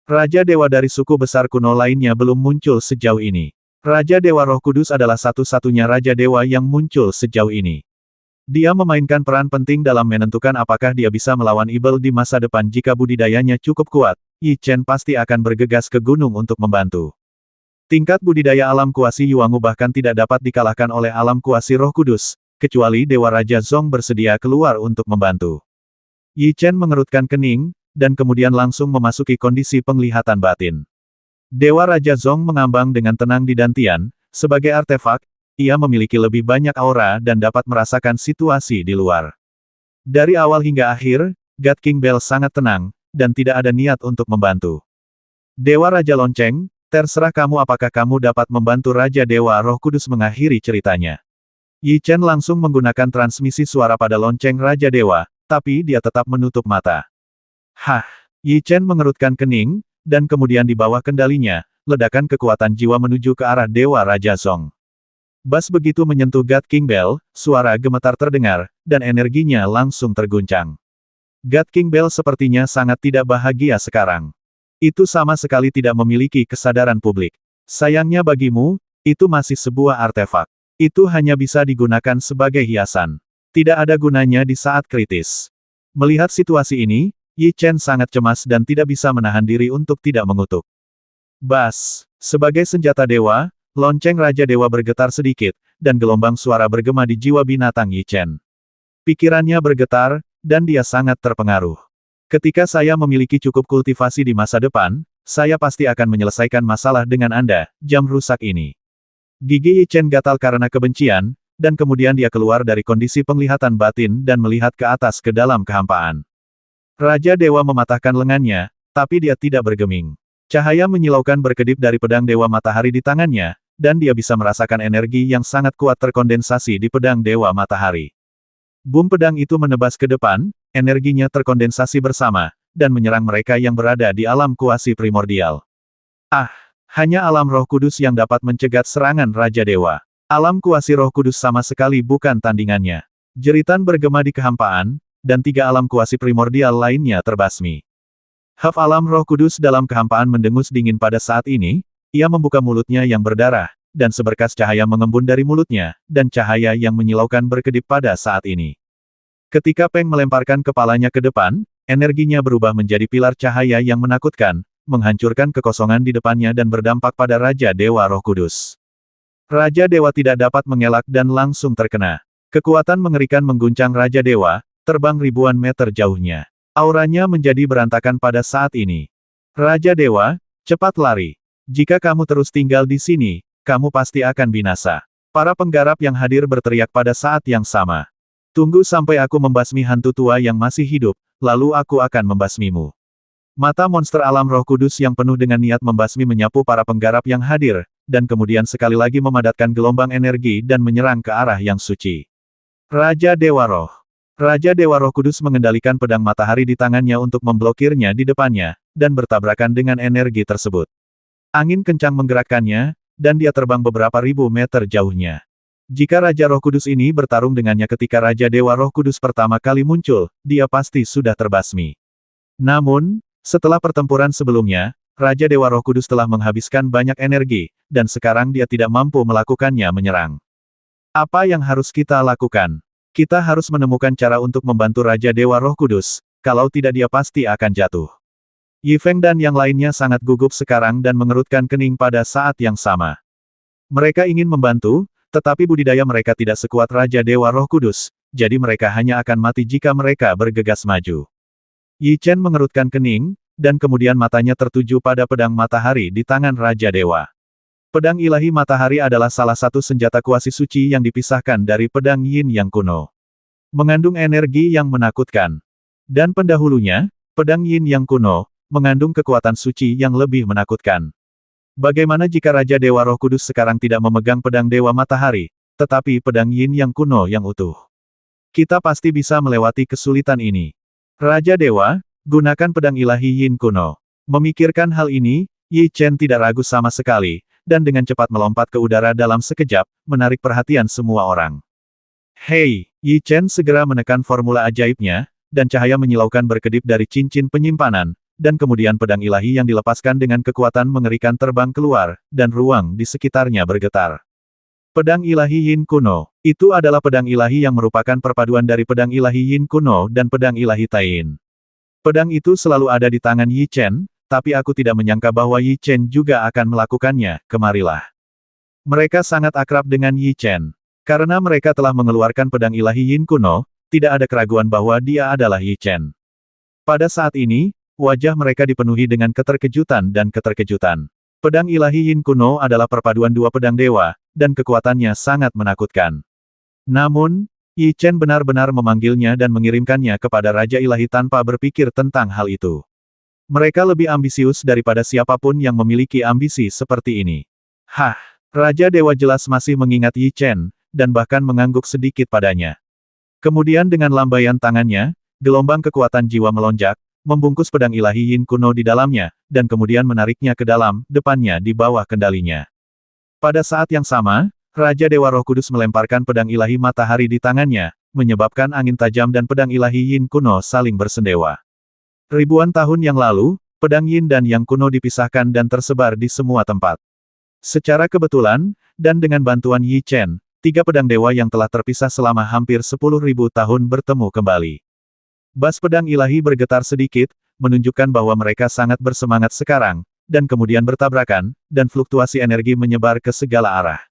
Raja Dewa dari suku besar kuno lainnya belum muncul sejauh ini. Raja Dewa Roh Kudus adalah satu-satunya Raja Dewa yang muncul sejauh ini. Dia memainkan peran penting dalam menentukan apakah dia bisa melawan Ibel di masa depan. Jika budidayanya cukup kuat, Yi Chen pasti akan bergegas ke gunung untuk membantu. Tingkat budidaya alam kuasi Yuangu bahkan tidak dapat dikalahkan oleh alam kuasi Roh Kudus, kecuali Dewa Raja Zong bersedia keluar untuk membantu. Yi Chen mengerutkan kening, dan kemudian langsung memasuki kondisi penglihatan batin. Dewa Raja Zong mengambang dengan tenang di dantian, sebagai artefak, ia memiliki lebih banyak aura dan dapat merasakan situasi di luar. Dari awal hingga akhir, God King Bell sangat tenang, dan tidak ada niat untuk membantu. Dewa Raja Lonceng, terserah kamu apakah kamu dapat membantu Raja Dewa Roh Kudus mengakhiri ceritanya. Yi Chen langsung menggunakan transmisi suara pada lonceng Raja Dewa, tapi dia tetap menutup mata. Hah! Yi Chen mengerutkan kening, dan kemudian di bawah kendalinya, ledakan kekuatan jiwa menuju ke arah Dewa Raja Zong. Bass begitu menyentuh God King Bell, suara gemetar terdengar, dan energinya langsung terguncang. God King Bell sepertinya sangat tidak bahagia sekarang. Itu sama sekali tidak memiliki kesadaran publik. Sayangnya bagimu, itu masih sebuah artefak. Itu hanya bisa digunakan sebagai hiasan. Tidak ada gunanya di saat kritis. Melihat situasi ini, Yi Chen sangat cemas dan tidak bisa menahan diri untuk tidak mengutuk. Bass. Sebagai senjata dewa, lonceng Raja Dewa bergetar sedikit, dan gelombang suara bergema di jiwa binatang Yi Chen. Pikirannya bergetar, dan dia sangat terpengaruh. Ketika saya memiliki cukup kultivasi di masa depan, saya pasti akan menyelesaikan masalah dengan Anda, jam rusak ini. Gigi Yi Chen gatal karena kebencian, dan kemudian dia keluar dari kondisi penglihatan batin dan melihat ke atas ke dalam kehampaan. Raja Dewa mematahkan lengannya, tapi dia tidak bergeming. Cahaya menyilaukan berkedip dari pedang Dewa Matahari di tangannya, dan dia bisa merasakan energi yang sangat kuat terkondensasi di pedang Dewa Matahari. Boom pedang itu menebas ke depan, energinya terkondensasi bersama, dan menyerang mereka yang berada di alam kuasi primordial. Ah! Hanya alam Roh Kudus yang dapat mencegat serangan Raja Dewa. Alam kuasi Roh Kudus sama sekali bukan tandingannya. Jeritan bergema di kehampaan, dan 3 alam kuasi primordial lainnya terbasmi. Haf alam Roh Kudus dalam kehampaan mendengus dingin pada saat ini, ia membuka mulutnya yang berdarah, dan seberkas cahaya mengembun dari mulutnya, dan cahaya yang menyilaukan berkedip pada saat ini. Ketika Peng melemparkan kepalanya ke depan, energinya berubah menjadi pilar cahaya yang menakutkan, menghancurkan kekosongan di depannya dan berdampak pada Raja Dewa Roh Kudus. Raja Dewa tidak dapat mengelak dan langsung terkena. Kekuatan mengerikan mengguncang Raja Dewa, terbang ribuan meter jauhnya. Auranya menjadi berantakan pada saat ini. Raja Dewa, cepat lari. Jika kamu terus tinggal di sini, kamu pasti akan binasa. Para penggarap yang hadir berteriak pada saat yang sama. Tunggu sampai aku membasmi hantu tua yang masih hidup, lalu aku akan membasmimu. Mata monster alam Roh Kudus yang penuh dengan niat membasmi menyapu para penggarap yang hadir, dan kemudian sekali lagi memadatkan gelombang energi dan menyerang ke arah yang suci. Raja Dewa Roh. Raja Dewa Roh Kudus mengendalikan pedang matahari di tangannya untuk memblokirnya di depannya, dan bertabrakan dengan energi tersebut. Angin kencang menggerakkannya, dan dia terbang beberapa ribu meter jauhnya. Jika Raja Roh Kudus ini bertarung dengannya ketika Raja Dewa Roh Kudus pertama kali muncul, dia pasti sudah terbasmi. Namun, setelah pertempuran sebelumnya, Raja Dewa Roh Kudus telah menghabiskan banyak energi, dan sekarang dia tidak mampu melakukannya menyerang. Apa yang harus kita lakukan? Kita harus menemukan cara untuk membantu Raja Dewa Roh Kudus, kalau tidak dia pasti akan jatuh. Yi Feng dan yang lainnya sangat gugup sekarang dan mengerutkan kening pada saat yang sama. Mereka ingin membantu, tetapi budidaya mereka tidak sekuat Raja Dewa Roh Kudus, jadi mereka hanya akan mati jika mereka bergegas maju. Yi Chen mengerutkan kening, dan kemudian matanya tertuju pada pedang matahari di tangan Raja Dewa. Pedang ilahi matahari adalah salah satu senjata kuasi suci yang dipisahkan dari pedang yin yang kuno. Mengandung energi yang menakutkan. Dan pendahulunya, pedang yin yang kuno, mengandung kekuatan suci yang lebih menakutkan. Bagaimana jika Raja Dewa Roh Kudus sekarang tidak memegang pedang Dewa Matahari, tetapi pedang yin yang kuno yang utuh? Kita pasti bisa melewati kesulitan ini. Raja Dewa, gunakan pedang ilahi yin kuno. Memikirkan hal ini, Yi Chen tidak ragu sama sekali, dan dengan cepat melompat ke udara dalam sekejap, menarik perhatian semua orang. Hei, Yi Chen segera menekan formula ajaibnya, dan cahaya menyilaukan berkedip dari cincin penyimpanan, dan kemudian pedang ilahi yang dilepaskan dengan kekuatan mengerikan terbang keluar, dan ruang di sekitarnya bergetar. Pedang ilahi Yin kuno. Itu adalah pedang ilahi yang merupakan perpaduan dari pedang ilahi Yin kuno dan pedang ilahi Taiyin. Pedang itu selalu ada di tangan Yi Chen, tapi aku tidak menyangka bahwa Yi Chen juga akan melakukannya. Kemarilah. Mereka sangat akrab dengan Yi Chen. Karena mereka telah mengeluarkan pedang ilahi Yin kuno, tidak ada keraguan bahwa dia adalah Yi Chen. Pada saat ini, wajah mereka dipenuhi dengan keterkejutan dan keterkejutan. Pedang ilahi Yin kuno adalah perpaduan dua pedang dewa, dan kekuatannya sangat menakutkan. Namun, Yi Chen benar-benar memanggilnya dan mengirimkannya kepada Raja Ilahi tanpa berpikir tentang hal itu. Mereka lebih ambisius daripada siapapun yang memiliki ambisi seperti ini. Hah, Raja Dewa jelas masih mengingat Yi Chen, dan bahkan mengangguk sedikit padanya. Kemudian dengan lambaian tangannya, gelombang kekuatan jiwa melonjak, membungkus pedang ilahi Yin kuno di dalamnya, dan kemudian menariknya ke dalam, depannya di bawah kendalinya. Pada saat yang sama, Raja Dewa Roh Kudus melemparkan pedang ilahi matahari di tangannya, menyebabkan angin tajam dan pedang ilahi Yin kuno saling bersendewa. Ribuan tahun yang lalu, pedang Yin dan Yang kuno dipisahkan dan tersebar di semua tempat. Secara kebetulan, dan dengan bantuan Yi Chen, tiga pedang dewa yang telah terpisah selama hampir 10.000 tahun bertemu kembali. Bas pedang ilahi bergetar sedikit, menunjukkan bahwa mereka sangat bersemangat sekarang, dan kemudian bertabrakan, dan fluktuasi energi menyebar ke segala arah.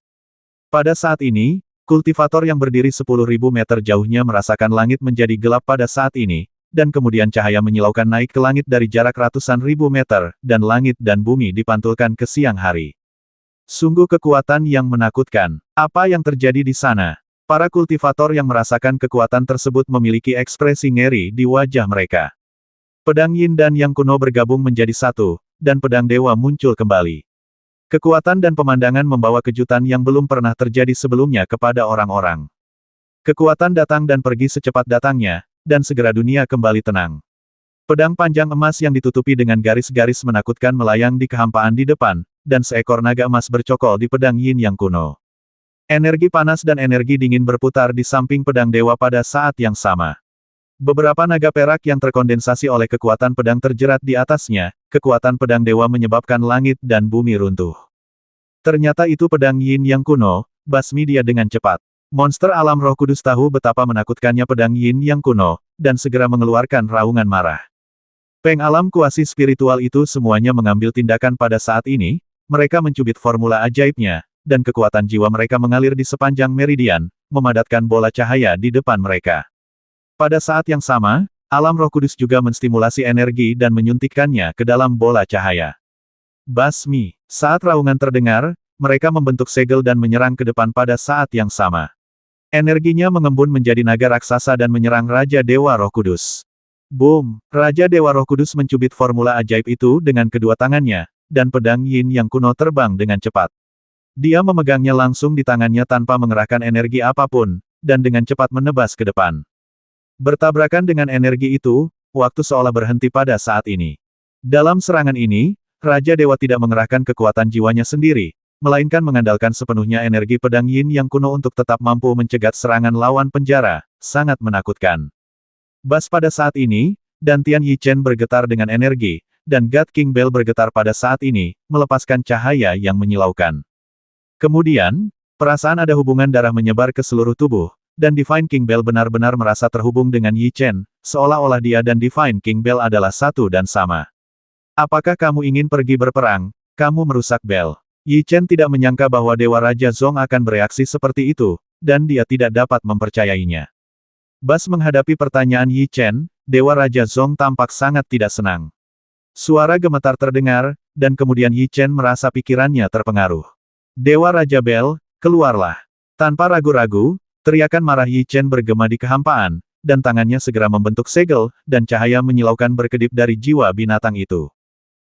Pada saat ini, kultivator yang berdiri 10.000 meter jauhnya merasakan langit menjadi gelap pada saat ini, dan kemudian cahaya menyilaukan naik ke langit dari jarak ratusan ribu meter, dan langit dan bumi dipantulkan ke siang hari. Sungguh kekuatan yang menakutkan. Apa yang terjadi di sana? Para kultivator yang merasakan kekuatan tersebut memiliki ekspresi ngeri di wajah mereka. Pedang Yin dan Yang kuno bergabung menjadi satu, dan pedang dewa muncul kembali. Kekuatan dan pemandangan membawa kejutan yang belum pernah terjadi sebelumnya kepada orang-orang. Kekuatan datang dan pergi secepat datangnya, dan segera dunia kembali tenang. Pedang panjang emas yang ditutupi dengan garis-garis menakutkan melayang di kehampaan di depan, dan seekor naga emas bercokol di pedang Yin yang kuno. Energi panas dan energi dingin berputar di samping pedang dewa pada saat yang sama. Beberapa naga perak yang terkondensasi oleh kekuatan pedang terjerat di atasnya, kekuatan pedang dewa menyebabkan langit dan bumi runtuh. Ternyata itu pedang Yin yang kuno, basmi dia dengan cepat. Monster alam Roh Kudus tahu betapa menakutkannya pedang Yin yang kuno, dan segera mengeluarkan raungan marah. Peng alam kuasi spiritual itu semuanya mengambil tindakan pada saat ini, mereka mencubit formula ajaibnya, dan kekuatan jiwa mereka mengalir di sepanjang meridian, memadatkan bola cahaya di depan mereka. Pada saat yang sama, alam Roh Kudus juga menstimulasi energi dan menyuntikkannya ke dalam bola cahaya. Basmi. Saat raungan terdengar, mereka membentuk segel dan menyerang ke depan pada saat yang sama. Energinya mengembun menjadi naga raksasa dan menyerang Raja Dewa Roh Kudus. Boom! Raja Dewa Roh Kudus mencubit formula ajaib itu dengan kedua tangannya, dan pedang Yin yang kuno terbang dengan cepat. Dia memegangnya langsung di tangannya tanpa mengerahkan energi apapun, dan dengan cepat menebas ke depan. Bertabrakan dengan energi itu, waktu seolah berhenti pada saat ini. Dalam serangan ini, Raja Dewa tidak mengerahkan kekuatan jiwanya sendiri, melainkan mengandalkan sepenuhnya energi pedang Yin yang kuno untuk tetap mampu mencegat serangan lawan penjara, sangat menakutkan. Bas pada saat ini, Dantian Yi Chen bergetar dengan energi, dan God King Bell bergetar pada saat ini, melepaskan cahaya yang menyilaukan. Kemudian, perasaan ada hubungan darah menyebar ke seluruh tubuh, dan Divine King Bell benar-benar merasa terhubung dengan Yi Chen, seolah-olah dia dan Divine King Bell adalah satu dan sama. Apakah kamu ingin pergi berperang? Kamu merusak Bell. Yi Chen tidak menyangka bahwa Dewa Raja Zong akan bereaksi seperti itu, dan dia tidak dapat mempercayainya. Bas menghadapi pertanyaan Yi Chen, Dewa Raja Zong tampak sangat tidak senang. Suara gemetar terdengar, dan kemudian Yi Chen merasa pikirannya terpengaruh. Dewa Raja Bell, keluarlah. Tanpa ragu-ragu, teriakan marah Yi Chen bergema di kehampaan, dan tangannya segera membentuk segel, dan cahaya menyilaukan berkedip dari jiwa binatang itu.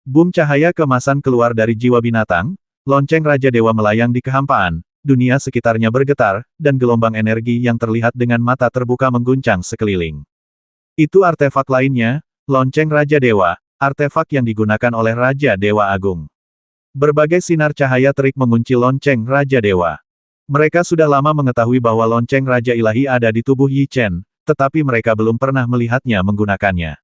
Boom cahaya keemasan keluar dari jiwa binatang, lonceng Raja Dewa melayang di kehampaan, dunia sekitarnya bergetar, dan gelombang energi yang terlihat dengan mata terbuka mengguncang sekeliling. Itu artefak lainnya, lonceng Raja Dewa, artefak yang digunakan oleh Raja Dewa Agung. Berbagai sinar cahaya terik mengunci lonceng Raja Dewa. Mereka sudah lama mengetahui bahwa lonceng Raja Ilahi ada di tubuh Yi Chen, tetapi mereka belum pernah melihatnya menggunakannya.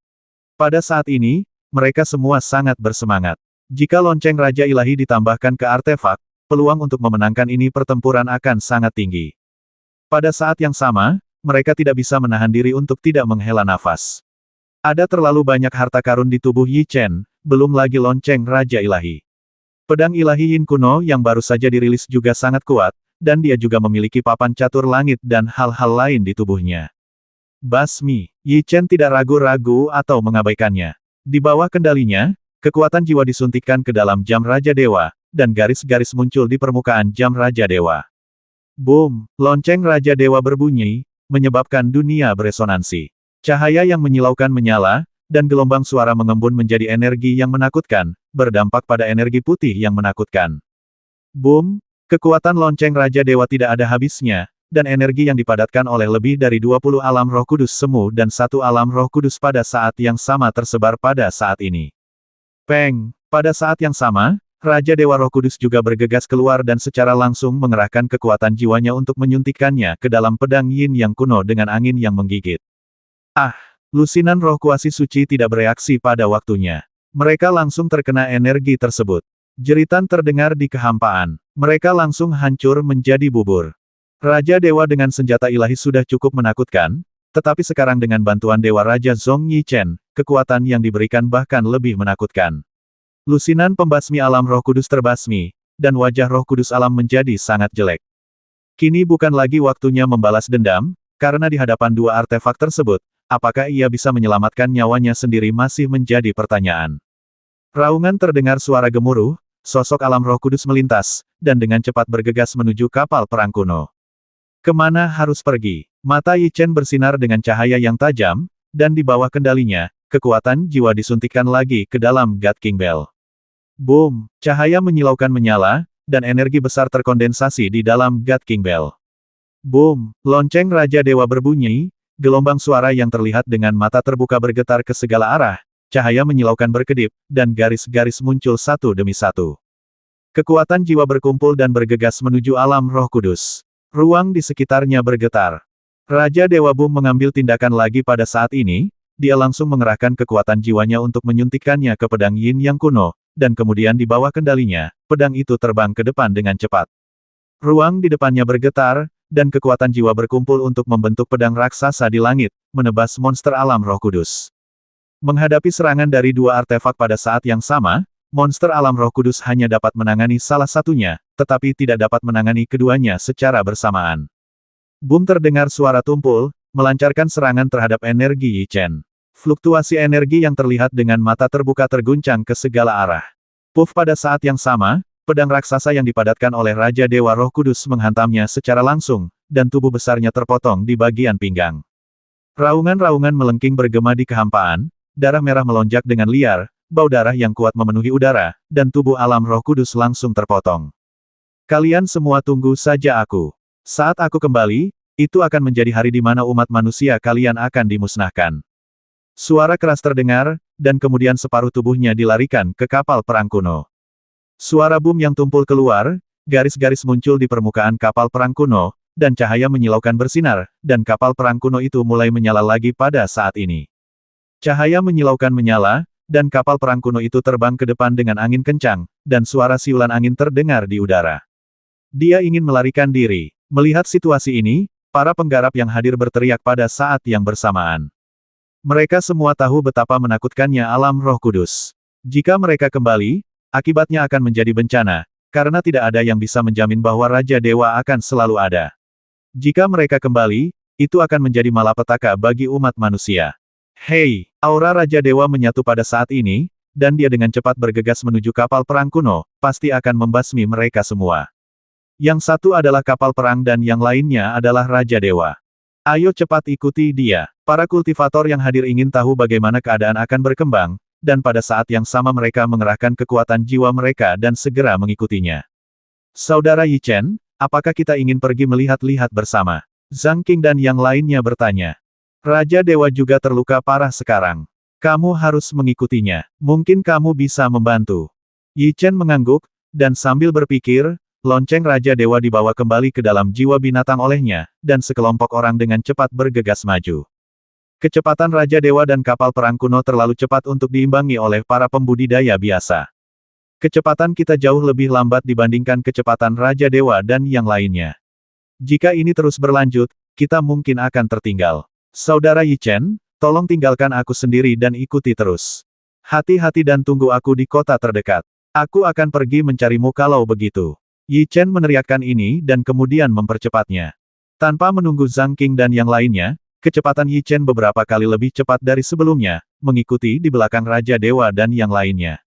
Pada saat ini, mereka semua sangat bersemangat. Jika lonceng Raja Ilahi ditambahkan ke artefak, peluang untuk memenangkan ini pertempuran akan sangat tinggi. Pada saat yang sama, mereka tidak bisa menahan diri untuk tidak menghela nafas. Ada terlalu banyak harta karun di tubuh Yi Chen, belum lagi lonceng Raja Ilahi. Pedang ilahi Yin kuno yang baru saja dirilis juga sangat kuat, dan dia juga memiliki papan catur langit dan hal-hal lain di tubuhnya. Basmi, Yi Chen tidak ragu-ragu atau mengabaikannya. Di bawah kendalinya, kekuatan jiwa disuntikkan ke dalam jam Raja Dewa, dan garis-garis muncul di permukaan jam Raja Dewa. Boom! Lonceng Raja Dewa berbunyi, menyebabkan dunia beresonansi. Cahaya yang menyilaukan menyala, dan gelombang suara mengembun menjadi energi yang menakutkan, berdampak pada energi putih yang menakutkan. Boom! Kekuatan lonceng Raja Dewa tidak ada habisnya, dan energi yang dipadatkan oleh lebih dari 20 alam roh kudus semu dan satu alam roh kudus pada saat yang sama tersebar pada saat ini. Peng! Pada saat yang sama, Raja Dewa Roh Kudus juga bergegas keluar dan secara langsung mengerahkan kekuatan jiwanya untuk menyuntikkannya ke dalam pedang Yin yang kuno dengan angin yang menggigit. Ah! Lusinan roh kuasi suci tidak bereaksi pada waktunya. Mereka langsung terkena energi tersebut. Jeritan terdengar di kehampaan. Mereka langsung hancur menjadi bubur. Raja Dewa dengan senjata ilahi sudah cukup menakutkan, tetapi sekarang dengan bantuan Dewa Raja Zhong Yi Chen, kekuatan yang diberikan bahkan lebih menakutkan. Lusinan pembasmi alam roh kudus terbasmi, dan wajah roh kudus alam menjadi sangat jelek. Kini bukan lagi waktunya membalas dendam, karena di hadapan dua artefak tersebut, apakah ia bisa menyelamatkan nyawanya sendiri masih menjadi pertanyaan. Raungan terdengar suara gemuruh, sosok alam roh kudus melintas, dan dengan cepat bergegas menuju kapal perang kuno. Kemana harus pergi? Mata Yi Chen bersinar dengan cahaya yang tajam, dan di bawah kendalinya, kekuatan jiwa disuntikkan lagi ke dalam God King Bell. Boom! Cahaya menyilaukan menyala, dan energi besar terkondensasi di dalam God King Bell. Boom! Lonceng Raja Dewa berbunyi, gelombang suara yang terlihat dengan mata terbuka bergetar ke segala arah, cahaya menyilaukan berkedip, dan garis-garis muncul satu demi satu. Kekuatan jiwa berkumpul dan bergegas menuju alam roh kudus. Ruang di sekitarnya bergetar. Raja Dewa Boom mengambil tindakan lagi pada saat ini, dia langsung mengerahkan kekuatan jiwanya untuk menyuntikkannya ke pedang Yin yang kuno, dan kemudian di bawah kendalinya, pedang itu terbang ke depan dengan cepat. Ruang di depannya bergetar, dan kekuatan jiwa berkumpul untuk membentuk pedang raksasa di langit, menebas monster alam roh kudus. Menghadapi serangan dari dua artefak pada saat yang sama, monster alam roh kudus hanya dapat menangani salah satunya, tetapi tidak dapat menangani keduanya secara bersamaan. Boom terdengar suara tumpul, melancarkan serangan terhadap energi Yi Chen. Fluktuasi energi yang terlihat dengan mata terbuka terguncang ke segala arah. Puff pada saat yang sama, pedang raksasa yang dipadatkan oleh Raja Dewa Roh Kudus menghantamnya secara langsung, dan tubuh besarnya terpotong di bagian pinggang. Raungan-raungan melengking bergema di kehampaan, darah merah melonjak dengan liar, bau darah yang kuat memenuhi udara, dan tubuh alam Roh Kudus langsung terpotong. Kalian semua tunggu saja aku. Saat aku kembali, itu akan menjadi hari di mana umat manusia kalian akan dimusnahkan. Suara keras terdengar, dan kemudian separuh tubuhnya dilarikan ke kapal perang kuno. Suara boom yang tumpul keluar, garis-garis muncul di permukaan kapal perang kuno, dan cahaya menyilaukan bersinar, dan kapal perang kuno itu mulai menyala lagi pada saat ini. Cahaya menyilaukan menyala, dan kapal perang kuno itu terbang ke depan dengan angin kencang, dan suara siulan angin terdengar di udara. Dia ingin melarikan diri. Melihat situasi ini, para penggarap yang hadir berteriak pada saat yang bersamaan. Mereka semua tahu betapa menakutkannya alam roh kudus. Jika mereka kembali, akibatnya akan menjadi bencana, karena tidak ada yang bisa menjamin bahwa Raja Dewa akan selalu ada. Jika mereka kembali, itu akan menjadi malapetaka bagi umat manusia. Hei, aura Raja Dewa menyatu pada saat ini, dan dia dengan cepat bergegas menuju kapal perang kuno, pasti akan membasmi mereka semua. Yang satu adalah kapal perang dan yang lainnya adalah Raja Dewa. Ayo cepat ikuti dia. Para kultivator yang hadir ingin tahu bagaimana keadaan akan berkembang, dan pada saat yang sama mereka mengerahkan kekuatan jiwa mereka dan segera mengikutinya. Saudara Yi Chen, apakah kita ingin pergi melihat-lihat bersama? Zhang Qing dan yang lainnya bertanya. Raja Dewa juga terluka parah sekarang. Kamu harus mengikutinya. Mungkin kamu bisa membantu. Yi Chen mengangguk, dan sambil berpikir, lonceng Raja Dewa dibawa kembali ke dalam jiwa binatang olehnya, dan sekelompok orang dengan cepat bergegas maju. Kecepatan Raja Dewa dan kapal perang kuno terlalu cepat untuk diimbangi oleh para pembudidaya biasa. Kecepatan kita jauh lebih lambat dibandingkan kecepatan Raja Dewa dan yang lainnya. Jika ini terus berlanjut, kita mungkin akan tertinggal. Saudara Yi Chen, tolong tinggalkan aku sendiri dan ikuti terus. Hati-hati dan tunggu aku di kota terdekat. Aku akan pergi mencarimu kalau begitu. Yi Chen meneriakkan ini dan kemudian mempercepatnya. Tanpa menunggu Zhang Qing dan yang lainnya, kecepatan Yi Chen beberapa kali lebih cepat dari sebelumnya, mengikuti di belakang Raja Dewa dan yang lainnya.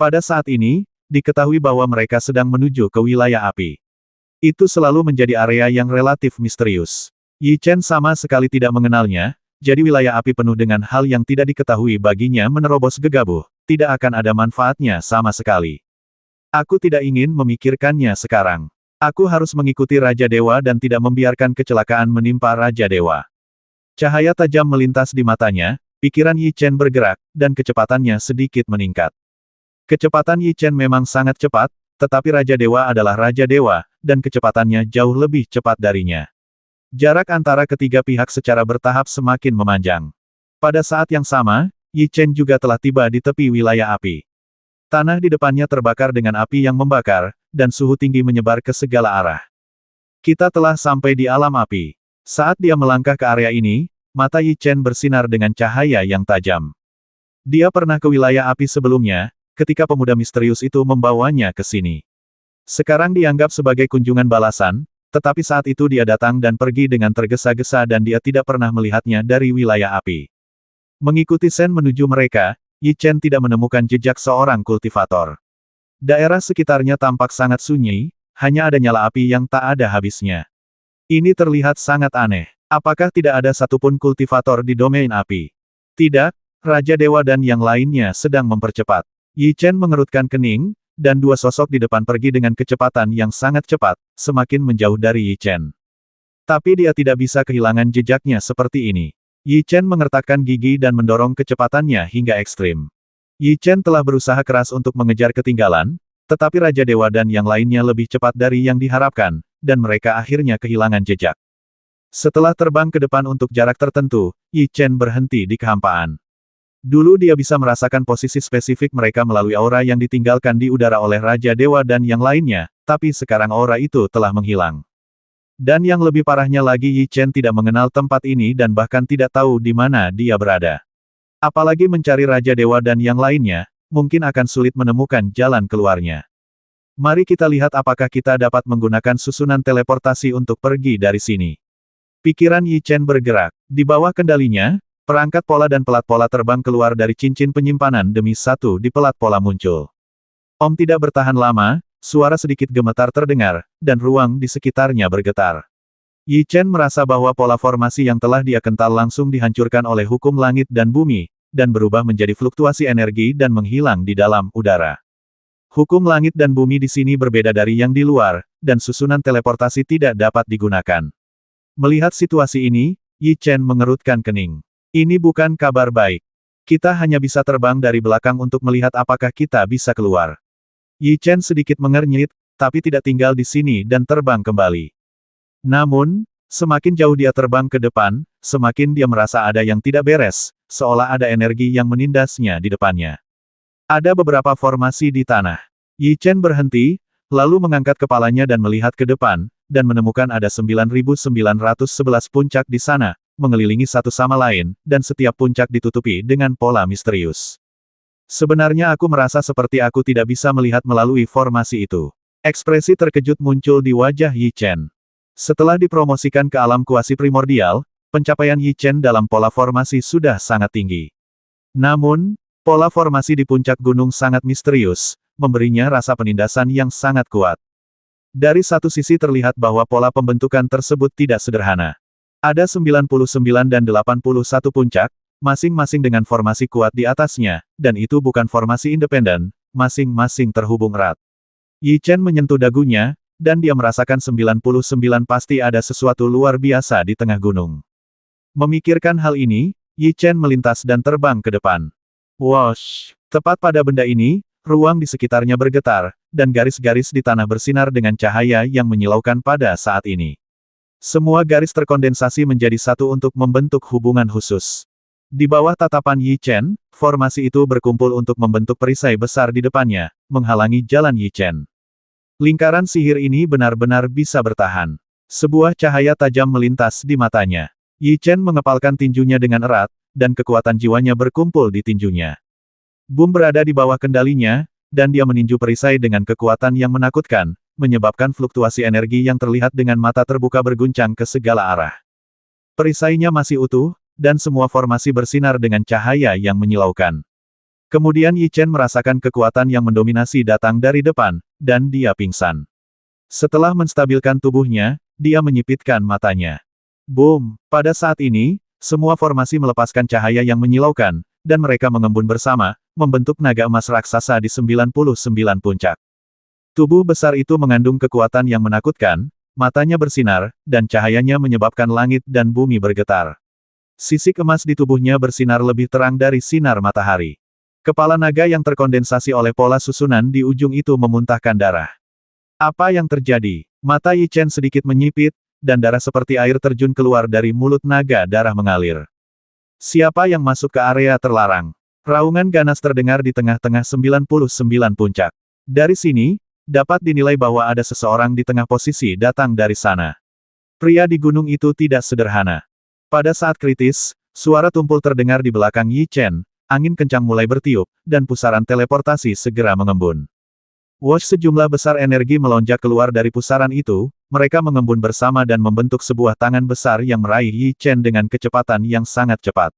Pada saat ini, diketahui bahwa mereka sedang menuju ke wilayah api. Itu selalu menjadi area yang relatif misterius. Yi Chen sama sekali tidak mengenalnya, jadi wilayah api penuh dengan hal yang tidak diketahui baginya menerobos gegabah, tidak akan ada manfaatnya sama sekali. Aku tidak ingin memikirkannya sekarang. Aku harus mengikuti Raja Dewa dan tidak membiarkan kecelakaan menimpa Raja Dewa. Cahaya tajam melintas di matanya, pikiran Yi Chen bergerak, dan kecepatannya sedikit meningkat. Kecepatan Yi Chen memang sangat cepat, tetapi Raja Dewa adalah Raja Dewa, dan kecepatannya jauh lebih cepat darinya. Jarak antara ketiga pihak secara bertahap semakin memanjang. Pada saat yang sama, Yi Chen juga telah tiba di tepi wilayah api. Tanah di depannya terbakar dengan api yang membakar, dan suhu tinggi menyebar ke segala arah. Kita telah sampai di alam api. Saat dia melangkah ke area ini, mata Yi Chen bersinar dengan cahaya yang tajam. Dia pernah ke wilayah api sebelumnya, ketika pemuda misterius itu membawanya ke sini. Sekarang dianggap sebagai kunjungan balasan, tetapi saat itu dia datang dan pergi dengan tergesa-gesa dan dia tidak pernah melihatnya dari wilayah api. Mengikuti Sen menuju mereka, Yi Chen tidak menemukan jejak seorang kultivator. Daerah sekitarnya tampak sangat sunyi, hanya ada nyala api yang tak ada habisnya. Ini terlihat sangat aneh. Apakah tidak ada satupun kultivator di domain api? Tidak, Raja Dewa dan yang lainnya sedang mempercepat. Yi Chen mengerutkan kening, dan dua sosok di depan pergi dengan kecepatan yang sangat cepat, semakin menjauh dari Yi Chen. Tapi dia tidak bisa kehilangan jejaknya seperti ini. Yi Chen mengertakkan gigi dan mendorong kecepatannya hingga ekstrim. Yi Chen telah berusaha keras untuk mengejar ketinggalan, tetapi Raja Dewa dan yang lainnya lebih cepat dari yang diharapkan, dan mereka akhirnya kehilangan jejak. Setelah terbang ke depan untuk jarak tertentu, Yi Chen berhenti di kehampaan. Dulu dia bisa merasakan posisi spesifik mereka melalui aura yang ditinggalkan di udara oleh Raja Dewa dan yang lainnya, tapi sekarang aura itu telah menghilang. Dan yang lebih parahnya lagi Yi Chen tidak mengenal tempat ini dan bahkan tidak tahu di mana dia berada. Apalagi mencari Raja Dewa dan yang lainnya, mungkin akan sulit menemukan jalan keluarnya. Mari kita lihat apakah kita dapat menggunakan susunan teleportasi untuk pergi dari sini. Pikiran Yi Chen bergerak. Di bawah kendalinya, perangkat pola dan pelat pola terbang keluar dari cincin penyimpanan demi satu di pelat pola muncul. Om tidak bertahan lama, suara sedikit gemetar terdengar, dan ruang di sekitarnya bergetar. Yi Chen merasa bahwa pola formasi yang telah dia kental langsung dihancurkan oleh hukum langit dan bumi, dan berubah menjadi fluktuasi energi dan menghilang di dalam udara. Hukum langit dan bumi di sini berbeda dari yang di luar, dan susunan teleportasi tidak dapat digunakan. Melihat situasi ini, Yi Chen mengerutkan kening. Ini bukan kabar baik. Kita hanya bisa terbang dari belakang untuk melihat apakah kita bisa keluar. Yi Chen sedikit mengernyit, tapi tidak tinggal di sini dan terbang kembali. Namun, semakin jauh dia terbang ke depan, semakin dia merasa ada yang tidak beres, seolah ada energi yang menindasnya di depannya. Ada beberapa formasi di tanah. Yi Chen berhenti, lalu mengangkat kepalanya dan melihat ke depan, dan menemukan ada 9.911 puncak di sana, mengelilingi satu sama lain, dan setiap puncak ditutupi dengan pola misterius. Sebenarnya aku merasa seperti aku tidak bisa melihat melalui formasi itu. Ekspresi terkejut muncul di wajah Yi Chen. Setelah dipromosikan ke alam kuasi primordial, pencapaian Yi Chen dalam pola formasi sudah sangat tinggi. Namun, pola formasi di puncak gunung sangat misterius, memberinya rasa penindasan yang sangat kuat. Dari satu sisi terlihat bahwa pola pembentukan tersebut tidak sederhana. Ada 99 dan 81 puncak, masing-masing dengan formasi kuat di atasnya, dan itu bukan formasi independen, masing-masing terhubung erat. Yi Chen menyentuh dagunya, dan dia merasakan 99 pasti ada sesuatu luar biasa di tengah gunung. Memikirkan hal ini, Yi Chen melintas dan terbang ke depan. Wosh! Tepat pada benda ini, ruang di sekitarnya bergetar, dan garis-garis di tanah bersinar dengan cahaya yang menyilaukan pada saat ini. Semua garis terkondensasi menjadi satu untuk membentuk hubungan khusus. Di bawah tatapan Yi Chen, formasi itu berkumpul untuk membentuk perisai besar di depannya, menghalangi jalan Yi Chen. Lingkaran sihir ini benar-benar bisa bertahan. Sebuah cahaya tajam melintas di matanya. Yi Chen mengepalkan tinjunya dengan erat, dan kekuatan jiwanya berkumpul di tinjunya. Boom berada di bawah kendalinya, dan dia meninju perisai dengan kekuatan yang menakutkan, menyebabkan fluktuasi energi yang terlihat dengan mata terbuka berguncang ke segala arah. Perisainya masih utuh, dan semua formasi bersinar dengan cahaya yang menyilaukan. Kemudian Yi Chen merasakan kekuatan yang mendominasi datang dari depan, dan dia pingsan. Setelah menstabilkan tubuhnya, dia menyipitkan matanya. Boom! Pada saat ini, semua formasi melepaskan cahaya yang menyilaukan, dan mereka mengembun bersama, membentuk naga emas raksasa di 99 puncak. Tubuh besar itu mengandung kekuatan yang menakutkan, matanya bersinar, dan cahayanya menyebabkan langit dan bumi bergetar. Sisik emas di tubuhnya bersinar lebih terang dari sinar matahari. Kepala naga yang terkondensasi oleh pola susunan di ujung itu memuntahkan darah. Apa yang terjadi? Mata Yi Chen sedikit menyipit, dan darah seperti air terjun keluar dari mulut naga darah mengalir. Siapa yang masuk ke area terlarang? Raungan ganas terdengar di tengah-tengah 99 puncak. Dari sini, dapat dinilai bahwa ada seseorang di tengah posisi datang dari sana. Pria di gunung itu tidak sederhana. Pada saat kritis, suara tumpul terdengar di belakang Yi Chen, angin kencang mulai bertiup, dan pusaran teleportasi segera mengembun. Whoosh, sejumlah besar energi melonjak keluar dari pusaran itu, mereka mengembun bersama dan membentuk sebuah tangan besar yang meraih Yi Chen dengan kecepatan yang sangat cepat.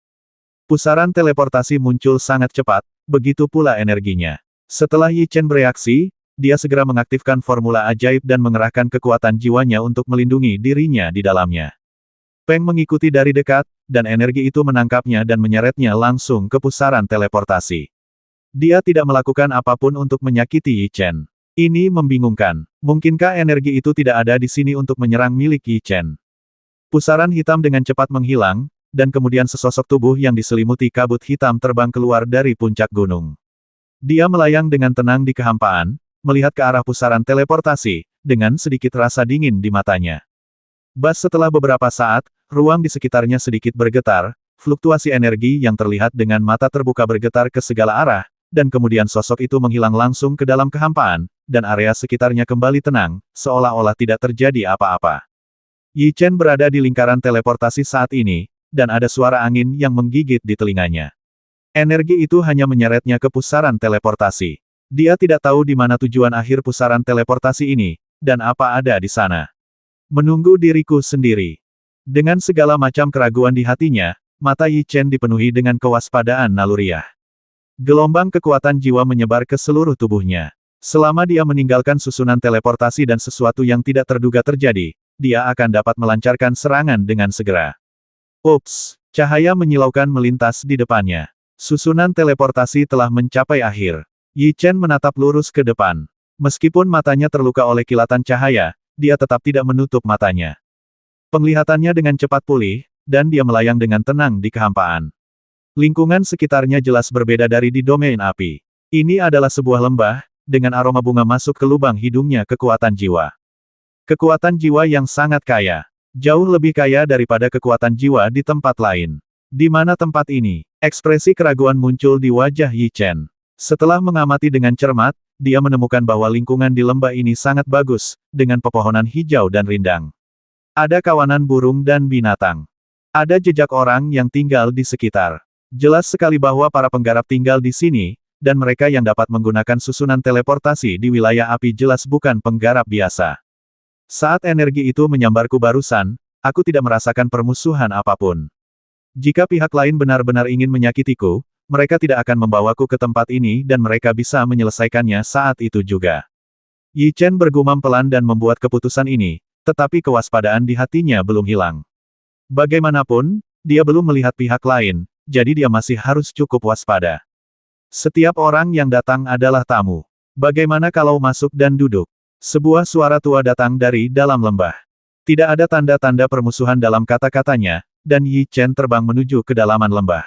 Pusaran teleportasi muncul sangat cepat, begitu pula energinya. Setelah Yi Chen bereaksi, dia segera mengaktifkan formula ajaib dan mengerahkan kekuatan jiwanya untuk melindungi dirinya di dalamnya. Peng mengikuti dari dekat, dan energi itu menangkapnya dan menyeretnya langsung ke pusaran teleportasi. Dia tidak melakukan apapun untuk menyakiti Yi Chen. Ini membingungkan. Mungkinkah energi itu tidak ada di sini untuk menyerang milik Yi Chen? Pusaran hitam dengan cepat menghilang, dan kemudian sesosok tubuh yang diselimuti kabut hitam terbang keluar dari puncak gunung. Dia melayang dengan tenang di kehampaan, melihat ke arah pusaran teleportasi, dengan sedikit rasa dingin di matanya. Setelah beberapa saat, ruang di sekitarnya sedikit bergetar, fluktuasi energi yang terlihat dengan mata terbuka bergetar ke segala arah, dan kemudian sosok itu menghilang langsung ke dalam kehampaan, dan area sekitarnya kembali tenang, seolah-olah tidak terjadi apa-apa. Yi Chen berada di lingkaran teleportasi saat ini, dan ada suara angin yang menggigit di telinganya. Energi itu hanya menyeretnya ke pusaran teleportasi. Dia tidak tahu di mana tujuan akhir pusaran teleportasi ini, dan apa ada di sana. Menunggu diriku sendiri. Dengan segala macam keraguan di hatinya, mata Yi Chen dipenuhi dengan kewaspadaan naluriah. Gelombang kekuatan jiwa menyebar ke seluruh tubuhnya. Selama dia meninggalkan susunan teleportasi dan sesuatu yang tidak terduga terjadi, dia akan dapat melancarkan serangan dengan segera. Ups! Cahaya menyilaukan melintas di depannya. Susunan teleportasi telah mencapai akhir. Yi Chen menatap lurus ke depan. Meskipun matanya terluka oleh kilatan cahaya, dia tetap tidak menutup matanya. Penglihatannya dengan cepat pulih, dan dia melayang dengan tenang di kehampaan. Lingkungan sekitarnya jelas berbeda dari di domain api. Ini adalah sebuah lembah, dengan aroma bunga masuk ke lubang hidungnya kekuatan jiwa. Kekuatan jiwa yang sangat kaya. Jauh lebih kaya daripada kekuatan jiwa di tempat lain. Di mana tempat ini? Ekspresi keraguan muncul di wajah Yi Chen. Setelah mengamati dengan cermat, dia menemukan bahwa lingkungan di lembah ini sangat bagus, dengan pepohonan hijau dan rindang. Ada kawanan burung dan binatang. Ada jejak orang yang tinggal di sekitar. Jelas sekali bahwa para penggarap tinggal di sini, dan mereka yang dapat menggunakan susunan teleportasi di wilayah api jelas bukan penggarap biasa. Saat energi itu menyambarku barusan, aku tidak merasakan permusuhan apapun. Jika pihak lain benar-benar ingin menyakitiku, mereka tidak akan membawaku ke tempat ini dan mereka bisa menyelesaikannya saat itu juga. Yi Chen bergumam pelan dan membuat keputusan ini, tetapi kewaspadaan di hatinya belum hilang. Bagaimanapun, dia belum melihat pihak lain, jadi dia masih harus cukup waspada. Setiap orang yang datang adalah tamu. Bagaimana kalau masuk dan duduk? Sebuah suara tua datang dari dalam lembah. Tidak ada tanda-tanda permusuhan dalam kata-katanya, dan Yi Chen terbang menuju kedalaman lembah.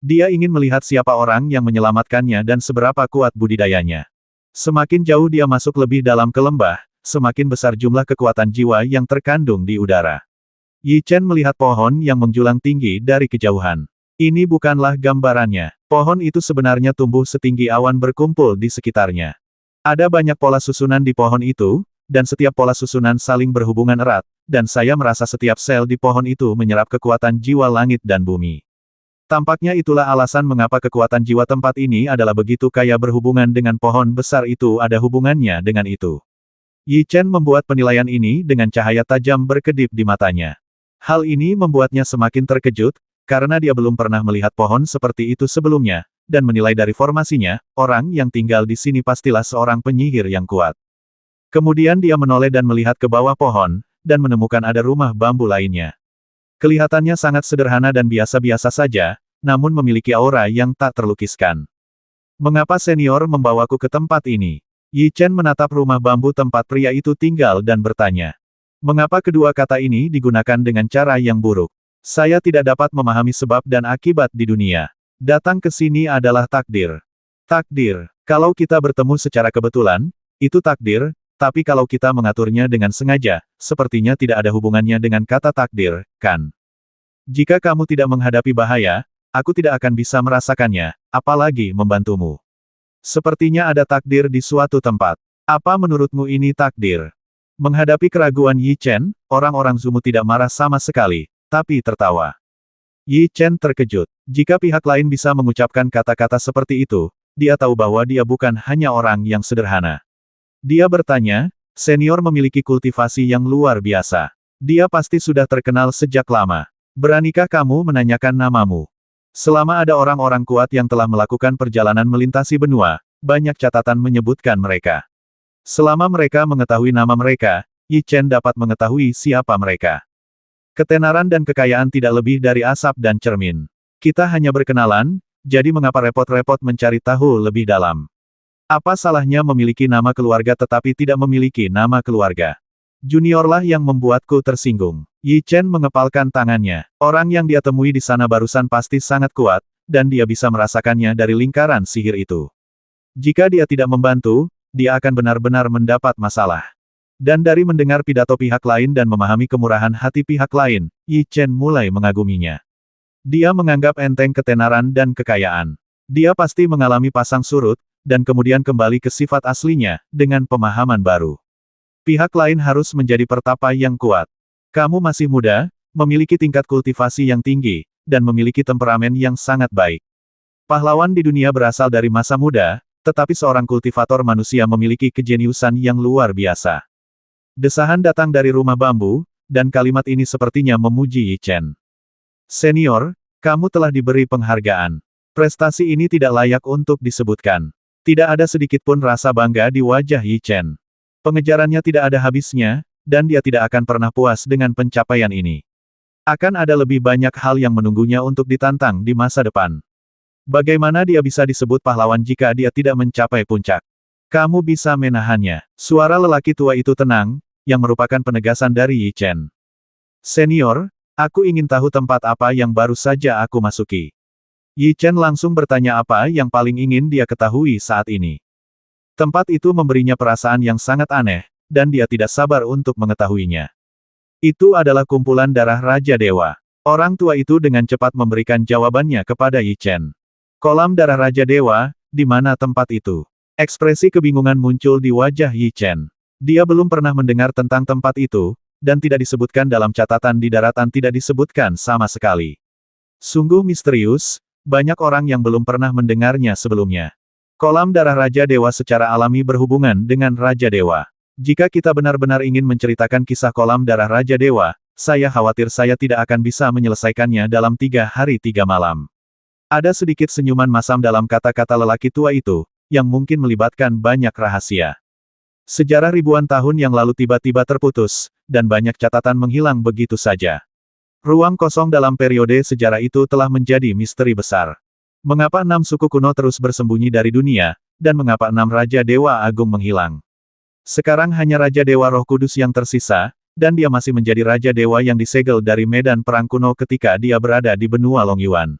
Dia ingin melihat siapa orang yang menyelamatkannya dan seberapa kuat budidayanya. Semakin jauh dia masuk lebih dalam ke lembah, semakin besar jumlah kekuatan jiwa yang terkandung di udara. Yi Chen melihat pohon yang menjulang tinggi dari kejauhan. Ini bukanlah gambarannya. Pohon itu sebenarnya tumbuh setinggi awan berkumpul di sekitarnya. Ada banyak pola susunan di pohon itu, dan setiap pola susunan saling berhubungan erat, dan saya merasa setiap sel di pohon itu menyerap kekuatan jiwa langit dan bumi. Tampaknya itulah alasan mengapa kekuatan jiwa tempat ini adalah begitu kaya berhubungan dengan pohon besar itu ada hubungannya dengan itu. Yi Chen membuat penilaian ini dengan cahaya tajam berkedip di matanya. Hal ini membuatnya semakin terkejut, karena dia belum pernah melihat pohon seperti itu sebelumnya, dan menilai dari formasinya, orang yang tinggal di sini pastilah seorang penyihir yang kuat. Kemudian dia menoleh dan melihat ke bawah pohon, dan menemukan ada rumah bambu lainnya. Kelihatannya sangat sederhana dan biasa-biasa saja, namun memiliki aura yang tak terlukiskan. Mengapa senior membawaku ke tempat ini? Yi Chen menatap rumah bambu tempat pria itu tinggal dan bertanya. Mengapa kedua kata ini digunakan dengan cara yang buruk? Saya tidak dapat memahami sebab dan akibat di dunia. Datang ke sini adalah takdir. Takdir. Kalau kita bertemu secara kebetulan, itu takdir, tapi kalau kita mengaturnya dengan sengaja, sepertinya tidak ada hubungannya dengan kata takdir, kan? Jika kamu tidak menghadapi bahaya, aku tidak akan bisa merasakannya, apalagi membantumu. Sepertinya ada takdir di suatu tempat. Apa menurutmu ini takdir? Menghadapi keraguan Yi Chen, orang-orang Zumu tidak marah sama sekali, tapi tertawa. Yi Chen terkejut. Jika pihak lain bisa mengucapkan kata-kata seperti itu, dia tahu bahwa dia bukan hanya orang yang sederhana. Dia bertanya, senior memiliki kultivasi yang luar biasa. Dia pasti sudah terkenal sejak lama. Beranikah kamu menanyakan namamu? Selama ada orang-orang kuat yang telah melakukan perjalanan melintasi benua, banyak catatan menyebutkan mereka. Selama mereka mengetahui nama mereka, Yi Chen dapat mengetahui siapa mereka. Ketenaran dan kekayaan tidak lebih dari asap dan cermin. Kita hanya berkenalan, jadi mengapa repot-repot mencari tahu lebih dalam? Apa salahnya memiliki nama keluarga tetapi tidak memiliki nama keluarga? Juniorlah yang membuatku tersinggung. Yi Chen mengepalkan tangannya. Orang yang dia temui di sana barusan pasti sangat kuat, dan dia bisa merasakannya dari lingkaran sihir itu. Jika dia tidak membantu, dia akan benar-benar mendapat masalah. Dan dari mendengar pidato pihak lain dan memahami kemurahan hati pihak lain, Yi Chen mulai mengaguminya. Dia menganggap enteng ketenaran dan kekayaan. Dia pasti mengalami pasang surut, dan kemudian kembali ke sifat aslinya, dengan pemahaman baru. Pihak lain harus menjadi pertapa yang kuat. Kamu masih muda, memiliki tingkat kultivasi yang tinggi, dan memiliki temperamen yang sangat baik. Pahlawan di dunia berasal dari masa muda, tetapi seorang kultivator manusia memiliki kejeniusan yang luar biasa. Desahan datang dari rumah bambu, dan kalimat ini sepertinya memuji Yi Chen. Senior, kamu telah diberi penghargaan. Prestasi ini tidak layak untuk disebutkan. Tidak ada sedikit pun rasa bangga di wajah Yi Chen. Pengejarannya tidak ada habisnya, dan dia tidak akan pernah puas dengan pencapaian ini. Akan ada lebih banyak hal yang menunggunya untuk ditantang di masa depan. Bagaimana dia bisa disebut pahlawan jika dia tidak mencapai puncak? Kamu bisa menahannya. Suara lelaki tua itu tenang, yang merupakan penegasan dari Yi Chen. Senior, aku ingin tahu tempat apa yang baru saja aku masuki. Yi Chen langsung bertanya apa yang paling ingin dia ketahui saat ini. Tempat itu memberinya perasaan yang sangat aneh, dan dia tidak sabar untuk mengetahuinya. Itu adalah kumpulan darah Raja Dewa. Orang tua itu dengan cepat memberikan jawabannya kepada Yi Chen. Kolam darah Raja Dewa, di mana tempat itu? Ekspresi kebingungan muncul di wajah Yi Chen. Dia belum pernah mendengar tentang tempat itu, dan tidak disebutkan dalam catatan di daratan tidak disebutkan sama sekali. Sungguh misterius, banyak orang yang belum pernah mendengarnya sebelumnya. Kolam darah Raja Dewa secara alami berhubungan dengan Raja Dewa. Jika kita benar-benar ingin menceritakan kisah kolam darah Raja Dewa, saya khawatir saya tidak akan bisa menyelesaikannya dalam 3 hari 3 malam. Ada sedikit senyuman masam dalam kata-kata lelaki tua itu, yang mungkin melibatkan banyak rahasia. Sejarah ribuan tahun yang lalu tiba-tiba terputus, dan banyak catatan menghilang begitu saja. Ruang kosong dalam periode sejarah itu telah menjadi misteri besar. Mengapa 6 suku kuno terus bersembunyi dari dunia, dan mengapa 6 Raja Dewa Agung menghilang? Sekarang hanya Raja Dewa Roh Kudus yang tersisa, dan dia masih menjadi Raja Dewa yang disegel dari medan perang kuno ketika dia berada di benua Longyuan.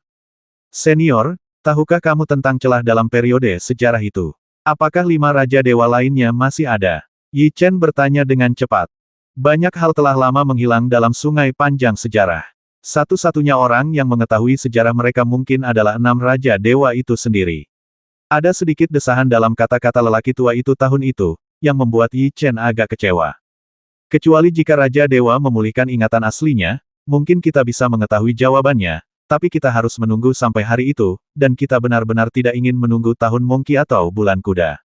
Senior, tahukah kamu tentang celah dalam periode sejarah itu? Apakah 5 Raja Dewa lainnya masih ada? Yi Chen bertanya dengan cepat. Banyak hal telah lama menghilang dalam sungai panjang sejarah. Satu-satunya orang yang mengetahui sejarah mereka mungkin adalah 6 Raja Dewa itu sendiri. Ada sedikit desahan dalam kata-kata lelaki tua itu tahun itu, yang membuat Yi Chen agak kecewa. Kecuali jika Raja Dewa memulihkan ingatan aslinya, mungkin kita bisa mengetahui jawabannya, tapi kita harus menunggu sampai hari itu, dan kita benar-benar tidak ingin menunggu tahun Monkey atau bulan kuda.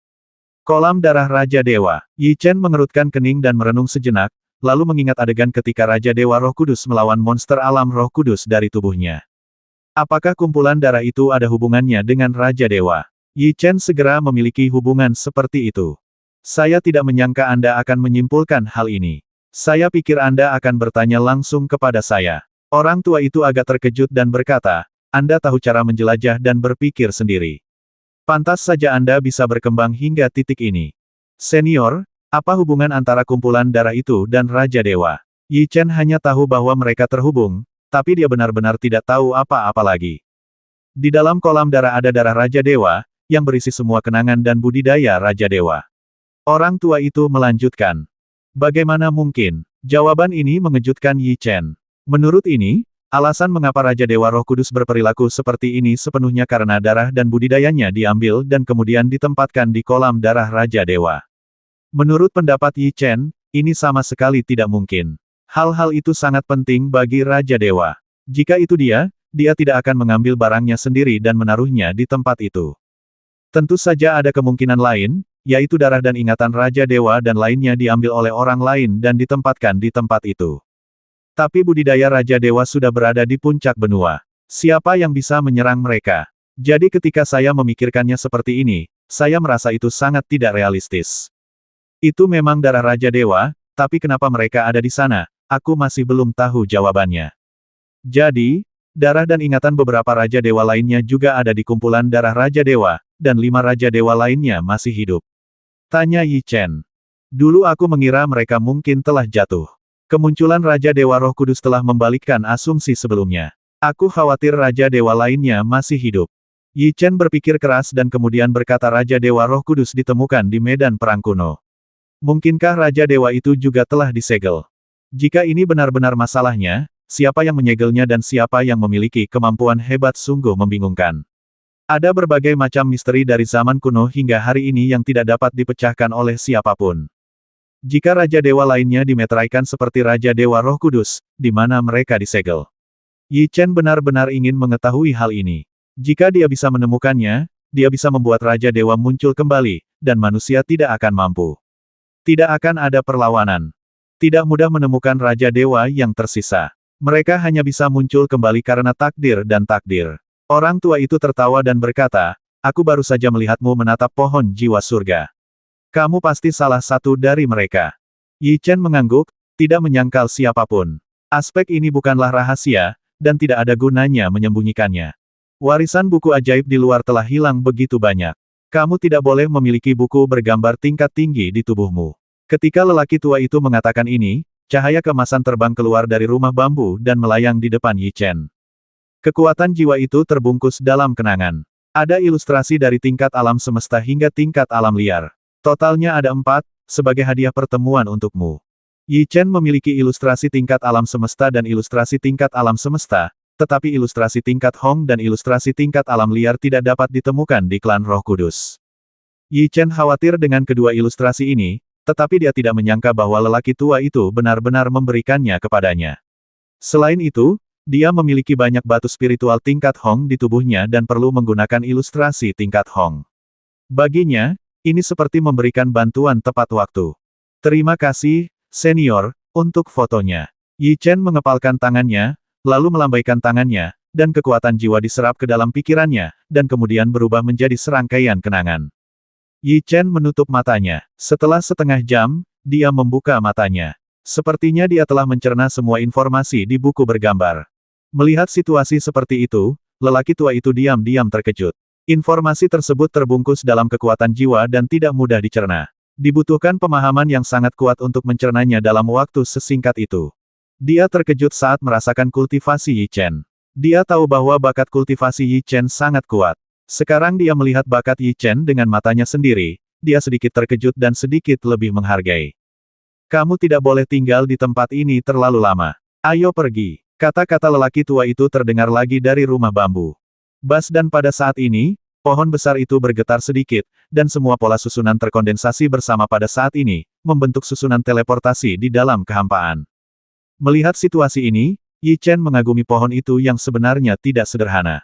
Kolam darah Raja Dewa. Yi Chen mengerutkan kening dan merenung sejenak, lalu mengingat adegan ketika Raja Dewa Roh Kudus melawan monster alam Roh Kudus dari tubuhnya. Apakah kumpulan darah itu ada hubungannya dengan Raja Dewa? Yi Chen segera memiliki hubungan seperti itu. Saya tidak menyangka Anda akan menyimpulkan hal ini. Saya pikir Anda akan bertanya langsung kepada saya. Orang tua itu agak terkejut dan berkata, Anda tahu cara menjelajah dan berpikir sendiri. Pantas saja Anda bisa berkembang hingga titik ini. Senior, apa hubungan antara kumpulan darah itu dan Raja Dewa? Yi Chen hanya tahu bahwa mereka terhubung, tapi dia benar-benar tidak tahu apa-apa lagi. Di dalam kolam darah ada darah Raja Dewa, yang berisi semua kenangan dan budidaya Raja Dewa. Orang tua itu melanjutkan. Bagaimana mungkin? Jawaban ini mengejutkan Yi Chen. Menurut ini, alasan mengapa Raja Dewa Roh Kudus berperilaku seperti ini sepenuhnya karena darah dan budidayanya diambil dan kemudian ditempatkan di kolam darah Raja Dewa. Menurut pendapat Yi Chen, ini sama sekali tidak mungkin. Hal-hal itu sangat penting bagi Raja Dewa. Jika itu dia tidak akan mengambil barangnya sendiri dan menaruhnya di tempat itu. Tentu saja ada kemungkinan lain, yaitu darah dan ingatan Raja Dewa dan lainnya diambil oleh orang lain dan ditempatkan di tempat itu. Tapi budidaya Raja Dewa sudah berada di puncak benua. Siapa yang bisa menyerang mereka? Jadi ketika saya memikirkannya seperti ini, saya merasa itu sangat tidak realistis. Itu memang darah Raja Dewa, tapi kenapa mereka ada di sana? Aku masih belum tahu jawabannya. Jadi, darah dan ingatan beberapa Raja Dewa lainnya juga ada di kumpulan darah Raja Dewa, dan 5 Raja Dewa lainnya masih hidup. Tanya Yi Chen. Dulu aku mengira mereka mungkin telah jatuh. Kemunculan Raja Dewa Roh Kudus telah membalikkan asumsi sebelumnya. Aku khawatir Raja Dewa lainnya masih hidup. Yi Chen berpikir keras dan kemudian berkata Raja Dewa Roh Kudus ditemukan di medan perang kuno. Mungkinkah Raja Dewa itu juga telah disegel? Jika ini benar-benar masalahnya, siapa yang menyegelnya dan siapa yang memiliki kemampuan hebat sungguh membingungkan. Ada berbagai macam misteri dari zaman kuno hingga hari ini yang tidak dapat dipecahkan oleh siapapun. Jika Raja Dewa lainnya dimeteraikan seperti Raja Dewa Roh Kudus, di mana mereka disegel? Yi Chen benar-benar ingin mengetahui hal ini. Jika dia bisa menemukannya, dia bisa membuat Raja Dewa muncul kembali, dan manusia tidak akan mampu. Tidak akan ada perlawanan. Tidak mudah menemukan Raja Dewa yang tersisa. Mereka hanya bisa muncul kembali karena takdir dan takdir. Orang tua itu tertawa dan berkata, aku baru saja melihatmu menatap pohon jiwa surga. Kamu pasti salah satu dari mereka. Yi Chen mengangguk, tidak menyangkal siapapun. Aspek ini bukanlah rahasia, dan tidak ada gunanya menyembunyikannya. Warisan buku ajaib di luar telah hilang begitu banyak. Kamu tidak boleh memiliki buku bergambar tingkat tinggi di tubuhmu. Ketika lelaki tua itu mengatakan ini, cahaya keemasan terbang keluar dari rumah bambu dan melayang di depan Yi Chen. Kekuatan jiwa itu terbungkus dalam kenangan. Ada ilustrasi dari tingkat alam semesta hingga tingkat alam liar. Totalnya ada 4, sebagai hadiah pertemuan untukmu. Yi Chen memiliki ilustrasi tingkat alam semesta dan ilustrasi tingkat alam semesta, tetapi ilustrasi tingkat Hong dan ilustrasi tingkat alam liar tidak dapat ditemukan di klan Roh Kudus. Yi Chen khawatir dengan kedua ilustrasi ini, tetapi dia tidak menyangka bahwa lelaki tua itu benar-benar memberikannya kepadanya. Selain itu, dia memiliki banyak batu spiritual tingkat Hong di tubuhnya dan perlu menggunakan ilustrasi tingkat Hong. Baginya, ini seperti memberikan bantuan tepat waktu. Terima kasih, senior, untuk fotonya. Yi Chen mengepalkan tangannya, lalu melambaikan tangannya, dan kekuatan jiwa diserap ke dalam pikirannya, dan kemudian berubah menjadi serangkaian kenangan. Yi Chen menutup matanya. Setelah setengah jam, dia membuka matanya. Sepertinya dia telah mencerna semua informasi di buku bergambar. Melihat situasi seperti itu, lelaki tua itu diam-diam terkejut. Informasi tersebut terbungkus dalam kekuatan jiwa dan tidak mudah dicerna. Dibutuhkan pemahaman yang sangat kuat untuk mencernanya dalam waktu sesingkat itu. Dia terkejut saat merasakan kultivasi Yi Chen. Dia tahu bahwa bakat kultivasi Yi Chen sangat kuat. Sekarang dia melihat bakat Yi Chen dengan matanya sendiri, dia sedikit terkejut dan sedikit lebih menghargai. Kamu tidak boleh tinggal di tempat ini terlalu lama. Ayo pergi. Kata-kata lelaki tua itu terdengar lagi dari rumah bambu. Bas dan pada saat ini, pohon besar itu bergetar sedikit, dan semua pola susunan terkondensasi bersama pada saat ini, membentuk susunan teleportasi di dalam kehampaan. Melihat situasi ini, Yi Chen mengagumi pohon itu yang sebenarnya tidak sederhana.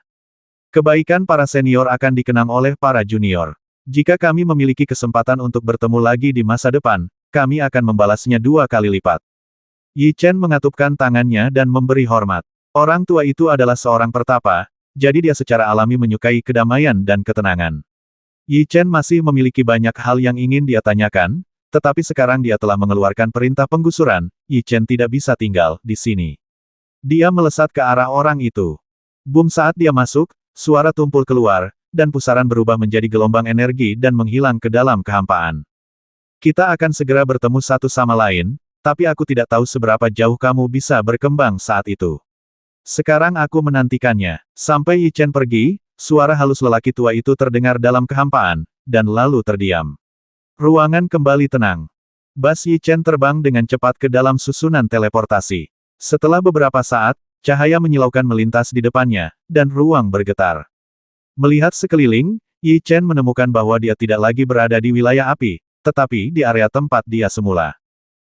Kebaikan para senior akan dikenang oleh para junior. Jika kami memiliki kesempatan untuk bertemu lagi di masa depan, kami akan membalasnya 2 kali lipat. Yi Chen mengatupkan tangannya dan memberi hormat. Orang tua itu adalah seorang pertapa, jadi dia secara alami menyukai kedamaian dan ketenangan. Yi Chen masih memiliki banyak hal yang ingin dia tanyakan, tetapi sekarang dia telah mengeluarkan perintah penggusuran, Yi Chen tidak bisa tinggal di sini. Dia melesat ke arah orang itu. Boom, saat dia masuk, suara tumpul keluar, dan pusaran berubah menjadi gelombang energi dan menghilang ke dalam kehampaan. Kita akan segera bertemu satu sama lain, tapi aku tidak tahu seberapa jauh kamu bisa berkembang saat itu. Sekarang aku menantikannya. Sampai Yi Chen pergi, suara halus lelaki tua itu terdengar dalam kehampaan, dan lalu terdiam. Ruangan kembali tenang. Bas Yi Chen terbang dengan cepat ke dalam susunan teleportasi. Setelah beberapa saat, cahaya menyilaukan melintas di depannya, dan ruang bergetar. Melihat sekeliling, Yi Chen menemukan bahwa dia tidak lagi berada di wilayah api, tetapi di area tempat dia semula.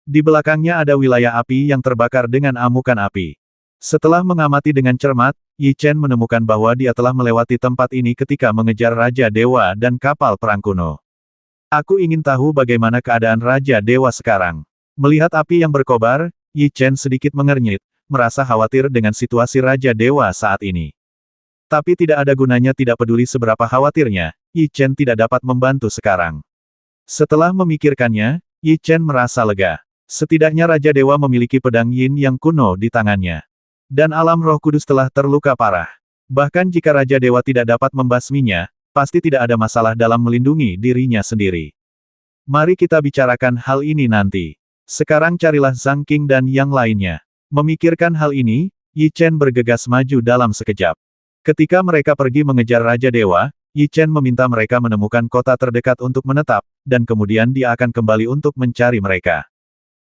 Di belakangnya ada wilayah api yang terbakar dengan amukan api. Setelah mengamati dengan cermat, Yi Chen menemukan bahwa dia telah melewati tempat ini ketika mengejar Raja Dewa dan kapal perang kuno. Aku ingin tahu bagaimana keadaan Raja Dewa sekarang. Melihat api yang berkobar, Yi Chen sedikit mengernyit, merasa khawatir dengan situasi Raja Dewa saat ini. Tapi tidak ada gunanya tidak peduli seberapa khawatirnya, Yi Chen tidak dapat membantu sekarang. Setelah memikirkannya, Yi Chen merasa lega. Setidaknya Raja Dewa memiliki pedang Yin yang kuno di tangannya. Dan alam roh kudus telah terluka parah. Bahkan jika Raja Dewa tidak dapat membasminya, pasti tidak ada masalah dalam melindungi dirinya sendiri. Mari kita bicarakan hal ini nanti. Sekarang carilah Zhang Qing dan yang lainnya. Memikirkan hal ini, Yi Chen bergegas maju dalam sekejap. Ketika mereka pergi mengejar Raja Dewa, Yi Chen meminta mereka menemukan kota terdekat untuk menetap, dan kemudian dia akan kembali untuk mencari mereka.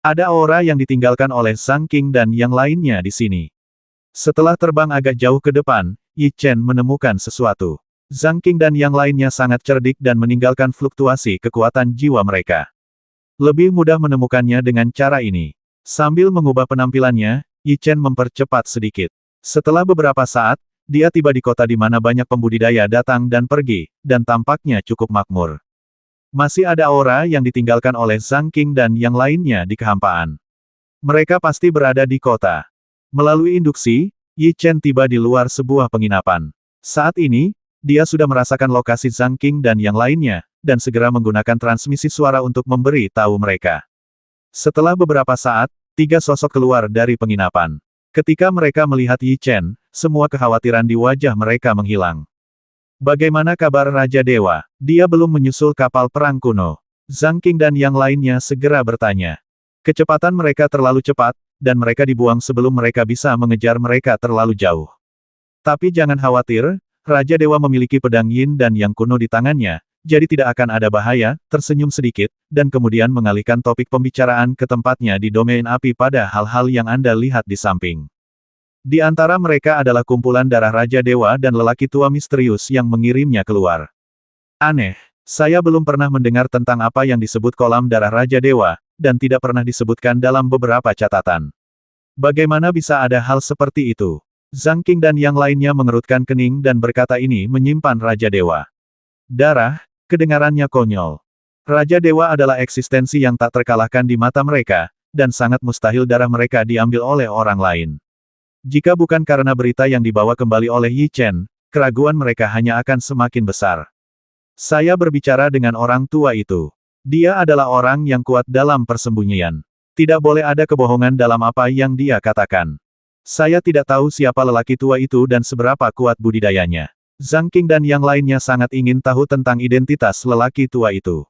Ada aura yang ditinggalkan oleh Zhang Qing dan yang lainnya di sini. Setelah terbang agak jauh ke depan, Yi Chen menemukan sesuatu. Zhang Qing dan yang lainnya sangat cerdik dan meninggalkan fluktuasi kekuatan jiwa mereka. Lebih mudah menemukannya dengan cara ini. Sambil mengubah penampilannya, Yi Chen mempercepat sedikit. Setelah beberapa saat, dia tiba di kota di mana banyak pembudidaya datang dan pergi, dan tampaknya cukup makmur. Masih ada aura yang ditinggalkan oleh Zhang Qing dan yang lainnya di kehampaan. Mereka pasti berada di kota. Melalui induksi, Yi Chen tiba di luar sebuah penginapan. Saat ini, dia sudah merasakan lokasi Zhang Qing dan yang lainnya, dan segera menggunakan transmisi suara untuk memberi tahu mereka. Setelah beberapa saat, 3 sosok keluar dari penginapan. Ketika mereka melihat Yi Chen, semua kekhawatiran di wajah mereka menghilang. Bagaimana kabar Raja Dewa? Dia belum menyusul kapal perang kuno. Zhang Qing dan yang lainnya segera bertanya. Kecepatan mereka terlalu cepat, dan mereka dibuang sebelum mereka bisa mengejar mereka terlalu jauh. Tapi jangan khawatir, Raja Dewa memiliki pedang Yin dan yang kuno di tangannya, jadi tidak akan ada bahaya, tersenyum sedikit, dan kemudian mengalihkan topik pembicaraan ke tempatnya di domain api pada hal-hal yang Anda lihat di samping. Di antara mereka adalah kumpulan darah Raja Dewa dan lelaki tua misterius yang mengirimnya keluar. Aneh, saya belum pernah mendengar tentang apa yang disebut kolam darah Raja Dewa, dan tidak pernah disebutkan dalam beberapa catatan. Bagaimana bisa ada hal seperti itu? Zhang Qing dan yang lainnya mengerutkan kening dan berkata ini menyimpan Raja Dewa. Darah, kedengarannya konyol. Raja Dewa adalah eksistensi yang tak terkalahkan di mata mereka, dan sangat mustahil darah mereka diambil oleh orang lain. Jika bukan karena berita yang dibawa kembali oleh Yi Chen, keraguan mereka hanya akan semakin besar. Saya berbicara dengan orang tua itu. Dia adalah orang yang kuat dalam persembunyian. Tidak boleh ada kebohongan dalam apa yang dia katakan. Saya tidak tahu siapa lelaki tua itu dan seberapa kuat budidayanya. Zhang Qing dan yang lainnya sangat ingin tahu tentang identitas lelaki tua itu.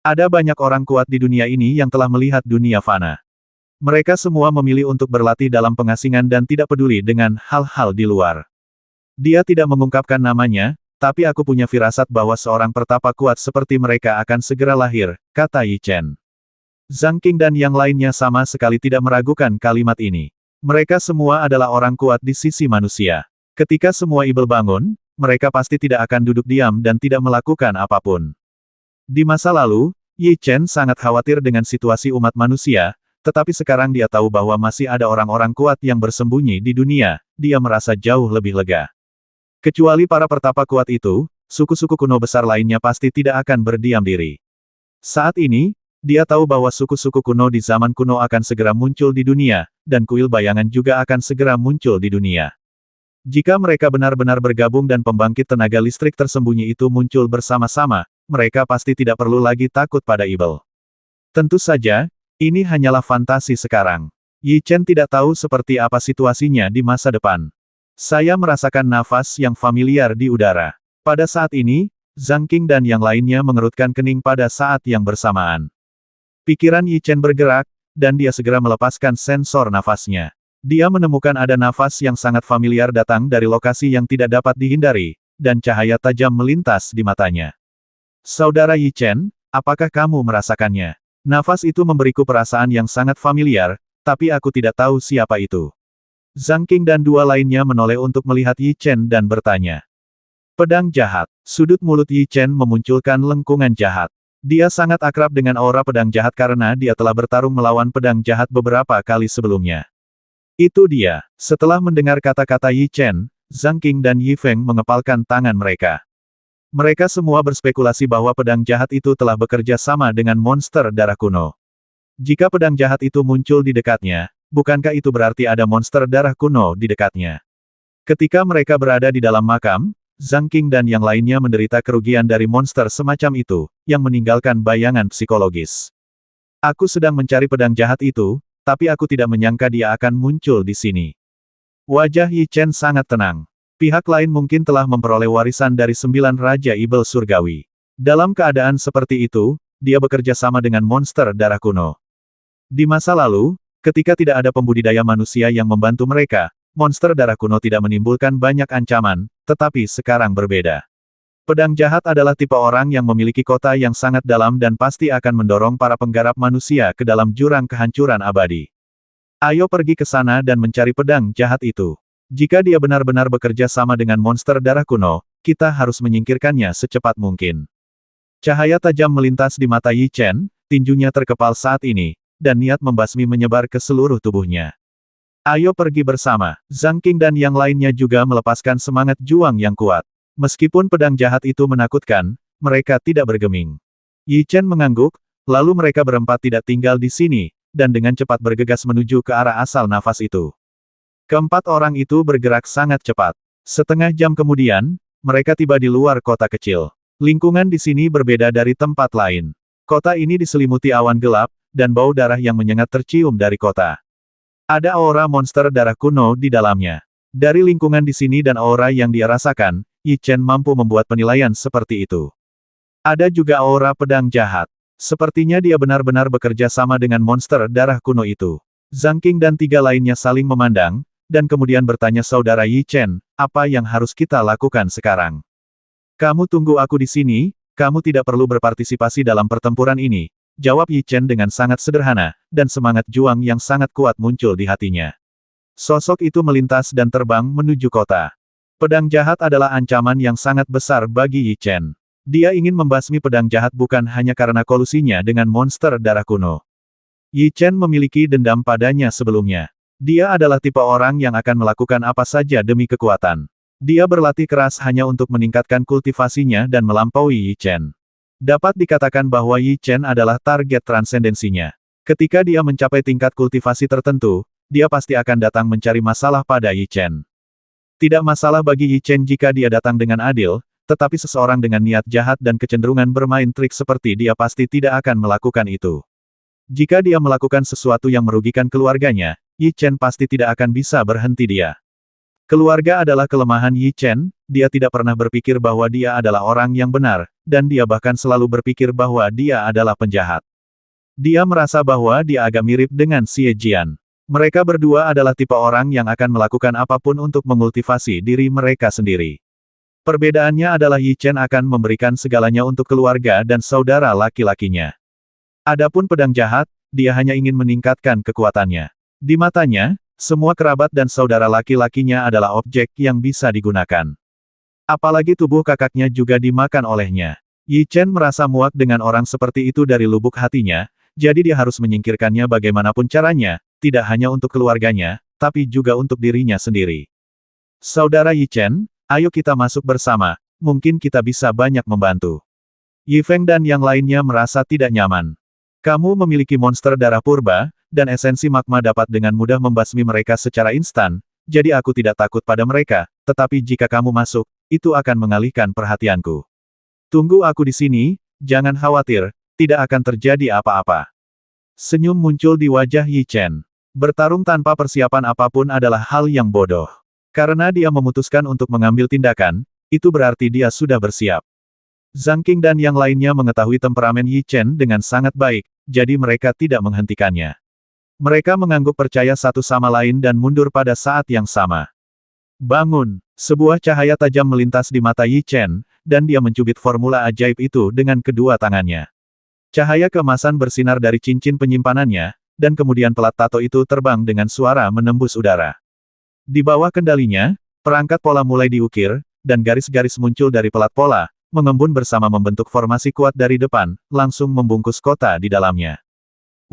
Ada banyak orang kuat di dunia ini yang telah melihat dunia fana. Mereka semua memilih untuk berlatih dalam pengasingan dan tidak peduli dengan hal-hal di luar. Dia tidak mengungkapkan namanya, Tapi aku punya firasat bahwa seorang pertapa kuat seperti mereka akan segera lahir, kata Yi Chen. Zhang Qing dan yang lainnya sama sekali tidak meragukan kalimat ini. Mereka semua adalah orang kuat di sisi manusia. Ketika semua ibel bangun, mereka pasti tidak akan duduk diam dan tidak melakukan apapun. Di masa lalu, Yi Chen sangat khawatir dengan situasi umat manusia, tetapi sekarang dia tahu bahwa masih ada orang-orang kuat yang bersembunyi di dunia, dia merasa jauh lebih lega. Kecuali para pertapa kuat itu, suku-suku kuno besar lainnya pasti tidak akan berdiam diri. Saat ini, dia tahu bahwa suku-suku kuno di zaman kuno akan segera muncul di dunia, dan kuil bayangan juga akan segera muncul di dunia. Jika mereka benar-benar bergabung dan pembangkit tenaga listrik tersembunyi itu muncul bersama-sama, mereka pasti tidak perlu lagi takut pada ibel. Tentu saja, ini hanyalah fantasi sekarang. Yi Chen tidak tahu seperti apa situasinya di masa depan. Saya merasakan nafas yang familiar di udara. Pada saat ini, Zhang Qing dan yang lainnya mengerutkan kening pada saat yang bersamaan. Pikiran Yi Chen bergerak, dan dia segera melepaskan sensor nafasnya. Dia menemukan ada nafas yang sangat familiar datang dari lokasi yang tidak dapat dihindari, dan cahaya tajam melintas di matanya. Saudara Yi Chen, apakah kamu merasakannya? Nafas itu memberiku perasaan yang sangat familiar, tapi aku tidak tahu siapa itu. Zhang Qing dan dua lainnya menoleh untuk melihat Yi Chen dan bertanya. Pedang jahat. Sudut mulut Yi Chen memunculkan lengkungan jahat. Dia sangat akrab dengan aura pedang jahat karena dia telah bertarung melawan pedang jahat beberapa kali sebelumnya. Itu dia. Setelah mendengar kata-kata Yi Chen, Zhang Qing dan Yi Feng mengepalkan tangan mereka. Mereka semua berspekulasi bahwa pedang jahat itu telah bekerja sama dengan monster darah kuno. Jika pedang jahat itu muncul di dekatnya, bukankah itu berarti ada monster darah kuno di dekatnya? Ketika mereka berada di dalam makam, Zhang Qing dan yang lainnya menderita kerugian dari monster semacam itu, yang meninggalkan bayangan psikologis. Aku sedang mencari pedang jahat itu, tapi aku tidak menyangka dia akan muncul di sini. Wajah Yi Chen sangat tenang. Pihak lain mungkin telah memperoleh warisan dari 9 Raja Ibel Surgawi. Dalam keadaan seperti itu, dia bekerja sama dengan monster darah kuno. Di masa lalu, ketika tidak ada pembudidaya manusia yang membantu mereka, monster darah kuno tidak menimbulkan banyak ancaman, tetapi sekarang berbeda. Pedang jahat adalah tipe orang yang memiliki kota yang sangat dalam dan pasti akan mendorong para penggarap manusia ke dalam jurang kehancuran abadi. Ayo pergi ke sana dan mencari pedang jahat itu. Jika dia benar-benar bekerja sama dengan monster darah kuno, kita harus menyingkirkannya secepat mungkin. Cahaya tajam melintas di mata Yi Chen, tinjunya terkepal saat ini, dan niat membasmi menyebar ke seluruh tubuhnya. Ayo pergi bersama. Zhang Qing dan yang lainnya juga melepaskan semangat juang yang kuat. Meskipun pedang jahat itu menakutkan, mereka tidak bergeming. Yi Chen mengangguk, lalu mereka berempat tidak tinggal di sini, dan dengan cepat bergegas menuju ke arah asal nafas itu. Keempat orang itu bergerak sangat cepat. Setengah jam kemudian, mereka tiba di luar kota kecil. Lingkungan di sini berbeda dari tempat lain. Kota ini diselimuti awan gelap, dan bau darah yang menyengat tercium dari kota. Ada aura monster darah kuno di dalamnya. Dari lingkungan di sini dan aura yang dia rasakan, Yi Chen mampu membuat penilaian seperti itu. Ada juga aura pedang jahat. Sepertinya dia benar-benar bekerja sama dengan monster darah kuno itu. Zhang Qing dan 3 lainnya saling memandang, dan kemudian bertanya saudara Yi Chen, apa yang harus kita lakukan sekarang? Kamu tunggu aku di sini, kamu tidak perlu berpartisipasi dalam pertempuran ini, jawab Yi Chen dengan sangat sederhana, dan semangat juang yang sangat kuat muncul di hatinya. Sosok itu melintas dan terbang menuju kota. Pedang jahat adalah ancaman yang sangat besar bagi Yi Chen. Dia ingin membasmi pedang jahat bukan hanya karena kolusinya dengan monster darah kuno. Yi Chen memiliki dendam padanya sebelumnya. Dia adalah tipe orang yang akan melakukan apa saja demi kekuatan. Dia berlatih keras hanya untuk meningkatkan kultivasinya dan melampaui Yi Chen. Dapat dikatakan bahwa Yi Chen adalah target transendensinya. Ketika dia mencapai tingkat kultivasi tertentu, dia pasti akan datang mencari masalah pada Yi Chen. Tidak masalah bagi Yi Chen jika dia datang dengan adil, tetapi seseorang dengan niat jahat dan kecenderungan bermain trik seperti dia pasti tidak akan melakukan itu. Jika dia melakukan sesuatu yang merugikan keluarganya, Yi Chen pasti tidak akan bisa berhenti dia. Keluarga adalah kelemahan Yi Chen, dia tidak pernah berpikir bahwa dia adalah orang yang benar, dan dia bahkan selalu berpikir bahwa dia adalah penjahat. Dia merasa bahwa dia agak mirip dengan Xie Jian. Mereka berdua adalah tipe orang yang akan melakukan apapun untuk mengultivasi diri mereka sendiri. Perbedaannya adalah Yi Chen akan memberikan segalanya untuk keluarga dan saudara laki-lakinya. Adapun pedang jahat, dia hanya ingin meningkatkan kekuatannya. Di matanya, semua kerabat dan saudara laki-lakinya adalah objek yang bisa digunakan. Apalagi tubuh kakaknya juga dimakan olehnya. Yi Chen merasa muak dengan orang seperti itu dari lubuk hatinya, jadi dia harus menyingkirkannya bagaimanapun caranya, tidak hanya untuk keluarganya, tapi juga untuk dirinya sendiri. Saudara Yi Chen, ayo kita masuk bersama, mungkin kita bisa banyak membantu. Yi Feng dan yang lainnya merasa tidak nyaman. Kamu memiliki monster darah purba, dan esensi magma dapat dengan mudah membasmi mereka secara instan, jadi aku tidak takut pada mereka, tetapi jika kamu masuk, itu akan mengalihkan perhatianku. Tunggu aku di sini, jangan khawatir, tidak akan terjadi apa-apa. Senyum muncul di wajah Yi Chen. Bertarung tanpa persiapan apapun adalah hal yang bodoh. Karena dia memutuskan untuk mengambil tindakan, itu berarti dia sudah bersiap. Zhang Qing dan yang lainnya mengetahui temperamen Yi Chen dengan sangat baik, jadi mereka tidak menghentikannya. Mereka mengangguk percaya satu sama lain dan mundur pada saat yang sama. Bangun! Sebuah cahaya tajam melintas di mata Yi Chen, dan dia mencubit formula ajaib itu dengan kedua tangannya. Cahaya keemasan bersinar dari cincin penyimpanannya, dan kemudian pelat tato itu terbang dengan suara menembus udara. Di bawah kendalinya, perangkat pola mulai diukir, dan garis-garis muncul dari pelat pola, mengembun bersama membentuk formasi kuat dari depan, langsung membungkus kota di dalamnya.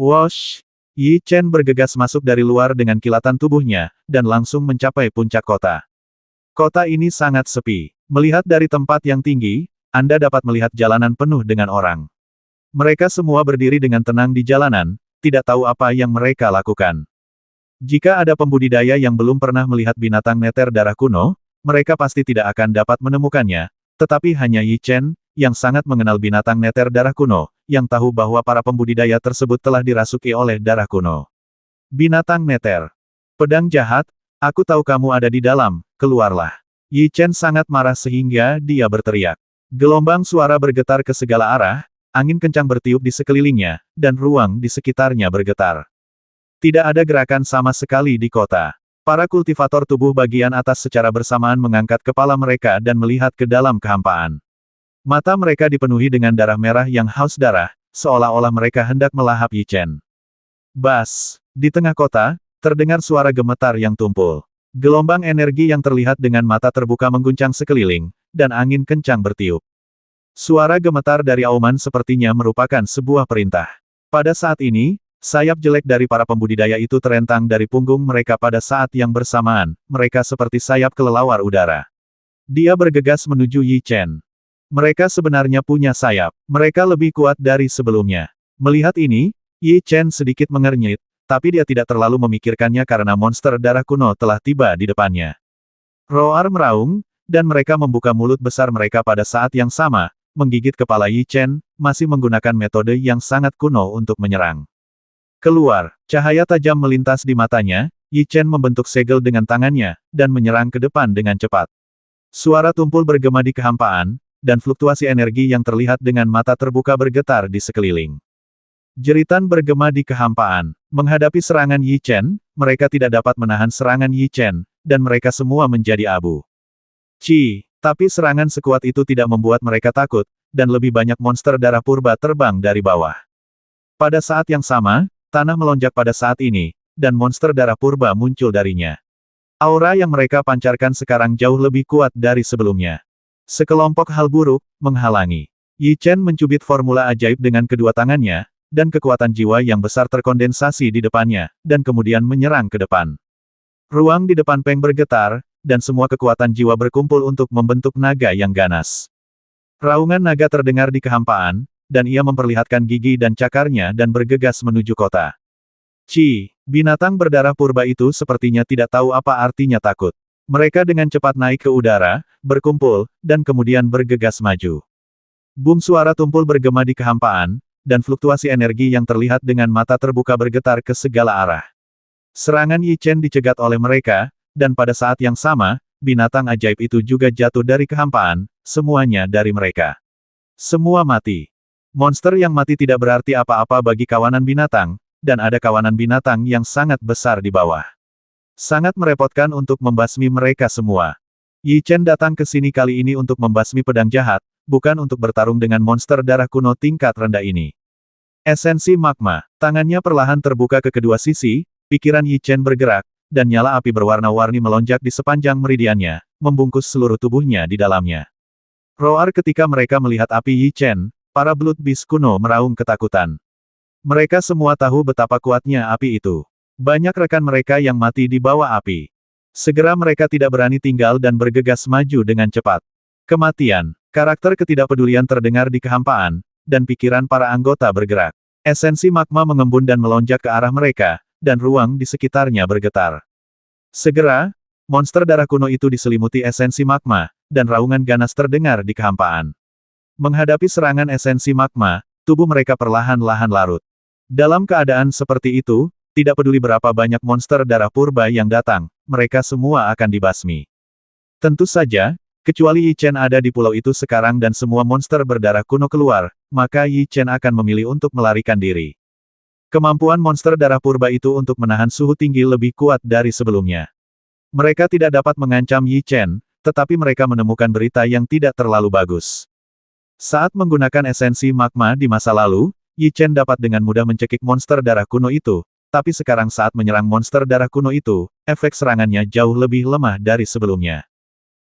Wosh! Yi Chen bergegas masuk dari luar dengan kilatan tubuhnya, dan langsung mencapai puncak kota. Kota ini sangat sepi. Melihat dari tempat yang tinggi, Anda dapat melihat jalanan penuh dengan orang. Mereka semua berdiri dengan tenang di jalanan, tidak tahu apa yang mereka lakukan. Jika ada pembudidaya yang belum pernah melihat binatang neter darah kuno, mereka pasti tidak akan dapat menemukannya, tetapi hanya Yi Chen, yang sangat mengenal binatang neter darah kuno, yang tahu bahwa para pembudidaya tersebut telah dirasuki oleh darah kuno. Binatang neter. Pedang jahat, aku tahu kamu ada di dalam, keluarlah. Yi Chen sangat marah sehingga dia berteriak. Gelombang suara bergetar ke segala arah, angin kencang bertiup di sekelilingnya, dan ruang di sekitarnya bergetar. Tidak ada gerakan sama sekali di kota. Para kultivator tubuh bagian atas secara bersamaan mengangkat kepala mereka dan melihat ke dalam kehampaan. Mata mereka dipenuhi dengan darah merah yang haus darah, seolah-olah mereka hendak melahap Yi Chen. Bas! Di tengah kota, terdengar suara gemetar yang tumpul. Gelombang energi yang terlihat dengan mata terbuka mengguncang sekeliling, dan angin kencang bertiup. Suara gemetar dari auman sepertinya merupakan sebuah perintah. Pada saat ini, sayap jelek dari para pembudidaya itu terentang dari punggung mereka pada saat yang bersamaan, mereka seperti sayap kelelawar udara. Dia bergegas menuju Yi Chen. Mereka sebenarnya punya sayap, mereka lebih kuat dari sebelumnya. Melihat ini, Yi Chen sedikit mengernyit, tapi dia tidak terlalu memikirkannya karena monster darah kuno telah tiba di depannya. Roar meraung, dan mereka membuka mulut besar mereka pada saat yang sama, menggigit kepala Yi Chen, masih menggunakan metode yang sangat kuno untuk menyerang. Keluar, cahaya tajam melintas di matanya, Yi Chen membentuk segel dengan tangannya, dan menyerang ke depan dengan cepat. Suara tumpul bergema di kehampaan, dan fluktuasi energi yang terlihat dengan mata terbuka bergetar di sekeliling. Jeritan bergema di kehampaan. Menghadapi serangan Yi Chen, mereka tidak dapat menahan serangan Yi Chen, dan mereka semua menjadi abu. Tapi serangan sekuat itu tidak membuat mereka takut, dan lebih banyak monster darah purba terbang dari bawah. Pada saat yang sama, tanah melonjak pada saat ini, dan monster darah purba muncul darinya. Aura yang mereka pancarkan sekarang jauh lebih kuat dari sebelumnya. Sekelompok hal buruk menghalangi. Yi Chen mencubit formula ajaib dengan kedua tangannya, dan kekuatan jiwa yang besar terkondensasi di depannya, dan kemudian menyerang ke depan. Ruang di depan Peng bergetar, dan semua kekuatan jiwa berkumpul untuk membentuk naga yang ganas. Raungan naga terdengar di kehampaan, dan ia memperlihatkan gigi dan cakarnya dan bergegas menuju kota. Binatang berdarah purba itu sepertinya tidak tahu apa artinya takut. Mereka dengan cepat naik ke udara, berkumpul, dan kemudian bergegas maju. Boom suara tumpul bergema di kehampaan, dan fluktuasi energi yang terlihat dengan mata terbuka bergetar ke segala arah. Serangan Yi Chen dicegat oleh mereka, dan pada saat yang sama, binatang ajaib itu juga jatuh dari kehampaan, semuanya dari mereka. Semua mati. Monster yang mati tidak berarti apa-apa bagi kawanan binatang, dan ada kawanan binatang yang sangat besar di bawah. Sangat merepotkan untuk membasmi mereka semua. Yi Chen datang ke sini kali ini untuk membasmi pedang jahat, bukan untuk bertarung dengan monster darah kuno tingkat rendah ini. Esensi magma. Tangannya perlahan terbuka ke kedua sisi, pikiran Yi Chen bergerak, dan nyala api berwarna-warni melonjak di sepanjang meridiannya, membungkus seluruh tubuhnya di dalamnya. Roar ketika mereka melihat api Yi Chen, para Blood Beast kuno meraung ketakutan. Mereka semua tahu betapa kuatnya api itu. Banyak rekan mereka yang mati di bawah api. Segera mereka tidak berani tinggal dan bergegas maju dengan cepat. Kematian. Karakter ketidakpedulian terdengar di kehampaan, dan pikiran para anggota bergerak. Esensi magma mengembun dan melonjak ke arah mereka, dan ruang di sekitarnya bergetar. Segera, monster darah kuno itu diselimuti esensi magma, dan raungan ganas terdengar di kehampaan. Menghadapi serangan esensi magma, tubuh mereka perlahan-lahan larut. Dalam keadaan seperti itu, tidak peduli berapa banyak monster darah purba yang datang, mereka semua akan dibasmi. Tentu saja, kecuali Yi Chen ada di pulau itu sekarang dan semua monster berdarah kuno keluar, maka Yi Chen akan memilih untuk melarikan diri. Kemampuan monster darah purba itu untuk menahan suhu tinggi lebih kuat dari sebelumnya. Mereka tidak dapat mengancam Yi Chen, tetapi mereka menemukan berita yang tidak terlalu bagus. Saat menggunakan esensi magma di masa lalu, Yi Chen dapat dengan mudah mencekik monster darah kuno itu, tapi sekarang saat menyerang monster darah kuno itu, efek serangannya jauh lebih lemah dari sebelumnya.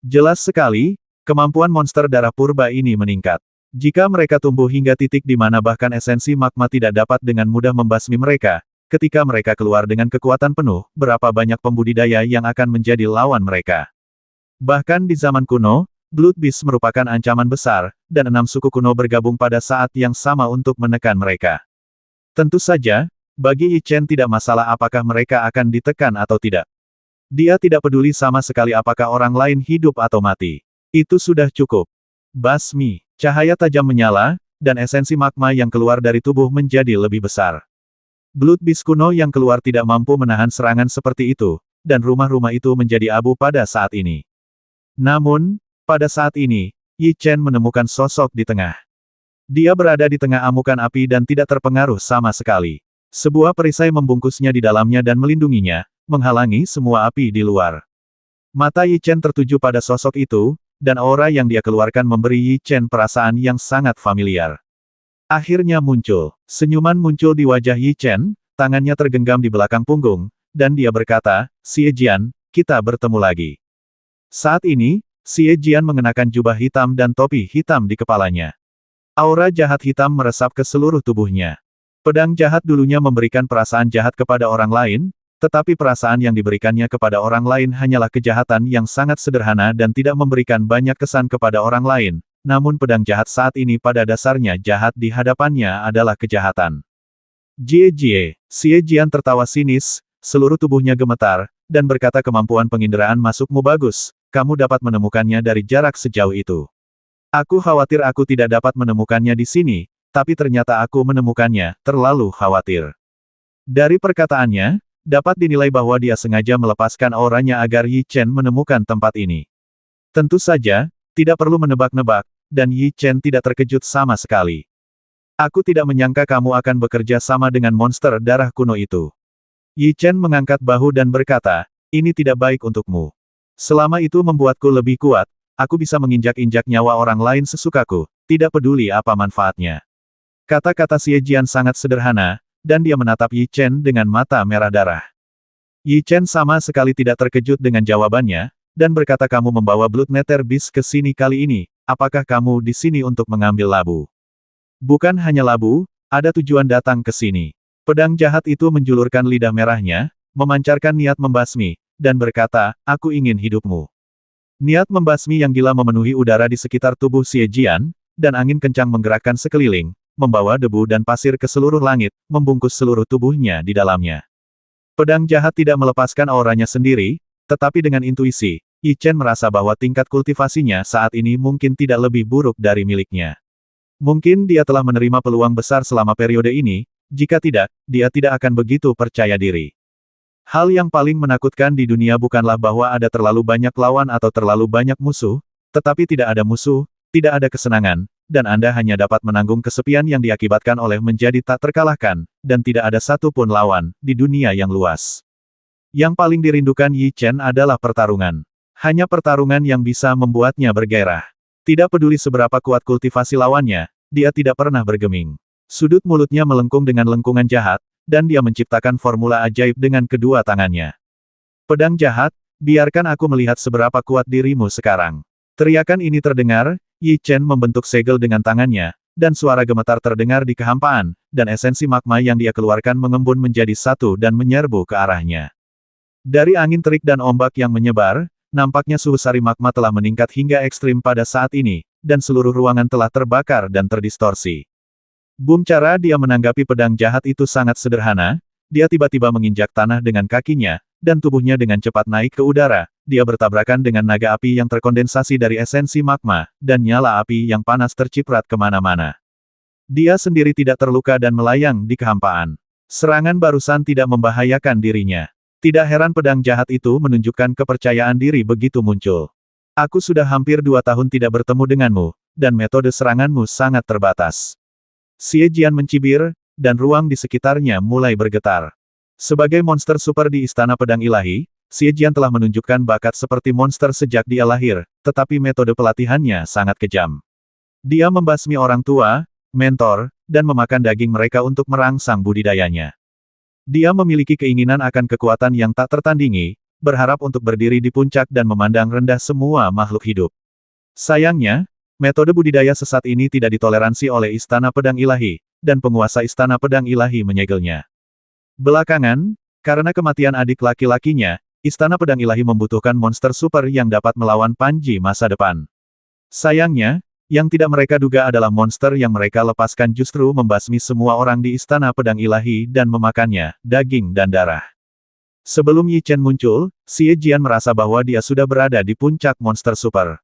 Jelas sekali, kemampuan monster darah purba ini meningkat. Jika mereka tumbuh hingga titik di mana bahkan esensi magma tidak dapat dengan mudah membasmi mereka, ketika mereka keluar dengan kekuatan penuh, berapa banyak pembudidaya yang akan menjadi lawan mereka. Bahkan di zaman kuno, Blood Beast merupakan ancaman besar, dan 6 suku kuno bergabung pada saat yang sama untuk menekan mereka. Tentu saja, bagi Yi Chen tidak masalah apakah mereka akan ditekan atau tidak. Dia tidak peduli sama sekali apakah orang lain hidup atau mati. Itu sudah cukup. Basmi. Cahaya tajam menyala, dan esensi magma yang keluar dari tubuh menjadi lebih besar. Blood Beast kuno yang keluar tidak mampu menahan serangan seperti itu, dan rumah-rumah itu menjadi abu pada saat ini. Namun, pada saat ini, Yi Chen menemukan sosok di tengah. Dia berada di tengah amukan api dan tidak terpengaruh sama sekali. Sebuah perisai membungkusnya di dalamnya dan melindunginya, menghalangi semua api di luar. Mata Yi Chen tertuju pada sosok itu, dan aura yang dia keluarkan memberi Yi Chen perasaan yang sangat familiar. Akhirnya muncul. Senyuman muncul di wajah Yi Chen, tangannya tergenggam di belakang punggung, dan dia berkata, "Xie Jian, kita bertemu lagi." Saat ini, Xie Jian mengenakan jubah hitam dan topi hitam di kepalanya. Aura jahat hitam meresap ke seluruh tubuhnya. Pedang jahat dulunya memberikan perasaan jahat kepada orang lain, tetapi perasaan yang diberikannya kepada orang lain hanyalah kejahatan yang sangat sederhana dan tidak memberikan banyak kesan kepada orang lain. Namun pedang jahat saat ini pada dasarnya jahat di hadapannya adalah kejahatan. Jie, Xie Jian tertawa sinis, seluruh tubuhnya gemetar, dan berkata kemampuan penginderaan masukmu bagus, kamu dapat menemukannya dari jarak sejauh itu. Aku khawatir aku tidak dapat menemukannya di sini, tapi ternyata aku menemukannya, terlalu khawatir. Dari perkataannya, dapat dinilai bahwa dia sengaja melepaskan auranya agar Yi Chen menemukan tempat ini. Tentu saja, tidak perlu menebak-nebak, dan Yi Chen tidak terkejut sama sekali. Aku tidak menyangka kamu akan bekerja sama dengan monster darah kuno itu. Yi Chen mengangkat bahu dan berkata, ini tidak baik untukmu. Selama itu membuatku lebih kuat, aku bisa menginjak-injak nyawa orang lain sesukaku, tidak peduli apa manfaatnya. Kata-kata Xie Jian sangat sederhana, dan dia menatap Yi Chen dengan mata merah darah. Yi Chen sama sekali tidak terkejut dengan jawabannya, dan berkata kamu membawa Blood Nether Beast ke sini kali ini, apakah kamu di sini untuk mengambil labu? Bukan hanya labu, ada tujuan datang ke sini. Pedang jahat itu menjulurkan lidah merahnya, memancarkan niat membasmi, dan berkata, aku ingin hidupmu. Niat membasmi yang gila memenuhi udara di sekitar tubuh Xie Jian, dan angin kencang menggerakkan sekeliling, membawa debu dan pasir ke seluruh langit, membungkus seluruh tubuhnya di dalamnya. Pedang jahat tidak melepaskan auranya sendiri, tetapi dengan intuisi, Yi Chen merasa bahwa tingkat kultivasinya saat ini mungkin tidak lebih buruk dari miliknya. Mungkin dia telah menerima peluang besar selama periode ini, jika tidak, dia tidak akan begitu percaya diri. Hal yang paling menakutkan di dunia bukanlah bahwa ada terlalu banyak lawan atau terlalu banyak musuh, tetapi tidak ada musuh, tidak ada kesenangan, dan Anda hanya dapat menanggung kesepian yang diakibatkan oleh menjadi tak terkalahkan, dan tidak ada satupun lawan di dunia yang luas. Yang paling dirindukan Yi Chen adalah pertarungan. Hanya pertarungan yang bisa membuatnya bergairah. Tidak peduli seberapa kuat kultivasi lawannya, dia tidak pernah bergeming. Sudut mulutnya melengkung dengan lengkungan jahat, dan dia menciptakan formula ajaib dengan kedua tangannya. Pedang jahat, biarkan aku melihat seberapa kuat dirimu sekarang. Teriakan ini terdengar, Yi Chen membentuk segel dengan tangannya, dan suara gemetar terdengar di kehampaan, dan esensi magma yang dia keluarkan mengembun menjadi satu dan menyerbu ke arahnya. Dari angin terik dan ombak yang menyebar, nampaknya suhu sari magma telah meningkat hingga ekstrim pada saat ini, dan seluruh ruangan telah terbakar dan terdistorsi. Cara dia menanggapi pedang jahat itu sangat sederhana, dia tiba-tiba menginjak tanah dengan kakinya, dan tubuhnya dengan cepat naik ke udara, dia bertabrakan dengan naga api yang terkondensasi dari esensi magma, dan nyala api yang panas terciprat kemana-mana. Dia sendiri tidak terluka dan melayang di kehampaan. Serangan barusan tidak membahayakan dirinya. Tidak heran pedang jahat itu menunjukkan kepercayaan diri begitu muncul. Aku sudah hampir 2 tahun tidak bertemu denganmu, dan metode seranganmu sangat terbatas. Xie Jian mencibir, dan ruang di sekitarnya mulai bergetar. Sebagai monster super di Istana Pedang Ilahi, Xie Jian telah menunjukkan bakat seperti monster sejak dia lahir, tetapi metode pelatihannya sangat kejam. Dia membasmi orang tua, mentor, dan memakan daging mereka untuk merangsang budidayanya. Dia memiliki keinginan akan kekuatan yang tak tertandingi, berharap untuk berdiri di puncak dan memandang rendah semua makhluk hidup. Sayangnya, metode budidaya sesat ini tidak ditoleransi oleh Istana Pedang Ilahi, dan penguasa Istana Pedang Ilahi menyegelnya. Belakangan, karena kematian adik laki-lakinya, Istana Pedang Ilahi membutuhkan monster super yang dapat melawan Panji masa depan. Sayangnya, yang tidak mereka duga adalah monster yang mereka lepaskan justru membasmi semua orang di Istana Pedang Ilahi dan memakannya, daging dan darah. Sebelum Yi Chen muncul, Xie Jian merasa bahwa dia sudah berada di puncak monster super.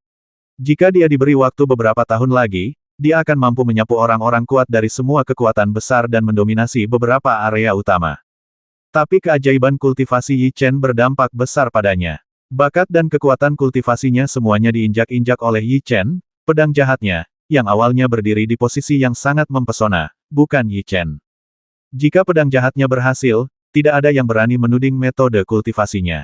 Jika dia diberi waktu beberapa tahun lagi, dia akan mampu menyapu orang-orang kuat dari semua kekuatan besar dan mendominasi beberapa area utama. Tapi keajaiban kultivasi Yi Chen berdampak besar padanya. Bakat dan kekuatan kultivasinya semuanya diinjak-injak oleh Yi Chen, pedang jahatnya, yang awalnya berdiri di posisi yang sangat mempesona, bukan Yi Chen. Jika pedang jahatnya berhasil, tidak ada yang berani menuding metode kultivasinya.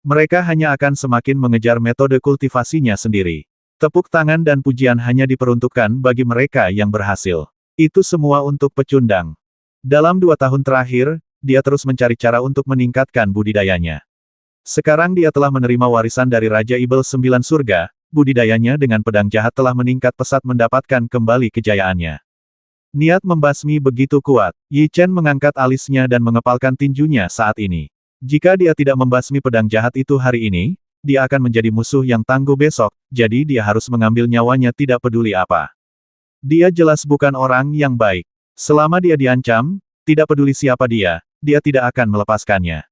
Mereka hanya akan semakin mengejar metode kultivasinya sendiri. Tepuk tangan dan pujian hanya diperuntukkan bagi mereka yang berhasil. Itu semua untuk pecundang. Dalam 2 tahun terakhir, dia terus mencari cara untuk meningkatkan budidayanya. Sekarang dia telah menerima warisan dari Raja Ibel 9 Surga, budidayanya dengan pedang jahat telah meningkat pesat mendapatkan kembali kejayaannya. Niat membasmi begitu kuat, Yi Chen mengangkat alisnya dan mengepalkan tinjunya saat ini. Jika dia tidak membasmi pedang jahat itu hari ini, dia akan menjadi musuh yang tangguh besok, jadi dia harus mengambil nyawanya tidak peduli apa. Dia jelas bukan orang yang baik. Selama dia diancam, tidak peduli siapa dia tidak akan melepaskannya.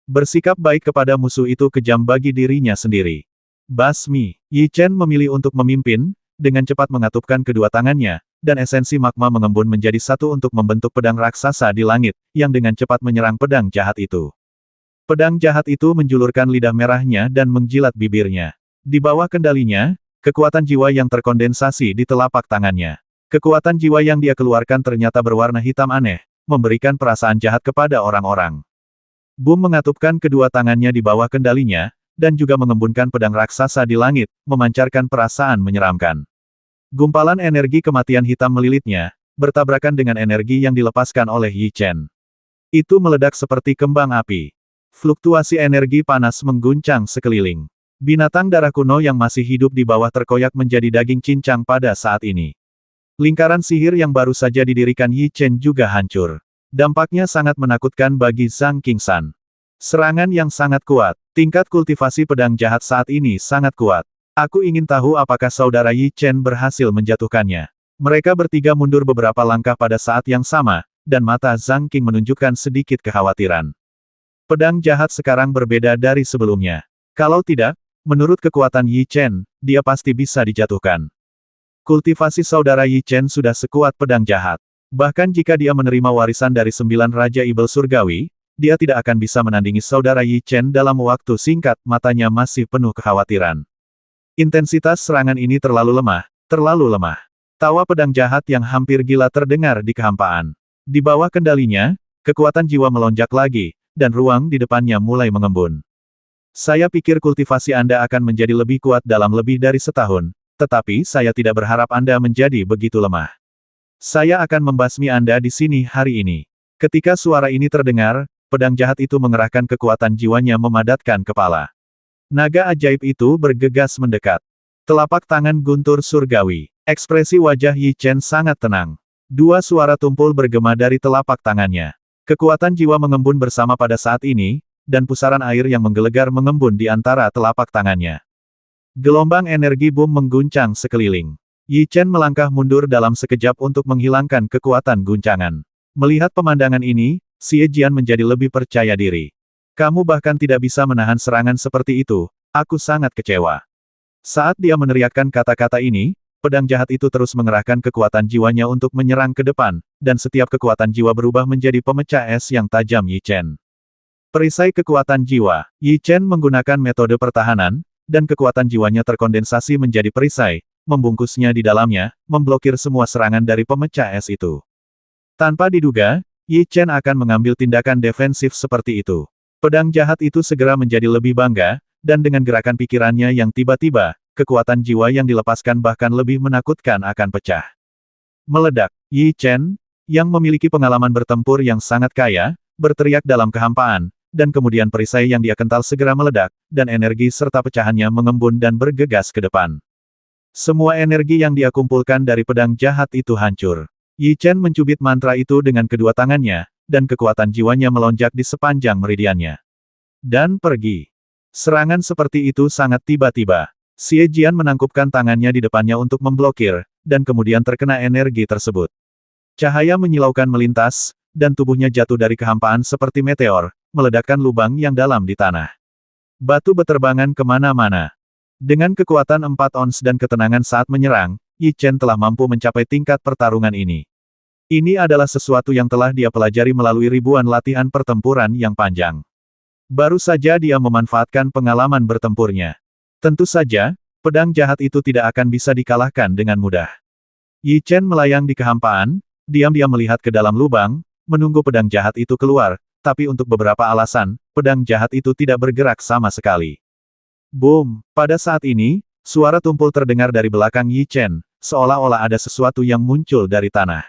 Bersikap baik kepada musuh itu kejam bagi dirinya sendiri. Basmi, Yi Chen memilih untuk memimpin, dengan cepat mengatupkan kedua tangannya, dan esensi magma mengembun menjadi satu untuk membentuk pedang raksasa di langit, yang dengan cepat menyerang pedang jahat itu. Pedang jahat itu menjulurkan lidah merahnya dan menjilat bibirnya. Di bawah kendalinya, kekuatan jiwa yang terkondensasi di telapak tangannya. Kekuatan jiwa yang dia keluarkan ternyata berwarna hitam aneh, memberikan perasaan jahat kepada orang-orang. Boom mengatupkan kedua tangannya di bawah kendalinya, dan juga mengembunkan pedang raksasa di langit, memancarkan perasaan menyeramkan. Gumpalan energi kematian hitam melilitnya, bertabrakan dengan energi yang dilepaskan oleh Yi Chen. Itu meledak seperti kembang api. Fluktuasi energi panas mengguncang sekeliling. Binatang darah kuno yang masih hidup di bawah terkoyak menjadi daging cincang pada saat ini. Lingkaran sihir yang baru saja didirikan Yi Chen juga hancur. Dampaknya sangat menakutkan bagi Zhang Qingshan. Serangan yang sangat kuat. Tingkat kultivasi pedang jahat saat ini sangat kuat. Aku ingin tahu apakah saudara Yi Chen berhasil menjatuhkannya. Mereka bertiga mundur beberapa langkah pada saat yang sama, dan mata Zhang Qing menunjukkan sedikit kekhawatiran. Pedang jahat sekarang berbeda dari sebelumnya. Kalau tidak, menurut kekuatan Yi Chen, dia pasti bisa dijatuhkan. Kultivasi saudara Yi Chen sudah sekuat pedang jahat. Bahkan jika dia menerima warisan dari 9 Raja Ibel Surgawi, dia tidak akan bisa menandingi saudara Yi Chen dalam waktu singkat, matanya masih penuh kekhawatiran. Intensitas serangan ini terlalu lemah, terlalu lemah. Tawa pedang jahat yang hampir gila terdengar di kehampaan. Di bawah kendalinya, kekuatan jiwa melonjak lagi, dan ruang di depannya mulai mengembun. Saya pikir kultivasi Anda akan menjadi lebih kuat dalam lebih dari setahun, tetapi saya tidak berharap Anda menjadi begitu lemah. Saya akan membasmi Anda di sini hari ini. Ketika suara ini terdengar, pedang jahat itu mengerahkan kekuatan jiwanya memadatkan kepala. Naga ajaib itu bergegas mendekat. Telapak tangan guntur surgawi. Ekspresi wajah Yi Chen sangat tenang. Dua suara tumpul bergema dari telapak tangannya. Kekuatan jiwa mengembun bersama pada saat ini, dan pusaran air yang menggelegar mengembun di antara telapak tangannya. Gelombang energi boom mengguncang sekeliling. Yi Chen melangkah mundur dalam sekejap untuk menghilangkan kekuatan guncangan. Melihat pemandangan ini, Xie Jian menjadi lebih percaya diri. Kamu bahkan tidak bisa menahan serangan seperti itu, aku sangat kecewa. Saat dia meneriakkan kata-kata ini, pedang jahat itu terus mengerahkan kekuatan jiwanya untuk menyerang ke depan, dan setiap kekuatan jiwa berubah menjadi pemecah es yang tajam Yi Chen. Perisai kekuatan jiwa. Yi Chen menggunakan metode pertahanan, dan kekuatan jiwanya terkondensasi menjadi perisai, membungkusnya di dalamnya, memblokir semua serangan dari pemecah es itu. Tanpa diduga, Yi Chen akan mengambil tindakan defensif seperti itu. Pedang jahat itu segera menjadi lebih bangga, dan dengan gerakan pikirannya yang tiba-tiba, kekuatan jiwa yang dilepaskan bahkan lebih menakutkan akan pecah. Meledak. Yi Chen, yang memiliki pengalaman bertempur yang sangat kaya, berteriak dalam kehampaan, dan kemudian perisai yang dia kental segera meledak, dan energi serta pecahannya mengembun dan bergegas ke depan. Semua energi yang dia kumpulkan dari pedang jahat itu hancur. Yi Chen mencubit mantra itu dengan kedua tangannya, dan kekuatan jiwanya melonjak di sepanjang meridiannya. Dan pergi. Serangan seperti itu sangat tiba-tiba. Xie Jian menangkupkan tangannya di depannya untuk memblokir, dan kemudian terkena energi tersebut. Cahaya menyilaukan melintas, dan tubuhnya jatuh dari kehampaan seperti meteor, meledakkan lubang yang dalam di tanah. Batu beterbangan kemana-mana. Dengan kekuatan 4 ons dan ketenangan saat menyerang, Yi Chen telah mampu mencapai tingkat pertarungan ini. Ini adalah sesuatu yang telah dia pelajari melalui ribuan latihan pertempuran yang panjang. Baru saja dia memanfaatkan pengalaman bertempurnya. Tentu saja, pedang jahat itu tidak akan bisa dikalahkan dengan mudah. Yi Chen melayang di kehampaan, diam-diam melihat ke dalam lubang, menunggu pedang jahat itu keluar, tapi untuk beberapa alasan, pedang jahat itu tidak bergerak sama sekali. Boom! Pada saat ini, suara tumpul terdengar dari belakang Yi Chen, seolah-olah ada sesuatu yang muncul dari tanah.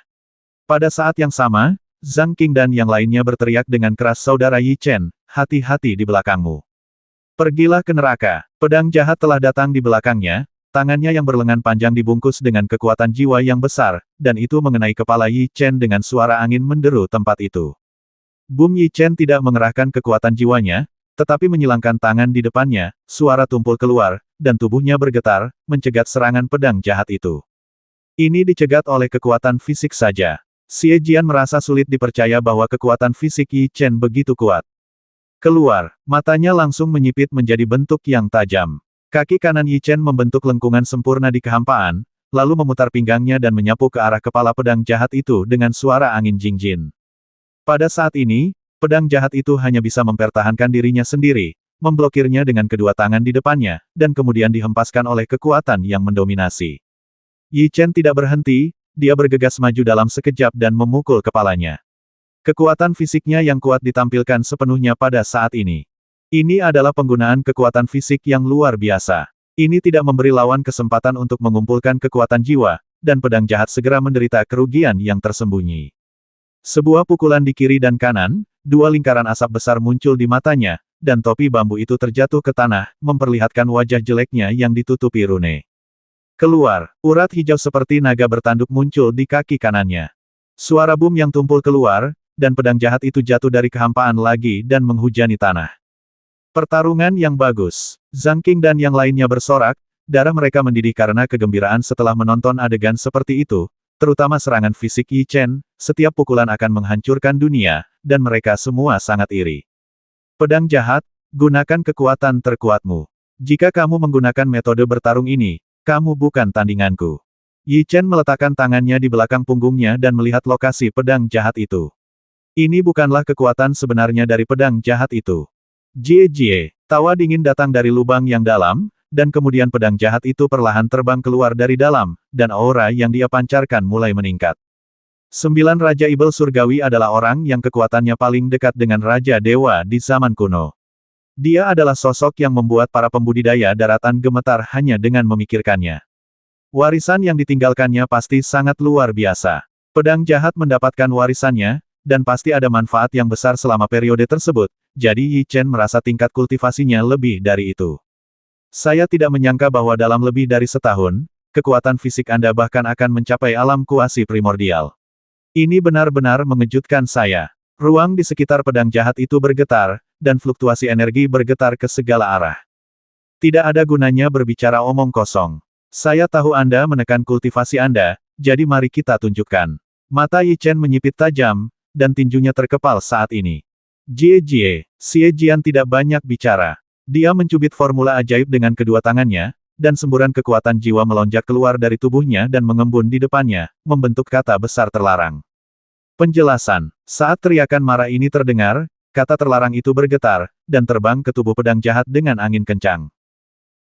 Pada saat yang sama, Zhang Qing dan yang lainnya berteriak dengan keras, "Saudara Yi Chen, hati-hati di belakangmu. Pergilah ke neraka." Pedang jahat telah datang di belakangnya, tangannya yang berlengan panjang dibungkus dengan kekuatan jiwa yang besar, dan itu mengenai kepala Yi Chen dengan suara angin menderu tempat itu. Boom! Yi Chen tidak mengerahkan kekuatan jiwanya, tetapi menyilangkan tangan di depannya, suara tumpul keluar, dan tubuhnya bergetar, mencegat serangan pedang jahat itu. Ini dicegat oleh kekuatan fisik saja. Xie Jian merasa sulit dipercaya bahwa kekuatan fisik Yi Chen begitu kuat. Keluar, matanya langsung menyipit menjadi bentuk yang tajam. Kaki kanan Yi Chen membentuk lengkungan sempurna di kehampaan, lalu memutar pinggangnya dan menyapu ke arah kepala pedang jahat itu dengan suara angin jinjin. Pada saat ini, pedang jahat itu hanya bisa mempertahankan dirinya sendiri, memblokirnya dengan kedua tangan di depannya, dan kemudian dihempaskan oleh kekuatan yang mendominasi. Yi Chen tidak berhenti, dia bergegas maju dalam sekejap dan memukul kepalanya. Kekuatan fisiknya yang kuat ditampilkan sepenuhnya pada saat ini. Ini adalah penggunaan kekuatan fisik yang luar biasa. Ini tidak memberi lawan kesempatan untuk mengumpulkan kekuatan jiwa, dan pedang jahat segera menderita kerugian yang tersembunyi. Sebuah pukulan di kiri dan kanan, dua lingkaran asap besar muncul di matanya, dan topi bambu itu terjatuh ke tanah, memperlihatkan wajah jeleknya yang ditutupi rune. Keluar, urat hijau seperti naga bertanduk muncul di kaki kanannya. Suara boom yang tumpul keluar, dan pedang jahat itu jatuh dari kehampaan lagi dan menghujani tanah. Pertarungan yang bagus. Zhang Qing dan yang lainnya bersorak, darah mereka mendidih karena kegembiraan setelah menonton adegan seperti itu, terutama serangan fisik Yi Chen, setiap pukulan akan menghancurkan dunia, dan mereka semua sangat iri. Pedang jahat, gunakan kekuatan terkuatmu. Jika kamu menggunakan metode bertarung ini, kamu bukan tandinganku. Yi Chen meletakkan tangannya di belakang punggungnya dan melihat lokasi pedang jahat itu. Ini bukanlah kekuatan sebenarnya dari pedang jahat itu. Jie, tawa dingin datang dari lubang yang dalam, dan kemudian pedang jahat itu perlahan terbang keluar dari dalam, dan aura yang dia pancarkan mulai meningkat. 9 Raja Ibel Surgawi adalah orang yang kekuatannya paling dekat dengan Raja Dewa di zaman kuno. Dia adalah sosok yang membuat para pembudidaya daratan gemetar hanya dengan memikirkannya. Warisan yang ditinggalkannya pasti sangat luar biasa. Pedang jahat mendapatkan warisannya, dan pasti ada manfaat yang besar selama periode tersebut, jadi Yi Chen merasa tingkat kultivasinya lebih dari itu. Saya tidak menyangka bahwa dalam lebih dari setahun, kekuatan fisik Anda bahkan akan mencapai alam kuasi primordial. Ini benar-benar mengejutkan saya. Ruang di sekitar pedang jahat itu bergetar, dan fluktuasi energi bergetar ke segala arah. Tidak ada gunanya berbicara omong kosong. Saya tahu Anda menekan kultivasi Anda, jadi mari kita tunjukkan. Mata Yi Chen menyipit tajam, dan tinjunya terkepal saat ini. Jie, Xie Jian tidak banyak bicara. Dia mencubit formula ajaib dengan kedua tangannya, dan semburan kekuatan jiwa melonjak keluar dari tubuhnya dan mengembun di depannya, membentuk kata besar terlarang. Penjelasan. Saat teriakan marah ini terdengar, kata terlarang itu bergetar, dan terbang ke tubuh pedang jahat dengan angin kencang.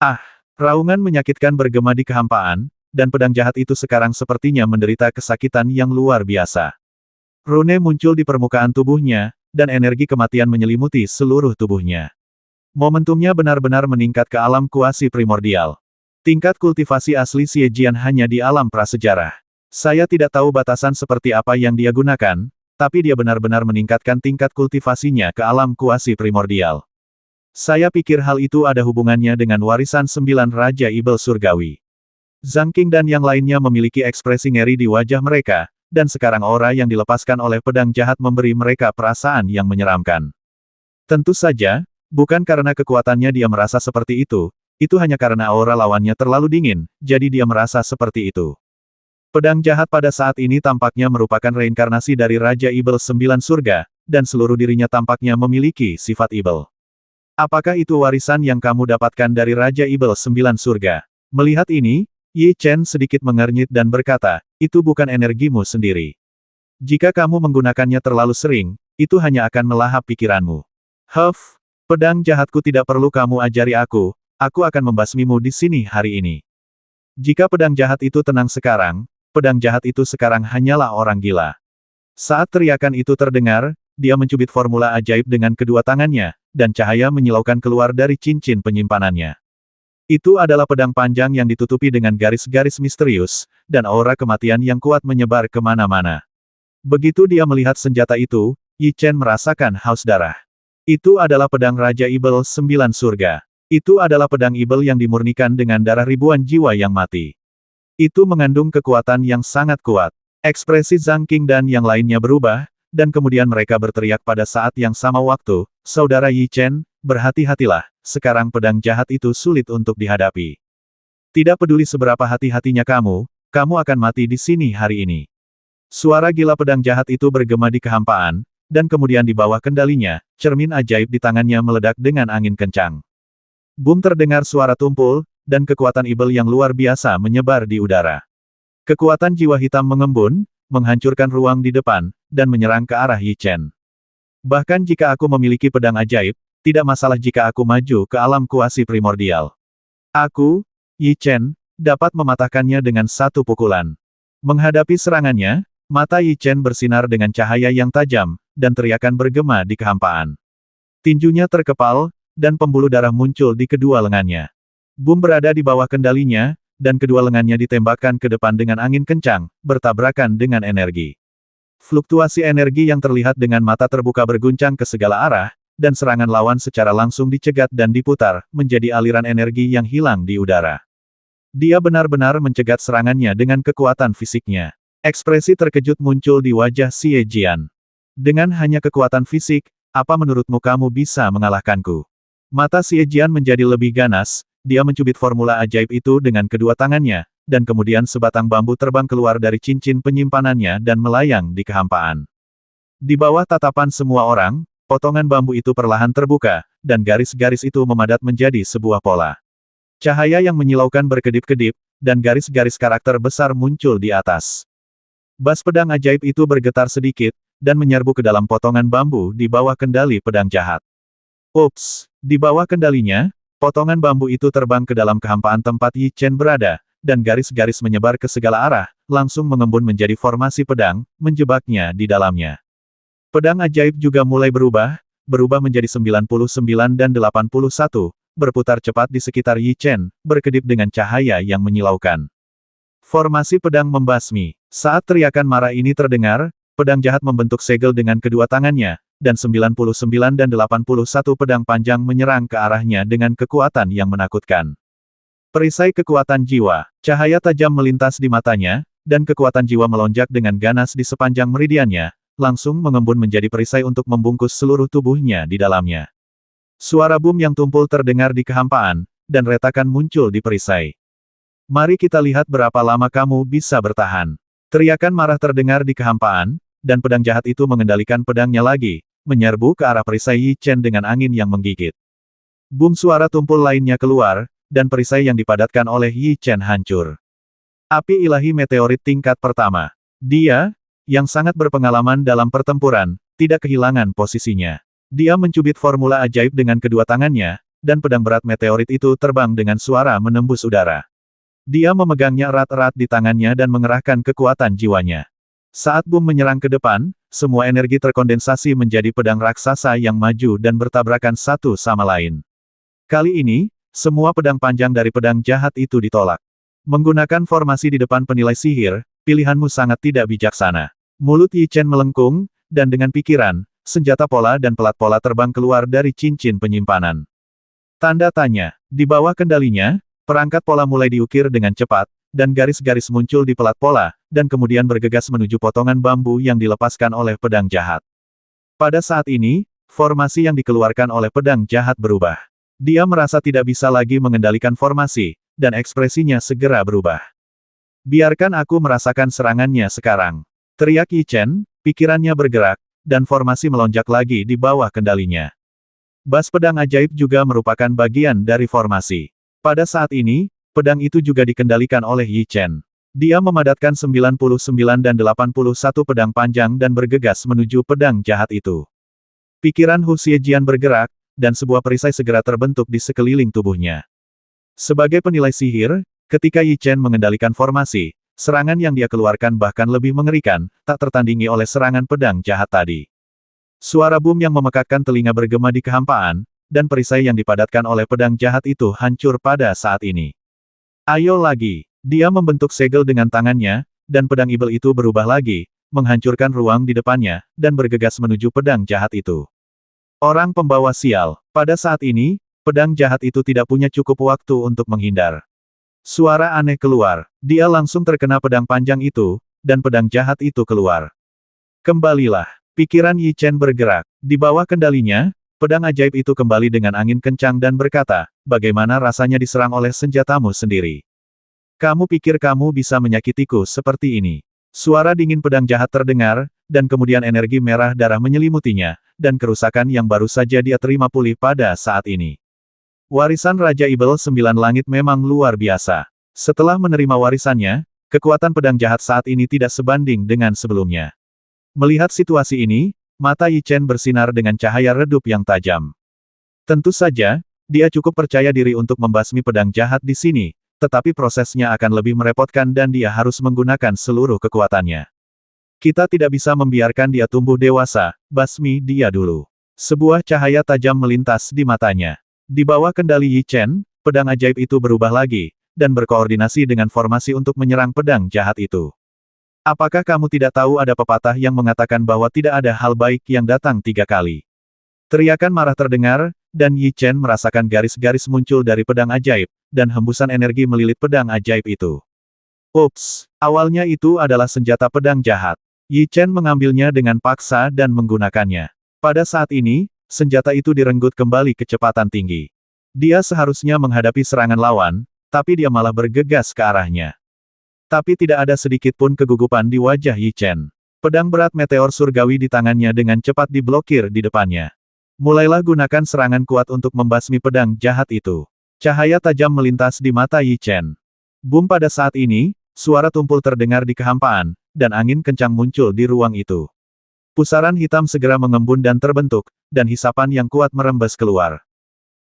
Ah! Raungan menyakitkan bergema di kehampaan, dan pedang jahat itu sekarang sepertinya menderita kesakitan yang luar biasa. Rune muncul di permukaan tubuhnya, dan energi kematian menyelimuti seluruh tubuhnya. Momentumnya benar-benar meningkat ke alam kuasi primordial. Tingkat kultivasi asli Xie Jian hanya di alam prasejarah. Saya tidak tahu batasan seperti apa yang dia gunakan, tapi dia benar-benar meningkatkan tingkat kultivasinya ke alam kuasi primordial. Saya pikir hal itu ada hubungannya dengan warisan 9 Raja Ibel Surgawi. Zhang Qing dan yang lainnya memiliki ekspresi ngeri di wajah mereka, dan sekarang aura yang dilepaskan oleh pedang jahat memberi mereka perasaan yang menyeramkan. Tentu saja, bukan karena kekuatannya dia merasa seperti itu hanya karena aura lawannya terlalu dingin, jadi dia merasa seperti itu. Pedang jahat pada saat ini tampaknya merupakan reinkarnasi dari Raja Ibel 9 Surga, dan seluruh dirinya tampaknya memiliki sifat Ibel. Apakah itu warisan yang kamu dapatkan dari Raja Ibel 9 Surga? Melihat ini, Yi Chen sedikit mengernyit dan berkata, itu bukan energimu sendiri. Jika kamu menggunakannya terlalu sering, itu hanya akan melahap pikiranmu. Huff, pedang jahatku tidak perlu kamu ajari aku akan membasmimu di sini hari ini. Jika pedang jahat itu tenang sekarang, pedang jahat itu sekarang hanyalah orang gila. Saat teriakan itu terdengar, dia mencubit formula ajaib dengan kedua tangannya, dan cahaya menyilaukan keluar dari cincin penyimpanannya. Itu adalah pedang panjang yang ditutupi dengan garis-garis misterius, dan aura kematian yang kuat menyebar kemana-mana. Begitu dia melihat senjata itu, Yi Chen merasakan haus darah. Itu adalah pedang Raja Ibel 9 Surga. Itu adalah pedang Ibel yang dimurnikan dengan darah ribuan jiwa yang mati. Itu mengandung kekuatan yang sangat kuat. Ekspresi Zhang Qing dan yang lainnya berubah, dan kemudian mereka berteriak pada saat yang sama waktu, Saudara Yi Chen, berhati-hatilah, sekarang pedang jahat itu sulit untuk dihadapi. Tidak peduli seberapa hati-hatinya kamu akan mati di sini hari ini. Suara gila pedang jahat itu bergema di kehampaan, dan kemudian di bawah kendalinya, cermin ajaib di tangannya meledak dengan angin kencang. Boom, terdengar suara tumpul, dan kekuatan Ibel yang luar biasa menyebar di udara. Kekuatan jiwa hitam mengembun, menghancurkan ruang di depan, dan menyerang ke arah Yi Chen. Bahkan jika aku memiliki pedang ajaib, tidak masalah jika aku maju ke alam kuasi primordial. Aku, Yi Chen, dapat mematahkannya dengan satu pukulan. Menghadapi serangannya, mata Yi Chen bersinar dengan cahaya yang tajam, dan teriakan bergema di kehampaan. Tinjunya terkepal, dan pembuluh darah muncul di kedua lengannya. Boom berada di bawah kendalinya, dan kedua lengannya ditembakkan ke depan dengan angin kencang, bertabrakan dengan energi. Fluktuasi energi yang terlihat dengan mata terbuka berguncang ke segala arah, dan serangan lawan secara langsung dicegat dan diputar, menjadi aliran energi yang hilang di udara. Dia benar-benar mencegat serangannya dengan kekuatan fisiknya. Ekspresi terkejut muncul di wajah Xie Jian. Dengan hanya kekuatan fisik, apa menurutmu kamu bisa mengalahkanku? Mata Xie Jian menjadi lebih ganas, dia mencubit formula ajaib itu dengan kedua tangannya, dan kemudian sebatang bambu terbang keluar dari cincin penyimpanannya dan melayang di kehampaan. Di bawah tatapan semua orang, potongan bambu itu perlahan terbuka, dan garis-garis itu memadat menjadi sebuah pola. Cahaya yang menyilaukan berkedip-kedip, dan garis-garis karakter besar muncul di atas. Bas pedang ajaib itu bergetar sedikit, dan menyerbu ke dalam potongan bambu di bawah kendali pedang jahat. Ups! Di bawah kendalinya, potongan bambu itu terbang ke dalam kehampaan tempat Yi Chen berada, dan garis-garis menyebar ke segala arah, langsung mengembun menjadi formasi pedang, menjebaknya di dalamnya. Pedang ajaib juga mulai berubah, berubah menjadi 99 dan 81, berputar cepat di sekitar Yi Chen, berkedip dengan cahaya yang menyilaukan. Formasi pedang membasmi. Saat teriakan marah ini terdengar, pedang jahat membentuk segel dengan kedua tangannya, dan 99 dan 81 pedang panjang menyerang ke arahnya dengan kekuatan yang menakutkan. Perisai kekuatan jiwa. Cahaya tajam melintas di matanya, dan kekuatan jiwa melonjak dengan ganas di sepanjang meridiannya, langsung mengembun menjadi perisai untuk membungkus seluruh tubuhnya di dalamnya. Suara bum yang tumpul terdengar di kehampaan, dan retakan muncul di perisai. Mari kita lihat berapa lama kamu bisa bertahan. Teriakan marah terdengar di kehampaan, dan pedang jahat itu mengendalikan pedangnya lagi, menyerbu ke arah perisai Yi Chen dengan angin yang menggigit. Bum suara tumpul lainnya keluar, dan perisai yang dipadatkan oleh Yi Chen hancur. Api ilahi meteorit tingkat pertama. Dia, yang sangat berpengalaman dalam pertempuran, tidak kehilangan posisinya. Dia mencubit formula ajaib dengan kedua tangannya, dan pedang berat meteorit itu terbang dengan suara menembus udara. Dia memegangnya erat-erat di tangannya dan mengerahkan kekuatan jiwanya. Saat bum menyerang ke depan, semua energi terkondensasi menjadi pedang raksasa yang maju dan bertabrakan satu sama lain. Kali ini, semua pedang panjang dari pedang jahat itu ditolak. Menggunakan formasi di depan penilai sihir, pilihanmu sangat tidak bijaksana. Mulut Yi Chen melengkung, dan dengan pikiran, senjata pola dan pelat pola terbang keluar dari cincin penyimpanan. Tanda tanya. Di bawah kendalinya, perangkat pola mulai diukir dengan cepat, dan garis-garis muncul di pelat pola, dan kemudian bergegas menuju potongan bambu yang dilepaskan oleh pedang jahat. Pada saat ini, formasi yang dikeluarkan oleh pedang jahat berubah. Dia merasa tidak bisa lagi mengendalikan formasi, dan ekspresinya segera berubah. Biarkan aku merasakan serangannya sekarang. Teriak Yi Chen, pikirannya bergerak, dan formasi melonjak lagi di bawah kendalinya. Bas pedang ajaib juga merupakan bagian dari formasi. Pada saat ini, pedang itu juga dikendalikan oleh Yi Chen. Dia memadatkan 99 dan 81 pedang panjang dan bergegas menuju pedang jahat itu. Pikiran Hu Xiejian bergerak, dan sebuah perisai segera terbentuk di sekeliling tubuhnya. Sebagai penilai sihir, ketika Yi Chen mengendalikan formasi, serangan yang dia keluarkan bahkan lebih mengerikan, tak tertandingi oleh serangan pedang jahat tadi. Suara bum yang memekakkan telinga bergema di kehampaan, dan perisai yang dipadatkan oleh pedang jahat itu hancur pada saat ini. Ayo lagi! Dia membentuk segel dengan tangannya, dan pedang ibel itu berubah lagi, menghancurkan ruang di depannya, dan bergegas menuju pedang jahat itu. Orang pembawa sial. Pada saat ini, pedang jahat itu tidak punya cukup waktu untuk menghindar. Suara aneh keluar. Dia langsung terkena pedang panjang itu, dan pedang jahat itu keluar. Kembalilah. Pikiran Yi Chen bergerak. Di bawah kendalinya, pedang ajaib itu kembali dengan angin kencang dan berkata, bagaimana rasanya diserang oleh senjatamu sendiri? Kamu pikir kamu bisa menyakitiku seperti ini? Suara dingin pedang jahat terdengar, dan kemudian energi merah darah menyelimutinya, dan kerusakan yang baru saja dia terima pulih pada saat ini. Warisan Raja Ibel Sembilan Langit memang luar biasa. Setelah menerima warisannya, kekuatan pedang jahat saat ini tidak sebanding dengan sebelumnya. Melihat situasi ini, mata Yi Chen bersinar dengan cahaya redup yang tajam. Tentu saja, dia cukup percaya diri untuk membasmi pedang jahat di sini, tetapi prosesnya akan lebih merepotkan dan dia harus menggunakan seluruh kekuatannya. Kita tidak bisa membiarkan dia tumbuh dewasa, basmi dia dulu. Sebuah cahaya tajam melintas di matanya. Di bawah kendali Yi Chen, pedang ajaib itu berubah lagi, dan berkoordinasi dengan formasi untuk menyerang pedang jahat itu. Apakah kamu tidak tahu ada pepatah yang mengatakan bahwa tidak ada hal baik yang datang 3 kali? Teriakan marah terdengar, dan Yi Chen merasakan garis-garis muncul dari pedang ajaib, dan hembusan energi melilit pedang ajaib itu. Ups, awalnya itu adalah senjata pedang jahat. Yi Chen mengambilnya dengan paksa dan menggunakannya. Pada saat ini, senjata itu direnggut kembali kecepatan tinggi. Dia seharusnya menghadapi serangan lawan, tapi dia malah bergegas ke arahnya. Tapi tidak ada sedikit pun kegugupan di wajah Yi Chen. Pedang berat meteor surgawi di tangannya dengan cepat diblokir di depannya. Mulailah gunakan serangan kuat untuk membasmi pedang jahat itu. Cahaya tajam melintas di mata Yi Chen. Bum pada saat ini, suara tumpul terdengar di kehampaan, dan angin kencang muncul di ruang itu. Pusaran hitam segera mengembun dan terbentuk, dan hisapan yang kuat merembes keluar.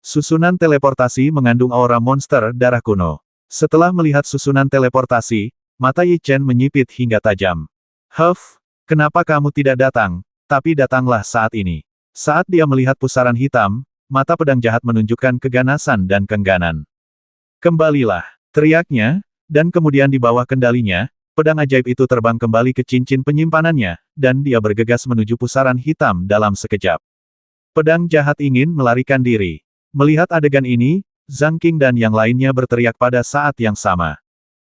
Susunan teleportasi mengandung aura monster darah kuno. Setelah melihat susunan teleportasi, mata Yi Chen menyipit hingga tajam. Huff, kenapa kamu tidak datang? Tapi datanglah saat ini. Saat dia melihat pusaran hitam, mata pedang jahat menunjukkan keganasan dan keengganan. Kembalilah, teriaknya, dan kemudian di bawah kendalinya, pedang ajaib itu terbang kembali ke cincin penyimpanannya, dan dia bergegas menuju pusaran hitam dalam sekejap. Pedang jahat ingin melarikan diri. Melihat adegan ini, Zhang Qing dan yang lainnya berteriak pada saat yang sama.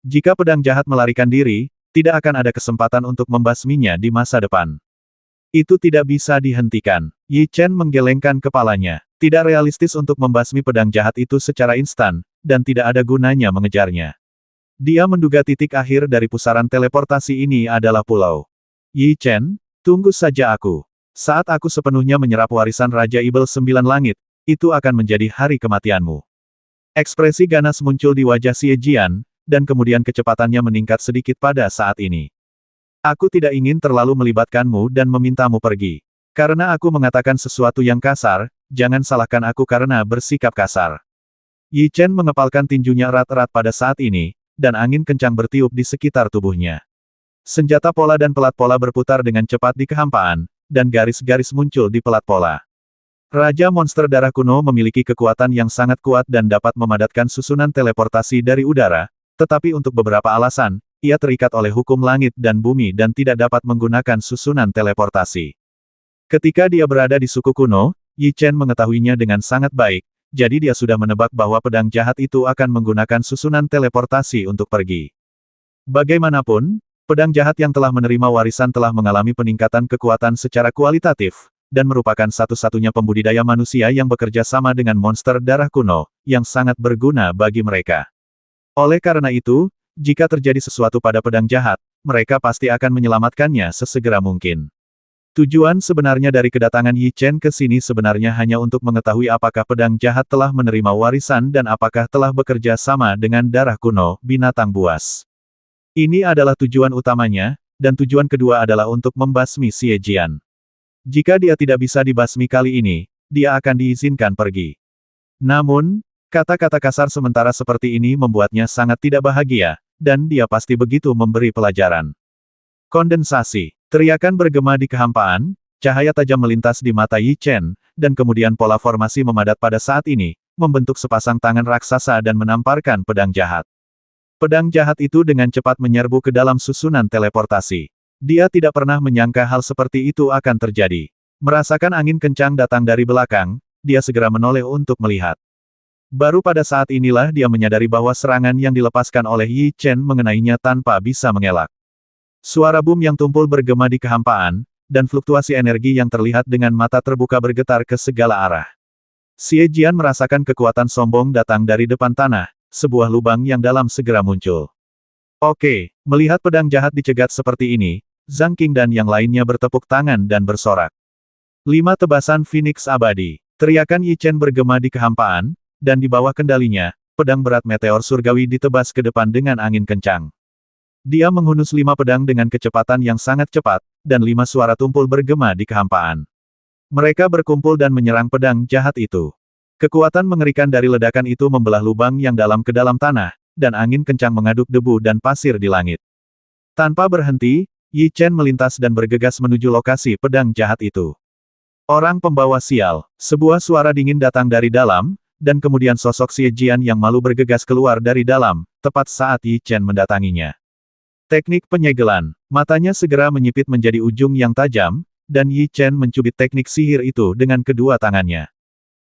Jika pedang jahat melarikan diri, tidak akan ada kesempatan untuk membasminya di masa depan. Itu tidak bisa dihentikan. Yi Chen menggelengkan kepalanya. Tidak realistis untuk membasmi pedang jahat itu secara instan, dan tidak ada gunanya mengejarnya. Dia menduga titik akhir dari pusaran teleportasi ini adalah pulau. Yi Chen, tunggu saja aku. Saat aku sepenuhnya menyerap warisan Raja Ibel Sembilan Langit, itu akan menjadi hari kematianmu. Ekspresi ganas muncul di wajah Xie Jian, dan kemudian kecepatannya meningkat sedikit pada saat ini. Aku tidak ingin terlalu melibatkanmu dan memintamu pergi. Karena aku mengatakan sesuatu yang kasar, jangan salahkan aku karena bersikap kasar. Yi Chen mengepalkan tinjunya erat-erat pada saat ini, dan angin kencang bertiup di sekitar tubuhnya. Senjata pola dan pelat pola berputar dengan cepat di kehampaan, dan garis-garis muncul di pelat pola. Raja monster darah kuno memiliki kekuatan yang sangat kuat dan dapat memadatkan susunan teleportasi dari udara, tetapi untuk beberapa alasan, ia terikat oleh hukum langit dan bumi dan tidak dapat menggunakan susunan teleportasi. Ketika dia berada di suku kuno, Yi Chen mengetahuinya dengan sangat baik, jadi dia sudah menebak bahwa pedang jahat itu akan menggunakan susunan teleportasi untuk pergi. Bagaimanapun, pedang jahat yang telah menerima warisan telah mengalami peningkatan kekuatan secara kualitatif, dan merupakan satu-satunya pembudidaya manusia yang bekerja sama dengan monster darah kuno, yang sangat berguna bagi mereka. Oleh karena itu, jika terjadi sesuatu pada pedang jahat, mereka pasti akan menyelamatkannya sesegera mungkin. Tujuan sebenarnya dari kedatangan Yi Chen ke sini sebenarnya hanya untuk mengetahui apakah pedang jahat telah menerima warisan dan apakah telah bekerja sama dengan darah kuno, binatang buas. Ini adalah tujuan utamanya, dan tujuan kedua adalah untuk membasmi Xie Jian. Jika dia tidak bisa dibasmi kali ini, dia akan diizinkan pergi. Namun, kata-kata kasar sementara seperti ini membuatnya sangat tidak bahagia, dan dia pasti begitu memberi pelajaran. Kondensasi. Teriakan bergema di kehampaan, cahaya tajam melintas di mata Yi Chen, dan kemudian pola formasi memadat pada saat ini, membentuk sepasang tangan raksasa dan menamparkan pedang jahat. Pedang jahat itu dengan cepat menyerbu ke dalam susunan teleportasi. Dia tidak pernah menyangka hal seperti itu akan terjadi. Merasakan angin kencang datang dari belakang, dia segera menoleh untuk melihat. Baru pada saat inilah dia menyadari bahwa serangan yang dilepaskan oleh Yi Chen mengenainya tanpa bisa mengelak. Suara bom yang tumpul bergema di kehampaan, dan fluktuasi energi yang terlihat dengan mata terbuka bergetar ke segala arah. Xie Jian merasakan kekuatan sombong datang dari depan tanah, sebuah lubang yang dalam segera muncul. Oke, melihat pedang jahat dicegat seperti ini, Zhang Qing dan yang lainnya bertepuk tangan dan bersorak. 5 tebasan Phoenix abadi. Teriakan Yi Chen bergema di kehampaan, dan di bawah kendalinya, pedang berat meteor surgawi ditebas ke depan dengan angin kencang. Dia menghunus 5 pedang dengan kecepatan yang sangat cepat, dan 5 suara tumpul bergema di kehampaan. Mereka berkumpul dan menyerang pedang jahat itu. Kekuatan mengerikan dari ledakan itu membelah lubang yang dalam ke dalam tanah, dan angin kencang mengaduk debu dan pasir di langit. Tanpa berhenti, Yi Chen melintas dan bergegas menuju lokasi pedang jahat itu. Orang pembawa sial, sebuah suara dingin datang dari dalam, dan kemudian sosok Xie Jian yang malu bergegas keluar dari dalam, tepat saat Yi Chen mendatanginya. Teknik penyegelan. Matanya segera menyipit menjadi ujung yang tajam, dan Yi Chen mencubit teknik sihir itu dengan kedua tangannya.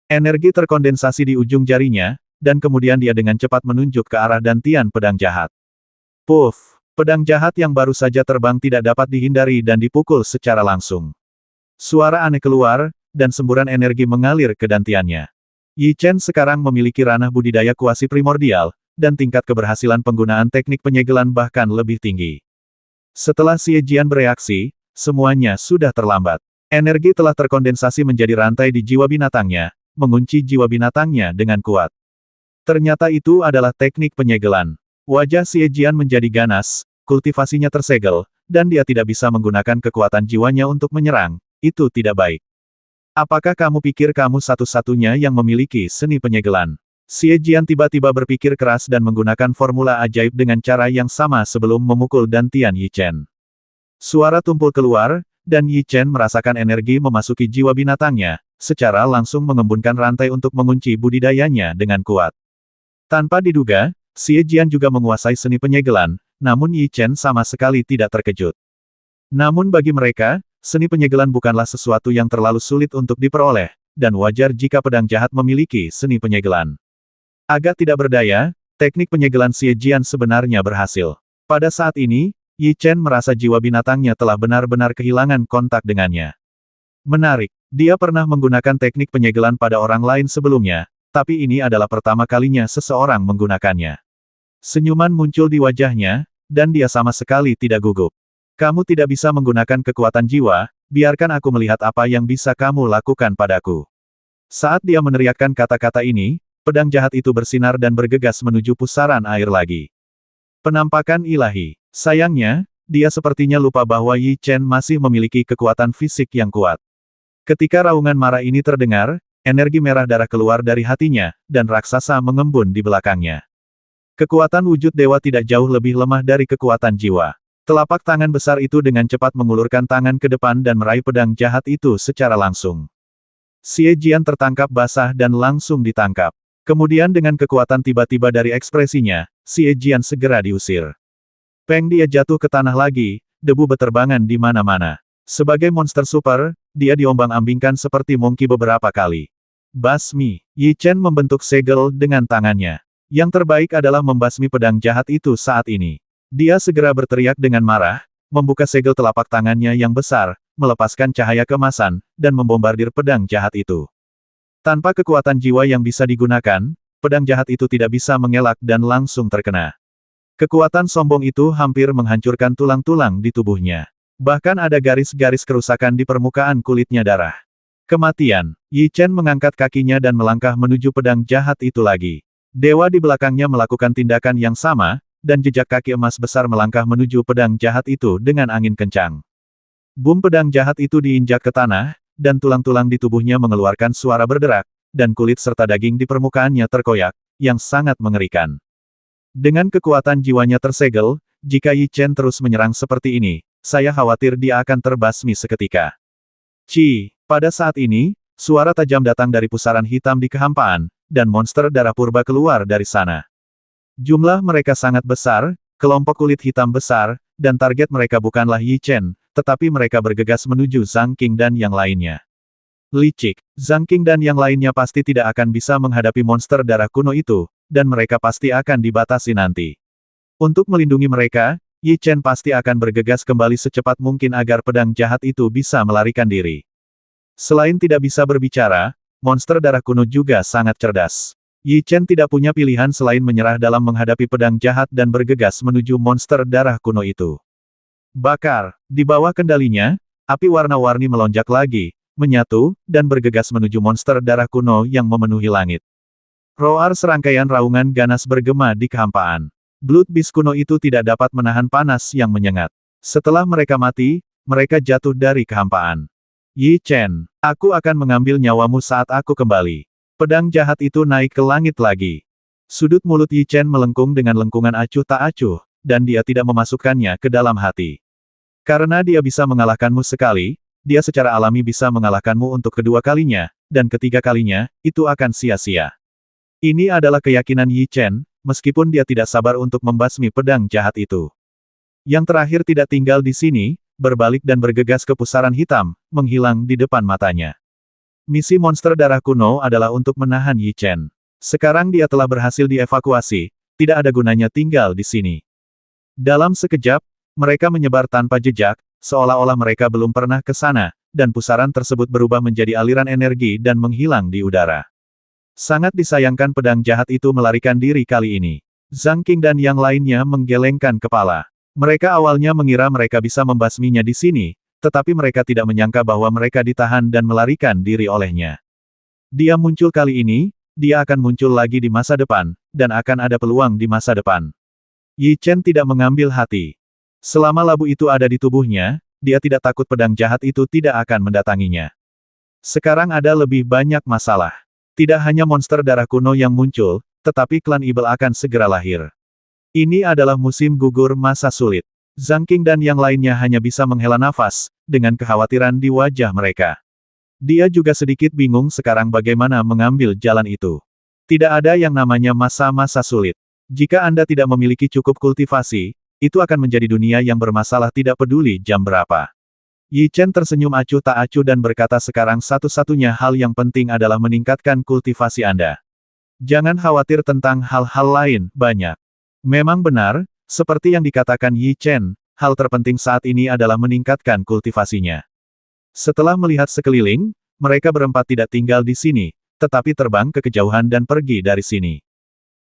Energi terkondensasi di ujung jarinya, dan kemudian dia dengan cepat menunjuk ke arah dantian pedang jahat. Puff! Pedang jahat yang baru saja terbang tidak dapat dihindari dan dipukul secara langsung. Suara aneh keluar, dan semburan energi mengalir ke dantiannya. Yi Chen sekarang memiliki ranah budidaya kuasi primordial, dan tingkat keberhasilan penggunaan teknik penyegelan bahkan lebih tinggi. Setelah Xie Jian bereaksi, semuanya sudah terlambat. Energi telah terkondensasi menjadi rantai di jiwa binatangnya, mengunci jiwa binatangnya dengan kuat. Ternyata itu adalah teknik penyegelan. Wajah Xie Jian menjadi ganas, kultivasinya tersegel, dan dia tidak bisa menggunakan kekuatan jiwanya untuk menyerang. Itu tidak baik. Apakah kamu pikir kamu satu-satunya yang memiliki seni penyegelan? Xie Jian tiba-tiba berpikir keras dan menggunakan formula ajaib dengan cara yang sama sebelum memukul dantian Yi Chen. Suara tumpul keluar, dan Yi Chen merasakan energi memasuki jiwa binatangnya, secara langsung mengembunkan rantai untuk mengunci budidayanya dengan kuat. Tanpa diduga, Xie Jian juga menguasai seni penyegelan, namun Yi Chen sama sekali tidak terkejut. Namun bagi mereka, seni penyegelan bukanlah sesuatu yang terlalu sulit untuk diperoleh, dan wajar jika pedang jahat memiliki seni penyegelan. Agak tidak berdaya, teknik penyegelan Xie Jian sebenarnya berhasil. Pada saat ini, Yi Chen merasa jiwa binatangnya telah benar-benar kehilangan kontak dengannya. Menarik, dia pernah menggunakan teknik penyegelan pada orang lain sebelumnya, tapi ini adalah pertama kalinya seseorang menggunakannya. Senyuman muncul di wajahnya, dan dia sama sekali tidak gugup. Kamu tidak bisa menggunakan kekuatan jiwa, biarkan aku melihat apa yang bisa kamu lakukan padaku. Saat dia meneriakkan kata-kata ini, pedang jahat itu bersinar dan bergegas menuju pusaran air lagi. Penampakan ilahi. Sayangnya, dia sepertinya lupa bahwa Yi Chen masih memiliki kekuatan fisik yang kuat. Ketika raungan marah ini terdengar, energi merah darah keluar dari hatinya, dan raksasa mengembun di belakangnya. Kekuatan wujud dewa tidak jauh lebih lemah dari kekuatan jiwa. Telapak tangan besar itu dengan cepat mengulurkan tangan ke depan dan meraih pedang jahat itu secara langsung. Xie Jian tertangkap basah dan langsung ditangkap. Kemudian dengan kekuatan tiba-tiba dari ekspresinya, Xie Jian segera diusir. Peng dia jatuh ke tanah lagi, debu beterbangan di mana-mana. Sebagai monster super, dia diombang-ambingkan seperti monkey beberapa kali. Basmi, Yi Chen membentuk segel dengan tangannya. Yang terbaik adalah membasmi pedang jahat itu saat ini. Dia segera berteriak dengan marah, membuka segel telapak tangannya yang besar, melepaskan cahaya keemasan, dan membombardir pedang jahat itu. Tanpa kekuatan jiwa yang bisa digunakan, pedang jahat itu tidak bisa mengelak dan langsung terkena. Kekuatan sombong itu hampir menghancurkan tulang-tulang di tubuhnya. Bahkan ada garis-garis kerusakan di permukaan kulitnya darah. Kematian. Yi Chen mengangkat kakinya dan melangkah menuju pedang jahat itu lagi. Dewa di belakangnya melakukan tindakan yang sama, dan jejak kaki emas besar melangkah menuju pedang jahat itu dengan angin kencang. Bum pedang jahat itu diinjak ke tanah, dan tulang-tulang di tubuhnya mengeluarkan suara berderak, dan kulit serta daging di permukaannya terkoyak, yang sangat mengerikan. Dengan kekuatan jiwanya tersegel, jika Yi Chen terus menyerang seperti ini, saya khawatir dia akan terbasmi seketika. Pada saat ini, suara tajam datang dari pusaran hitam di kehampaan, dan monster darah purba keluar dari sana. Jumlah mereka sangat besar, kelompok kulit hitam besar, dan target mereka bukanlah Yi Chen, tetapi mereka bergegas menuju Zhang Qing dan yang lainnya. Licik, Zhang Qing dan yang lainnya pasti tidak akan bisa menghadapi monster darah kuno itu, dan mereka pasti akan dibatasi nanti. Untuk melindungi mereka, Yi Chen pasti akan bergegas kembali secepat mungkin agar pedang jahat itu bisa melarikan diri. Selain tidak bisa berbicara, monster darah kuno juga sangat cerdas. Yi Chen tidak punya pilihan selain menyerah dalam menghadapi pedang jahat dan bergegas menuju monster darah kuno itu. Bakar, di bawah kendalinya, api warna-warni melonjak lagi, menyatu, dan bergegas menuju monster darah kuno yang memenuhi langit. Roar serangkaian raungan ganas bergema di kehampaan. Blood Beast kuno itu tidak dapat menahan panas yang menyengat. Setelah mereka mati, mereka jatuh dari kehampaan. Yi Chen, aku akan mengambil nyawamu saat aku kembali. Pedang jahat itu naik ke langit lagi. Sudut mulut Yi Chen melengkung dengan lengkungan acuh tak acuh, dan dia tidak memasukkannya ke dalam hati. Karena dia bisa mengalahkanmu sekali, dia secara alami bisa mengalahkanmu untuk kedua kalinya, dan ketiga kalinya, itu akan sia-sia. Ini adalah keyakinan Yi Chen, meskipun dia tidak sabar untuk membasmi pedang jahat itu. Yang terakhir tidak tinggal di sini, berbalik dan bergegas ke pusaran hitam, menghilang di depan matanya. Misi monster darah kuno adalah untuk menahan Yi Chen. Sekarang dia telah berhasil dievakuasi, tidak ada gunanya tinggal di sini. Dalam sekejap, mereka menyebar tanpa jejak, seolah-olah mereka belum pernah ke sana, dan pusaran tersebut berubah menjadi aliran energi dan menghilang di udara. Sangat disayangkan pedang jahat itu melarikan diri kali ini. Zhang Qing dan yang lainnya menggelengkan kepala. Mereka awalnya mengira mereka bisa membasminya di sini, tetapi mereka tidak menyangka bahwa mereka ditahan dan melarikan diri olehnya. Dia muncul kali ini, dia akan muncul lagi di masa depan, dan akan ada peluang di masa depan. Yi Chen tidak mengambil hati. Selama labu itu ada di tubuhnya, dia tidak takut pedang jahat itu tidak akan mendatanginya. Sekarang ada lebih banyak masalah. Tidak hanya monster darah kuno yang muncul, tetapi klan Evil akan segera lahir. Ini adalah musim gugur masa sulit. Zhang Qing dan yang lainnya hanya bisa menghela nafas, dengan kekhawatiran di wajah mereka. Dia juga sedikit bingung sekarang bagaimana mengambil jalan itu. Tidak ada yang namanya masa-masa sulit. Jika Anda tidak memiliki cukup kultivasi, itu akan menjadi dunia yang bermasalah tidak peduli jam berapa. Yi Chen tersenyum acuh tak acuh dan berkata sekarang satu-satunya hal yang penting adalah meningkatkan kultivasi Anda. Jangan khawatir tentang hal-hal lain, banyak. Memang benar, seperti yang dikatakan Yi Chen, hal terpenting saat ini adalah meningkatkan kultivasinya. Setelah melihat sekeliling, mereka berempat tidak tinggal di sini, tetapi terbang ke kejauhan dan pergi dari sini.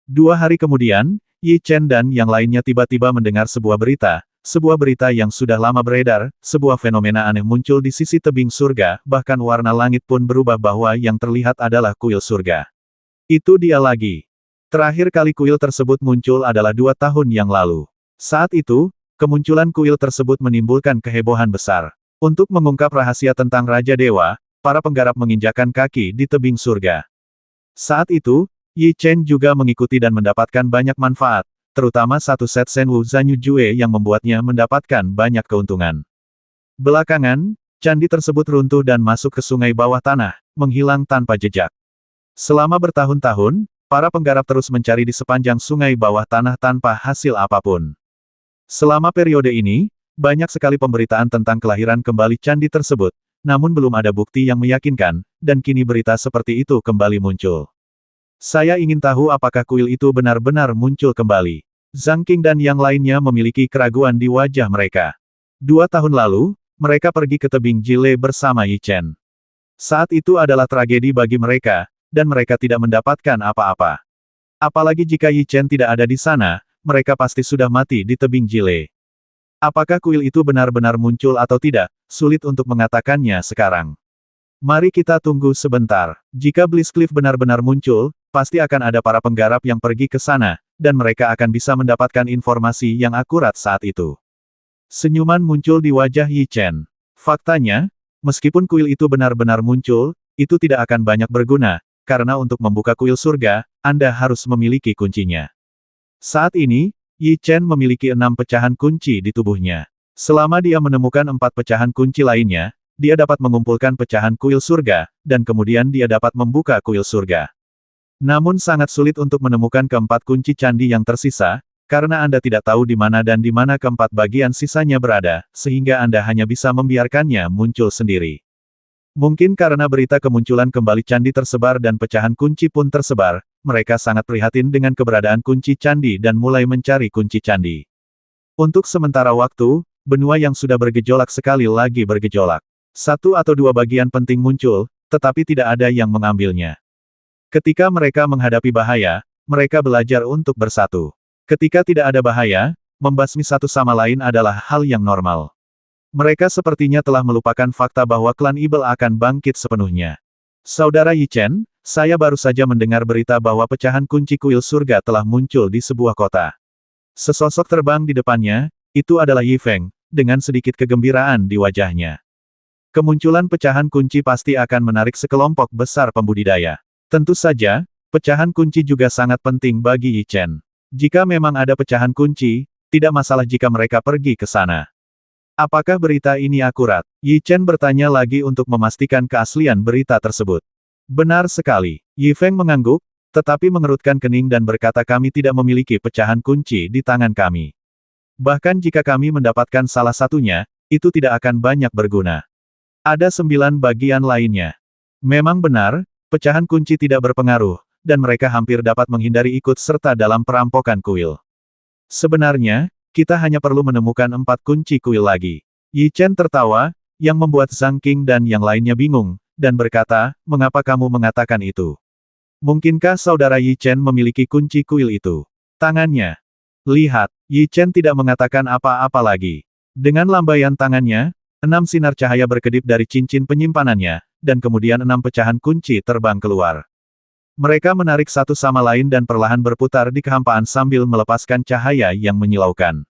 2 hari kemudian, Yi Chen dan yang lainnya tiba-tiba mendengar sebuah berita yang sudah lama beredar, sebuah fenomena aneh muncul di sisi tebing surga, bahkan warna langit pun berubah bahwa yang terlihat adalah kuil surga. Itu dia lagi. Terakhir kali kuil tersebut muncul adalah 2 tahun yang lalu. Saat itu, kemunculan kuil tersebut menimbulkan kehebohan besar. Untuk mengungkap rahasia tentang Raja Dewa, para penggarap menginjakkan kaki di tebing surga. Saat itu, Yi Chen juga mengikuti dan mendapatkan banyak manfaat, terutama satu set Senwu Zanyu Jue yang membuatnya mendapatkan banyak keuntungan. Belakangan, candi tersebut runtuh dan masuk ke sungai bawah tanah, menghilang tanpa jejak. Selama bertahun-tahun, para penggarap terus mencari di sepanjang sungai bawah tanah tanpa hasil apapun. Selama periode ini, banyak sekali pemberitaan tentang kelahiran kembali candi tersebut, namun belum ada bukti yang meyakinkan, dan kini berita seperti itu kembali muncul. Saya ingin tahu apakah kuil itu benar-benar muncul kembali. Zhang Qing dan yang lainnya memiliki keraguan di wajah mereka. 2 tahun lalu, mereka pergi ke tebing Jile bersama Yi Chen. Saat itu adalah tragedi bagi mereka, dan mereka tidak mendapatkan apa-apa. Apalagi jika Yi Chen tidak ada di sana, mereka pasti sudah mati di tebing Jile. Apakah kuil itu benar-benar muncul atau tidak, sulit untuk mengatakannya sekarang. Mari kita tunggu sebentar. Jika Blitzcliff benar-benar muncul, pasti akan ada para penggarap yang pergi ke sana, dan mereka akan bisa mendapatkan informasi yang akurat saat itu. Senyuman muncul di wajah Yi Chen. Faktanya, meskipun kuil itu benar-benar muncul, itu tidak akan banyak berguna, karena untuk membuka kuil surga, Anda harus memiliki kuncinya. Saat ini, Yi Chen memiliki 6 pecahan kunci di tubuhnya. Selama dia menemukan 4 pecahan kunci lainnya, dia dapat mengumpulkan pecahan kuil surga, dan kemudian dia dapat membuka kuil surga. Namun sangat sulit untuk menemukan keempat kunci candi yang tersisa, karena Anda tidak tahu di mana dan di mana keempat bagian sisanya berada, sehingga Anda hanya bisa membiarkannya muncul sendiri. Mungkin karena berita kemunculan kembali candi tersebar dan pecahan kunci pun tersebar, mereka sangat prihatin dengan keberadaan kunci candi dan mulai mencari kunci candi. Untuk sementara waktu, benua yang sudah bergejolak sekali lagi bergejolak. 1 atau 2 bagian penting muncul, tetapi tidak ada yang mengambilnya. Ketika mereka menghadapi bahaya, mereka belajar untuk bersatu. Ketika tidak ada bahaya, membasmi satu sama lain adalah hal yang normal. Mereka sepertinya telah melupakan fakta bahwa klan Ibel akan bangkit sepenuhnya. Saudara Yi Chen, saya baru saja mendengar berita bahwa pecahan kunci kuil surga telah muncul di sebuah kota. Sesosok terbang di depannya, itu adalah Yi Feng, dengan sedikit kegembiraan di wajahnya. Kemunculan pecahan kunci pasti akan menarik sekelompok besar pembudidaya. Tentu saja, pecahan kunci juga sangat penting bagi Yi Chen. Jika memang ada pecahan kunci, tidak masalah jika mereka pergi ke sana. Apakah berita ini akurat? Yi Chen bertanya lagi untuk memastikan keaslian berita tersebut. Benar sekali. Yi Feng mengangguk, tetapi mengerutkan kening dan berkata kami tidak memiliki pecahan kunci di tangan kami. Bahkan jika kami mendapatkan salah satunya, itu tidak akan banyak berguna. Ada 9 bagian lainnya. Memang benar, pecahan kunci tidak berpengaruh, dan mereka hampir dapat menghindari ikut serta dalam perampokan kuil. Sebenarnya, kita hanya perlu menemukan 4 kunci kuil lagi. Yi Chen tertawa, yang membuat Zhang Qing dan yang lainnya bingung, dan berkata, mengapa kamu mengatakan itu? Mungkinkah saudara Yi Chen memiliki kunci kuil itu? Tangannya. Lihat, Yi Chen tidak mengatakan apa-apa lagi. Dengan lambaian tangannya, 6 sinar cahaya berkedip dari cincin penyimpanannya, dan kemudian 6 pecahan kunci terbang keluar. Mereka menarik satu sama lain dan perlahan berputar di kehampaan sambil melepaskan cahaya yang menyilaukan.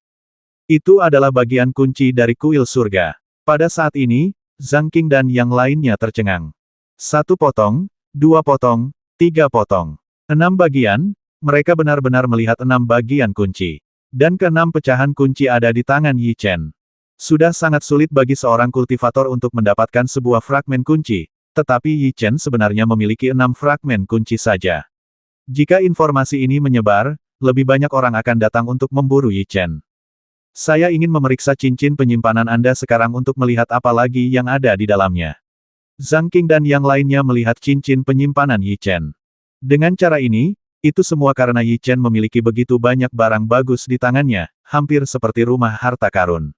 Itu adalah bagian kunci dari kuil surga. Pada saat ini, Zhang Qing dan yang lainnya tercengang. 1 potong, 2 potong, 3 potong. 6 bagian, mereka benar-benar melihat 6 bagian kunci. Dan keenam pecahan kunci ada di tangan Yi Chen. Sudah sangat sulit bagi seorang kultivator untuk mendapatkan sebuah fragmen kunci, tetapi Yi Chen sebenarnya memiliki 6 fragmen kunci saja. Jika informasi ini menyebar, lebih banyak orang akan datang untuk memburu Yi Chen. Saya ingin memeriksa cincin penyimpanan Anda sekarang untuk melihat apa lagi yang ada di dalamnya. Zhang Qing dan yang lainnya melihat cincin penyimpanan Yi Chen. Dengan cara ini, itu semua karena Yi Chen memiliki begitu banyak barang bagus di tangannya, hampir seperti rumah harta karun.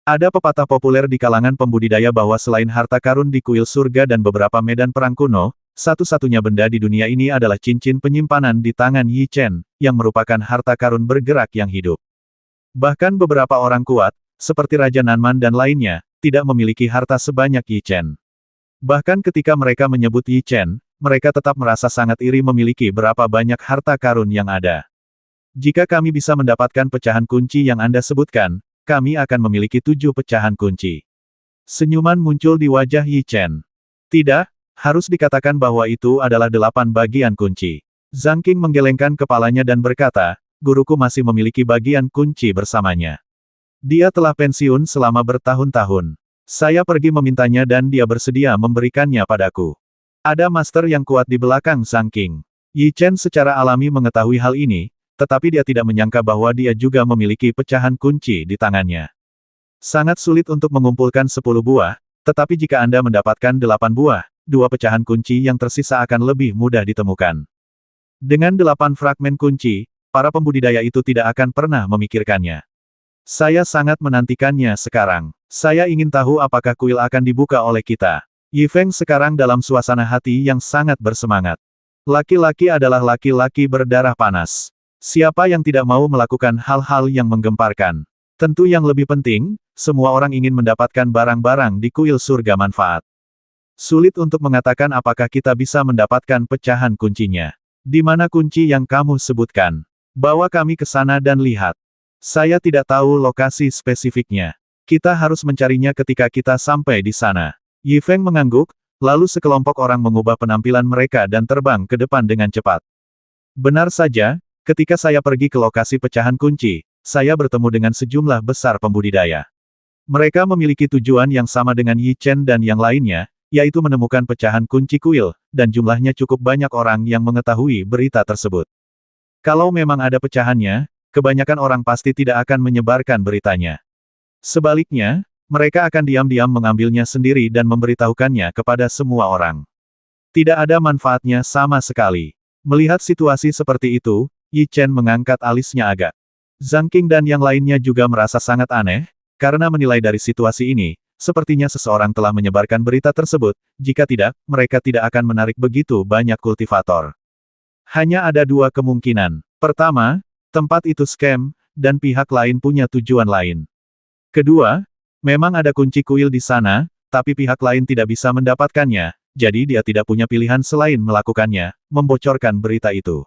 Ada pepatah populer di kalangan pembudidaya bahwa selain harta karun di kuil surga dan beberapa medan perang kuno, satu-satunya benda di dunia ini adalah cincin penyimpanan di tangan Yi Chen, yang merupakan harta karun bergerak yang hidup. Bahkan beberapa orang kuat, seperti Raja Nanman dan lainnya, tidak memiliki harta sebanyak Yi Chen. Bahkan ketika mereka menyebut Yi Chen, mereka tetap merasa sangat iri memiliki berapa banyak harta karun yang ada. Jika kami bisa mendapatkan pecahan kunci yang Anda sebutkan, kami akan memiliki 7 pecahan kunci. Senyuman muncul di wajah Yi Chen. Tidak, harus dikatakan bahwa itu adalah 8 bagian kunci. Zhang Qing menggelengkan kepalanya dan berkata, guruku masih memiliki bagian kunci bersamanya. Dia telah pensiun selama bertahun-tahun. Saya pergi memintanya dan dia bersedia memberikannya padaku. Ada master yang kuat di belakang Zhang Qing. Yi Chen secara alami mengetahui hal ini, tetapi dia tidak menyangka bahwa dia juga memiliki pecahan kunci di tangannya. Sangat sulit untuk mengumpulkan 10 buah, tetapi jika Anda mendapatkan 8 buah, 2 pecahan kunci yang tersisa akan lebih mudah ditemukan. Dengan 8 fragmen kunci, para pembudidaya itu tidak akan pernah memikirkannya. Saya sangat menantikannya sekarang. Saya ingin tahu apakah kuil akan dibuka oleh kita. Yi Feng sekarang dalam suasana hati yang sangat bersemangat. Laki-laki adalah laki-laki berdarah panas. Siapa yang tidak mau melakukan hal-hal yang menggemparkan? Tentu yang lebih penting, semua orang ingin mendapatkan barang-barang di kuil surga manfaat. Sulit untuk mengatakan apakah kita bisa mendapatkan pecahan kuncinya. Di mana kunci yang kamu sebutkan? Bawa kami ke sana dan lihat. Saya tidak tahu lokasi spesifiknya. Kita harus mencarinya ketika kita sampai di sana. Yi Feng mengangguk, lalu sekelompok orang mengubah penampilan mereka dan terbang ke depan dengan cepat. Benar saja, ketika saya pergi ke lokasi pecahan kunci, saya bertemu dengan sejumlah besar pembudidaya. Mereka memiliki tujuan yang sama dengan Yi Chen dan yang lainnya, yaitu menemukan pecahan kunci kuil, dan jumlahnya cukup banyak orang yang mengetahui berita tersebut. Kalau memang ada pecahannya, kebanyakan orang pasti tidak akan menyebarkan beritanya. Sebaliknya, mereka akan diam-diam mengambilnya sendiri dan memberitahukannya kepada semua orang. Tidak ada manfaatnya sama sekali. Melihat situasi seperti itu, Yi Chen mengangkat alisnya agak. Zhang Qing dan yang lainnya juga merasa sangat aneh, karena menilai dari situasi ini, sepertinya seseorang telah menyebarkan berita tersebut, jika tidak, mereka tidak akan menarik begitu banyak kultivator. Hanya ada 2 kemungkinan. Pertama, tempat itu scam, dan pihak lain punya tujuan lain. Kedua, memang ada kunci kuil di sana, tapi pihak lain tidak bisa mendapatkannya, jadi dia tidak punya pilihan selain melakukannya, membocorkan berita itu.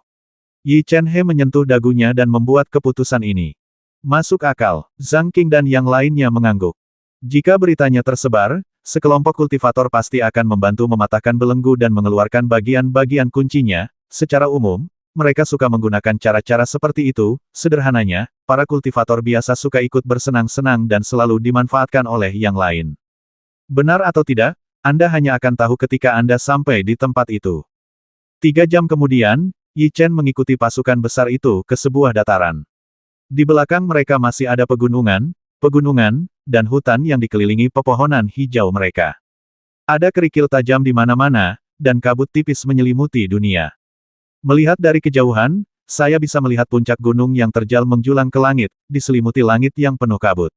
Yi Chen He menyentuh dagunya dan membuat keputusan ini. Masuk akal, Zhang Qing dan yang lainnya mengangguk. Jika beritanya tersebar, sekelompok kultivator pasti akan membantu mematahkan belenggu dan mengeluarkan bagian-bagian kuncinya. Secara umum, mereka suka menggunakan cara-cara seperti itu. Sederhananya, para kultivator biasa suka ikut bersenang-senang dan selalu dimanfaatkan oleh yang lain. Benar atau tidak, Anda hanya akan tahu ketika Anda sampai di tempat itu. 3 jam kemudian, Yi Chen mengikuti pasukan besar itu ke sebuah dataran. Di belakang mereka masih ada pegunungan, dan hutan yang dikelilingi pepohonan hijau mereka. Ada kerikil tajam di mana-mana, dan kabut tipis menyelimuti dunia. Melihat dari kejauhan, saya bisa melihat puncak gunung yang terjal menjulang ke langit, diselimuti langit yang penuh kabut.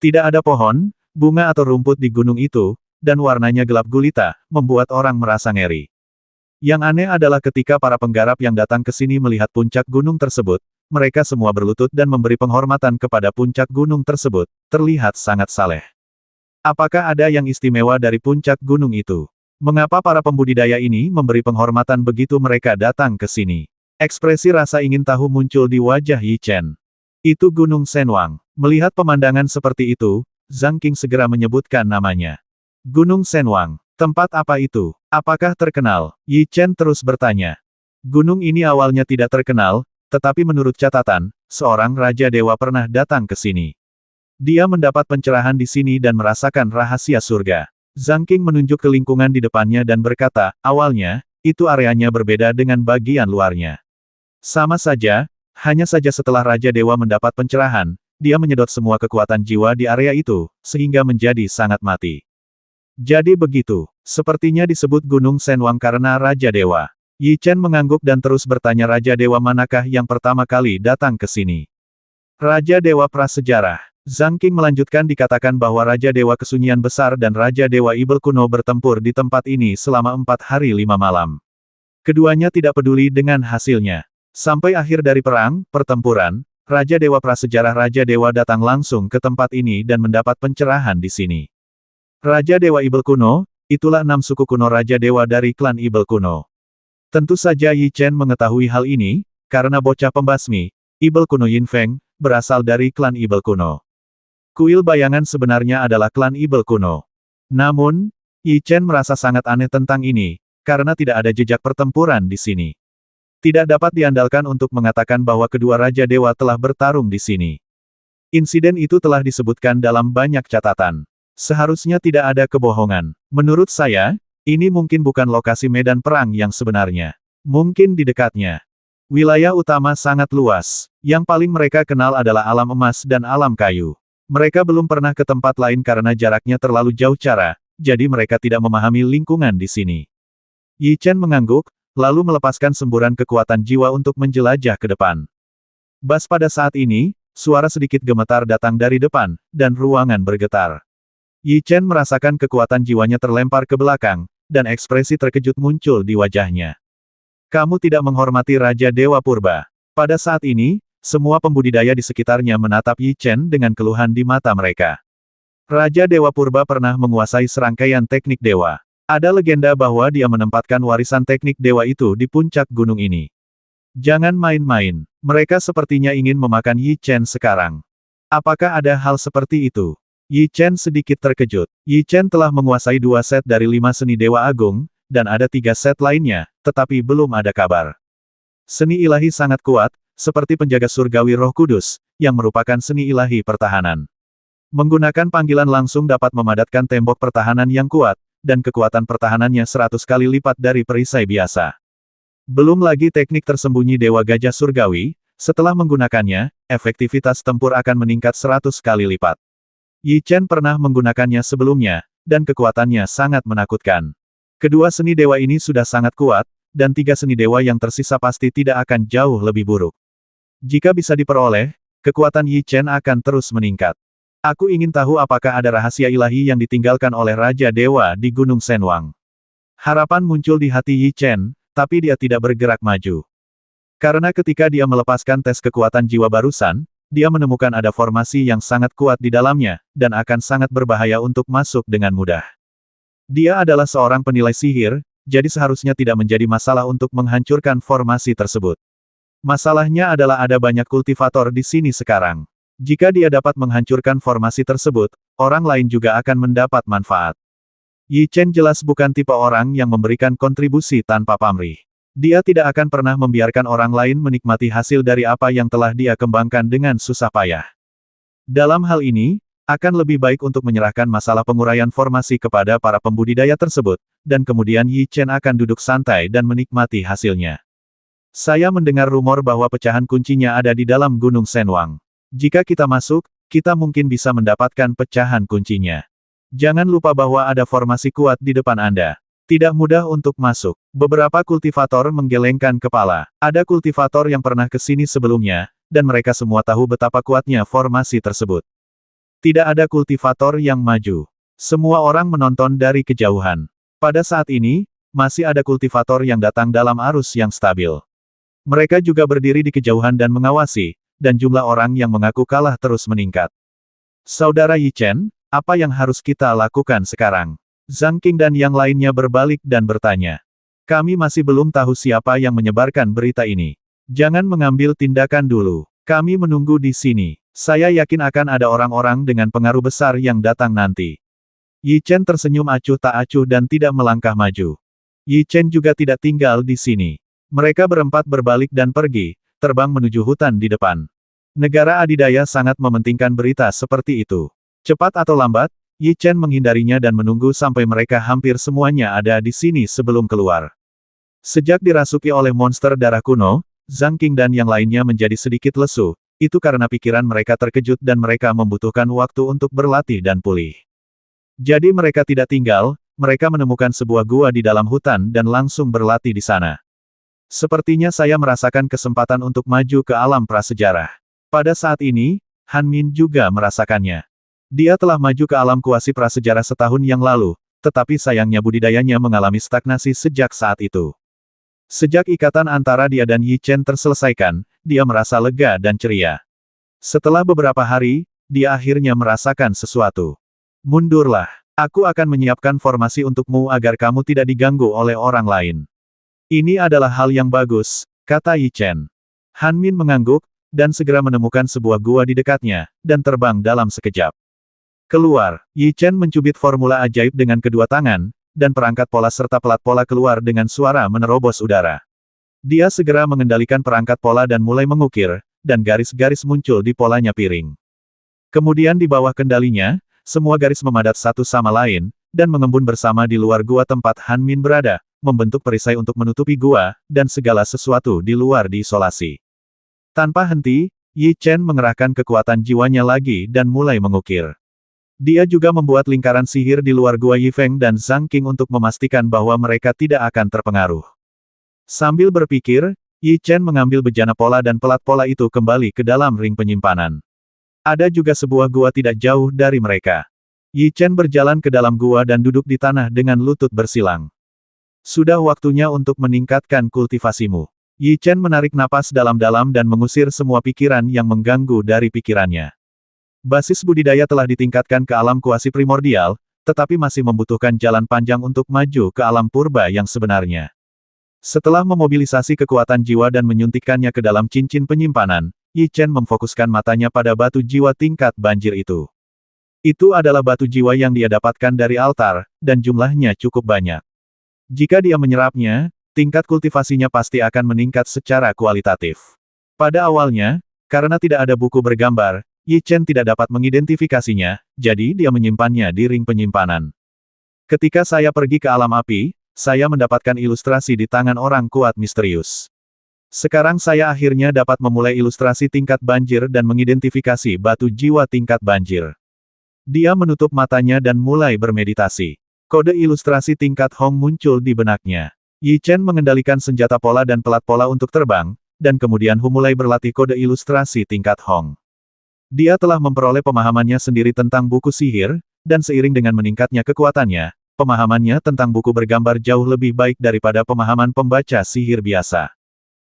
Tidak ada pohon, bunga atau rumput di gunung itu, dan warnanya gelap gulita, membuat orang merasa ngeri. Yang aneh adalah ketika para penggarap yang datang ke sini melihat puncak gunung tersebut, mereka semua berlutut dan memberi penghormatan kepada puncak gunung tersebut, terlihat sangat saleh. Apakah ada yang istimewa dari puncak gunung itu? Mengapa para pembudidaya ini memberi penghormatan begitu mereka datang ke sini? Ekspresi rasa ingin tahu muncul di wajah Yi Chen. Itu Gunung Senwang. Melihat pemandangan seperti itu, Zhang Qing segera menyebutkan namanya. Gunung Senwang. Tempat apa itu? Apakah terkenal? Yi Chen terus bertanya. Gunung ini awalnya tidak terkenal, Tetapi menurut catatan, seorang Raja Dewa pernah datang ke sini. Dia mendapat pencerahan di sini dan merasakan rahasia surga. Zhang Qing menunjuk ke lingkungan di depannya dan berkata, awalnya, itu areanya berbeda dengan bagian luarnya. Sama saja, hanya saja setelah Raja Dewa mendapat pencerahan, dia menyedot semua kekuatan jiwa di area itu, sehingga menjadi sangat mati. Jadi begitu, sepertinya disebut Gunung Senwang karena Raja Dewa. Yi Chen mengangguk dan terus bertanya Raja Dewa manakah yang pertama kali datang ke sini. Raja Dewa Prasejarah. Zhang Qing melanjutkan dikatakan bahwa Raja Dewa Kesunyian Besar dan Raja Dewa Ibel kuno bertempur di tempat ini selama 4 hari 5 malam. Keduanya tidak peduli dengan hasilnya. Sampai akhir dari pertempuran, Raja Dewa Prasejarah Raja Dewa datang langsung ke tempat ini dan mendapat pencerahan di sini. Raja Dewa Ibel kuno, itulah 6 suku kuno Raja Dewa dari klan Ibel kuno. Tentu saja Yi Chen mengetahui hal ini, karena bocah pembasmi, Ibel kuno Yin Feng, berasal dari klan Ibel kuno. Kuil bayangan sebenarnya adalah klan Ibel kuno. Namun, Yi Chen merasa sangat aneh tentang ini, karena tidak ada jejak pertempuran di sini. Tidak dapat diandalkan untuk mengatakan bahwa kedua Raja Dewa telah bertarung di sini. Insiden itu telah disebutkan dalam banyak catatan. Seharusnya tidak ada kebohongan. Menurut saya, ini mungkin bukan lokasi medan perang yang sebenarnya. Mungkin di dekatnya. Wilayah utama sangat luas. Yang paling mereka kenal adalah alam emas dan alam kayu. Mereka belum pernah ke tempat lain karena jaraknya terlalu jauh jadi mereka tidak memahami lingkungan di sini. Yi Chen mengangguk, lalu melepaskan semburan kekuatan jiwa untuk menjelajah ke depan. Bas pada saat ini, suara sedikit gemetar datang dari depan, dan ruangan bergetar. Yi Chen merasakan kekuatan jiwanya terlempar ke belakang, dan ekspresi terkejut muncul di wajahnya. Kamu tidak menghormati Raja Dewa Purba. Pada saat ini, semua pembudidaya di sekitarnya menatap Yi Chen dengan keluhan di mata mereka. Raja Dewa Purba pernah menguasai serangkaian teknik dewa. Ada legenda bahwa dia menempatkan warisan teknik dewa itu di puncak gunung ini. Jangan main-main. Mereka sepertinya ingin memakan Yi Chen sekarang. Apakah ada hal seperti itu? Yi Chen sedikit terkejut. Yi Chen telah menguasai 2 set dari 5 seni Dewa Agung, dan ada 3 set lainnya, tetapi belum ada kabar. Seni ilahi sangat kuat, seperti penjaga surgawi Roh Kudus, yang merupakan seni ilahi pertahanan. Menggunakan panggilan langsung dapat memadatkan tembok pertahanan yang kuat, dan kekuatan pertahanannya 100 kali lipat dari perisai biasa. Belum lagi teknik tersembunyi Dewa Gajah Surgawi, setelah menggunakannya, efektivitas tempur akan meningkat 100 kali lipat. Yi Chen pernah menggunakannya sebelumnya, dan kekuatannya sangat menakutkan. Kedua seni dewa ini sudah sangat kuat, dan 3 seni dewa yang tersisa pasti tidak akan jauh lebih buruk. Jika bisa diperoleh, kekuatan Yi Chen akan terus meningkat. Aku ingin tahu apakah ada rahasia ilahi yang ditinggalkan oleh Raja Dewa di Gunung Senwang. Harapan muncul di hati Yi Chen, tapi dia tidak bergerak maju. Karena ketika dia melepaskan tes kekuatan jiwa barusan, dia menemukan ada formasi yang sangat kuat di dalamnya, dan akan sangat berbahaya untuk masuk dengan mudah. Dia adalah seorang penilai sihir, jadi seharusnya tidak menjadi masalah untuk menghancurkan formasi tersebut. Masalahnya adalah ada banyak kultivator di sini sekarang. Jika dia dapat menghancurkan formasi tersebut, orang lain juga akan mendapat manfaat. Yi Chen jelas bukan tipe orang yang memberikan kontribusi tanpa pamrih. Dia tidak akan pernah membiarkan orang lain menikmati hasil dari apa yang telah dia kembangkan dengan susah payah. Dalam hal ini, akan lebih baik untuk menyerahkan masalah penguraian formasi kepada para pembudidaya tersebut, dan kemudian Yi Chen akan duduk santai dan menikmati hasilnya. Saya mendengar rumor bahwa pecahan kuncinya ada di dalam Gunung Senwang. Jika kita masuk, kita mungkin bisa mendapatkan pecahan kuncinya. Jangan lupa bahwa ada formasi kuat di depan Anda. Tidak mudah untuk masuk. Beberapa kultivator menggelengkan kepala. Ada kultivator yang pernah ke sini sebelumnya, dan mereka semua tahu betapa kuatnya formasi tersebut. Tidak ada kultivator yang maju. Semua orang menonton dari kejauhan. Pada saat ini, masih ada kultivator yang datang dalam arus yang stabil. Mereka juga berdiri di kejauhan dan mengawasi, dan jumlah orang yang mengaku kalah terus meningkat. Saudara Yi Chen, apa yang harus kita lakukan sekarang? Zhang Qing dan yang lainnya berbalik dan bertanya. Kami masih belum tahu siapa yang menyebarkan berita ini. Jangan mengambil tindakan dulu. Kami menunggu di sini. Saya yakin akan ada orang-orang dengan pengaruh besar yang datang nanti. Yi Chen tersenyum acuh tak acuh dan tidak melangkah maju. Yi Chen juga tidak tinggal di sini. Mereka berempat berbalik dan pergi, terbang menuju hutan di depan. Negara adidaya sangat mementingkan berita seperti itu. Cepat atau lambat, Yi Chen menghindarinya dan menunggu sampai mereka hampir semuanya ada di sini sebelum keluar. Sejak dirasuki oleh monster darah kuno, Zhang Qing dan yang lainnya menjadi sedikit lesu, itu karena pikiran mereka terkejut dan mereka membutuhkan waktu untuk berlatih dan pulih. Jadi mereka tidak tinggal, mereka menemukan sebuah gua di dalam hutan dan langsung berlatih di sana. Sepertinya saya merasakan kesempatan untuk maju ke alam prasejarah. Pada saat ini, Han Min juga merasakannya. Dia telah maju ke alam kuasi prasejarah setahun yang lalu, tetapi sayangnya budidayanya mengalami stagnasi sejak saat itu. Sejak ikatan antara dia dan Yi Chen terselesaikan, dia merasa lega dan ceria. Setelah beberapa hari, dia akhirnya merasakan sesuatu. Mundurlah. Aku akan menyiapkan formasi untukmu agar kamu tidak diganggu oleh orang lain. Ini adalah hal yang bagus, kata Yi Chen. Han Min mengangguk, dan segera menemukan sebuah gua di dekatnya, dan terbang dalam sekejap. Keluar, Yi Chen mencubit formula ajaib dengan kedua tangan, dan perangkat pola serta pelat pola keluar dengan suara menerobos udara. Dia segera mengendalikan perangkat pola dan mulai mengukir, dan garis-garis muncul di polanya piring. Kemudian di bawah kendalinya, semua garis memadat satu sama lain, dan mengembun bersama di luar gua tempat Han Min berada, membentuk perisai untuk menutupi gua, dan segala sesuatu di luar diisolasi. Tanpa henti, Yi Chen mengerahkan kekuatan jiwanya lagi dan mulai mengukir. Dia juga membuat lingkaran sihir di luar gua Yifeng dan Zhang Qing untuk memastikan bahwa mereka tidak akan terpengaruh. Sambil berpikir, Yi Chen mengambil bejana pola dan pelat pola itu kembali ke dalam ring penyimpanan. Ada juga sebuah gua tidak jauh dari mereka. Yi Chen berjalan ke dalam gua dan duduk di tanah dengan lutut bersilang. Sudah waktunya untuk meningkatkan kultivasimu. Yi Chen menarik napas dalam-dalam dan mengusir semua pikiran yang mengganggu dari pikirannya. Basis budidaya telah ditingkatkan ke alam kuasi primordial, tetapi masih membutuhkan jalan panjang untuk maju ke alam purba yang sebenarnya. Setelah memobilisasi kekuatan jiwa dan menyuntikkannya ke dalam cincin penyimpanan, Yi Chen memfokuskan matanya pada batu jiwa tingkat banjir itu. Itu adalah batu jiwa yang dia dapatkan dari altar, dan jumlahnya cukup banyak. Jika dia menyerapnya, tingkat kultivasinya pasti akan meningkat secara kualitatif. Pada awalnya, karena tidak ada buku bergambar, Yi Chen tidak dapat mengidentifikasinya, jadi dia menyimpannya di ring penyimpanan. Ketika saya pergi ke alam api, saya mendapatkan ilustrasi di tangan orang kuat misterius. Sekarang saya akhirnya dapat memulai ilustrasi tingkat banjir dan mengidentifikasi batu jiwa tingkat banjir. Dia menutup matanya dan mulai bermeditasi. Kode ilustrasi tingkat Hong muncul di benaknya. Yi Chen mengendalikan senjata pola dan pelat pola untuk terbang, dan kemudian mulai berlatih kode ilustrasi tingkat Hong. Dia telah memperoleh pemahamannya sendiri tentang buku sihir, dan seiring dengan meningkatnya kekuatannya, pemahamannya tentang buku bergambar jauh lebih baik daripada pemahaman pembaca sihir biasa.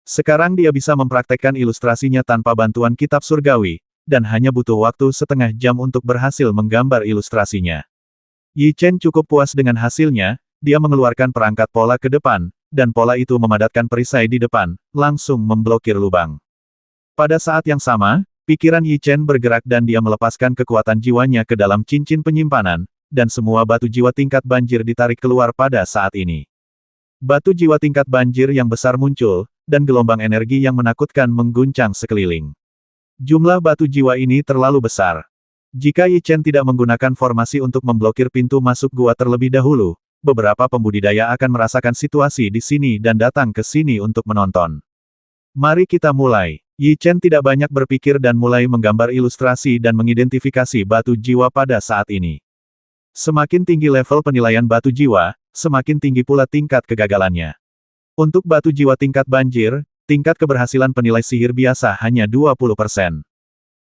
Sekarang dia bisa mempraktekkan ilustrasinya tanpa bantuan kitab surgawi, dan hanya butuh waktu setengah jam untuk berhasil menggambar ilustrasinya. Yi Chen cukup puas dengan hasilnya, dia mengeluarkan perangkat pola ke depan, dan pola itu memadatkan perisai di depan, langsung memblokir lubang. Pada saat yang sama, pikiran Yi Chen bergerak dan dia melepaskan kekuatan jiwanya ke dalam cincin penyimpanan, dan semua batu jiwa tingkat banjir ditarik keluar pada saat ini. Batu jiwa tingkat banjir yang besar muncul, dan gelombang energi yang menakutkan mengguncang sekeliling. Jumlah batu jiwa ini terlalu besar. Jika Yi Chen tidak menggunakan formasi untuk memblokir pintu masuk gua terlebih dahulu, beberapa pembudidaya akan merasakan situasi di sini dan datang ke sini untuk menonton. Mari kita mulai. Yi Chen tidak banyak berpikir dan mulai menggambar ilustrasi dan mengidentifikasi batu jiwa pada saat ini. Semakin tinggi level penilaian batu jiwa, semakin tinggi pula tingkat kegagalannya. Untuk batu jiwa tingkat banjir, tingkat keberhasilan penilai sihir biasa hanya 20%.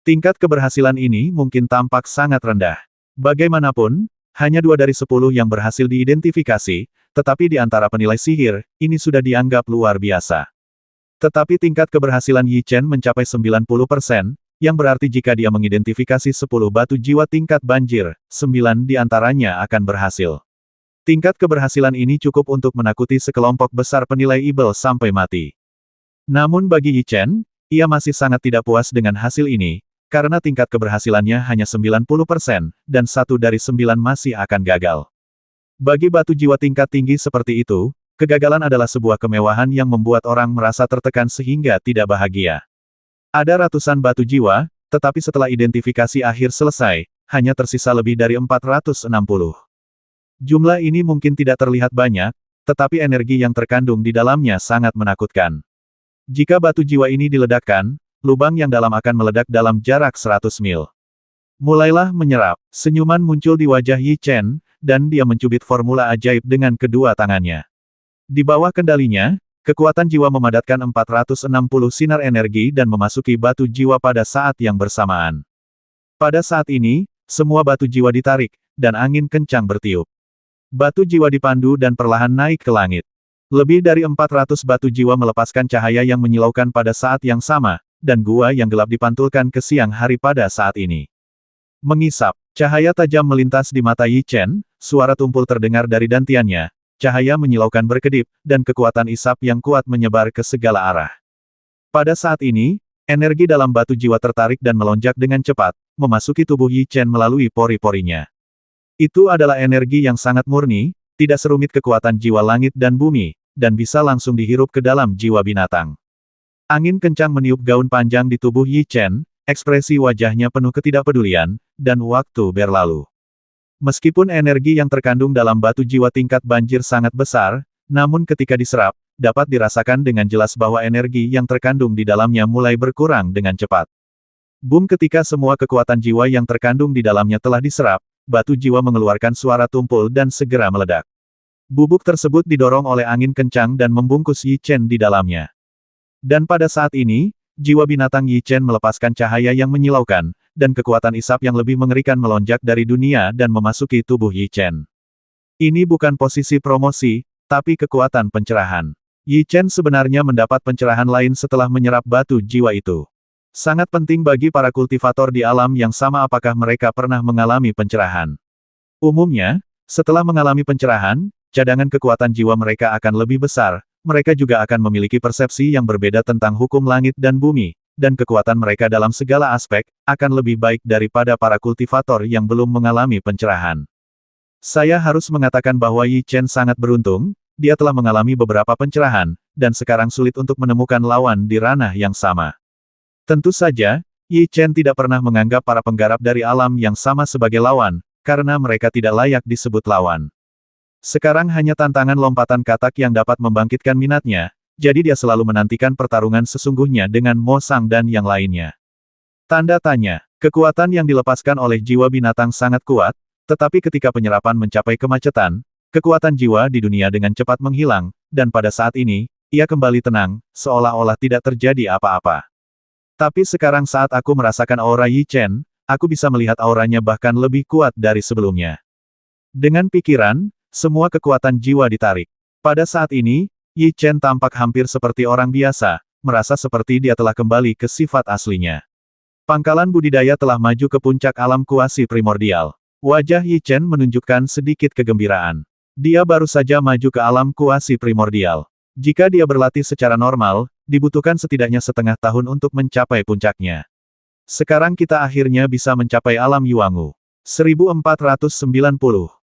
Tingkat keberhasilan ini mungkin tampak sangat rendah. Bagaimanapun, hanya 2 dari 10 yang berhasil diidentifikasi, tetapi di antara penilai sihir, ini sudah dianggap luar biasa. Tetapi tingkat keberhasilan Yi Chen mencapai 90%, yang berarti jika dia mengidentifikasi 10 batu jiwa tingkat banjir, 9 di antaranya akan berhasil. Tingkat keberhasilan ini cukup untuk menakuti sekelompok besar penilai Ibel sampai mati. Namun bagi Yi Chen, ia masih sangat tidak puas dengan hasil ini, karena tingkat keberhasilannya hanya 90%, dan 1 dari 9 masih akan gagal. Bagi batu jiwa tingkat tinggi seperti itu, kegagalan adalah sebuah kemewahan yang membuat orang merasa tertekan sehingga tidak bahagia. Ada ratusan batu jiwa, tetapi setelah identifikasi akhir selesai, hanya tersisa lebih dari 460. Jumlah ini mungkin tidak terlihat banyak, tetapi energi yang terkandung di dalamnya sangat menakutkan. Jika batu jiwa ini diledakkan, lubang yang dalam akan meledak dalam jarak 100 mil. Mulailah menyerap. Senyuman muncul di wajah Yi Chen, dan dia mencubit formula ajaib dengan kedua tangannya. Di bawah kendalinya, kekuatan jiwa memadatkan 460 sinar energi dan memasuki batu jiwa pada saat yang bersamaan. Pada saat ini, semua batu jiwa ditarik, dan angin kencang bertiup. Batu jiwa dipandu dan perlahan naik ke langit. Lebih dari 400 batu jiwa melepaskan cahaya yang menyilaukan pada saat yang sama, dan gua yang gelap dipantulkan ke siang hari pada saat ini. Mengisap, cahaya tajam melintas di mata Yi Chen, suara tumpul terdengar dari dantiannya, cahaya menyilaukan berkedip, dan kekuatan isap yang kuat menyebar ke segala arah. Pada saat ini, energi dalam batu jiwa tertarik dan melonjak dengan cepat, memasuki tubuh Yi Chen melalui pori-porinya. Itu adalah energi yang sangat murni, tidak serumit kekuatan jiwa langit dan bumi, dan bisa langsung dihirup ke dalam jiwa binatang. Angin kencang meniup gaun panjang di tubuh Yi Chen, ekspresi wajahnya penuh ketidakpedulian, dan waktu berlalu. Meskipun energi yang terkandung dalam batu jiwa tingkat banjir sangat besar, namun ketika diserap, dapat dirasakan dengan jelas bahwa energi yang terkandung di dalamnya mulai berkurang dengan cepat. Boom, ketika semua kekuatan jiwa yang terkandung di dalamnya telah diserap, batu jiwa mengeluarkan suara tumpul dan segera meledak. Bubuk tersebut didorong oleh angin kencang dan membungkus Yi Chen di dalamnya. Dan pada saat ini, jiwa binatang Yi Chen melepaskan cahaya yang menyilaukan, dan kekuatan isap yang lebih mengerikan melonjak dari dunia dan memasuki tubuh Yi Chen. Ini bukan posisi promosi, tapi kekuatan pencerahan. Yi Chen sebenarnya mendapat pencerahan lain setelah menyerap batu jiwa itu. Sangat penting bagi para kultivator di alam yang sama apakah mereka pernah mengalami pencerahan. Umumnya, setelah mengalami pencerahan, cadangan kekuatan jiwa mereka akan lebih besar, mereka juga akan memiliki persepsi yang berbeda tentang hukum langit dan bumi, dan kekuatan mereka dalam segala aspek, akan lebih baik daripada para kultivator yang belum mengalami pencerahan. Saya harus mengatakan bahwa Yi Chen sangat beruntung, dia telah mengalami beberapa pencerahan, dan sekarang sulit untuk menemukan lawan di ranah yang sama. Tentu saja, Yi Chen tidak pernah menganggap para penggarap dari alam yang sama sebagai lawan, karena mereka tidak layak disebut lawan. Sekarang hanya tantangan lompatan katak yang dapat membangkitkan minatnya, jadi dia selalu menantikan pertarungan sesungguhnya dengan Mo Sang dan yang lainnya. Tanda tanya, kekuatan yang dilepaskan oleh jiwa binatang sangat kuat, tetapi ketika penyerapan mencapai kemacetan, kekuatan jiwa di dunia dengan cepat menghilang, dan pada saat ini, ia kembali tenang, seolah-olah tidak terjadi apa-apa. Tapi sekarang saat aku merasakan aura Yi Chen, aku bisa melihat auranya bahkan lebih kuat dari sebelumnya. Dengan pikiran, semua kekuatan jiwa ditarik. Pada saat ini, Yi Chen tampak hampir seperti orang biasa, merasa seperti dia telah kembali ke sifat aslinya. Pangkalan budidaya telah maju ke puncak alam kuasi primordial. Wajah Yi Chen menunjukkan sedikit kegembiraan. Dia baru saja maju ke alam kuasi primordial. Jika dia berlatih secara normal, dibutuhkan setidaknya setengah tahun untuk mencapai puncaknya. Sekarang kita akhirnya bisa mencapai alam Yuangu. 1490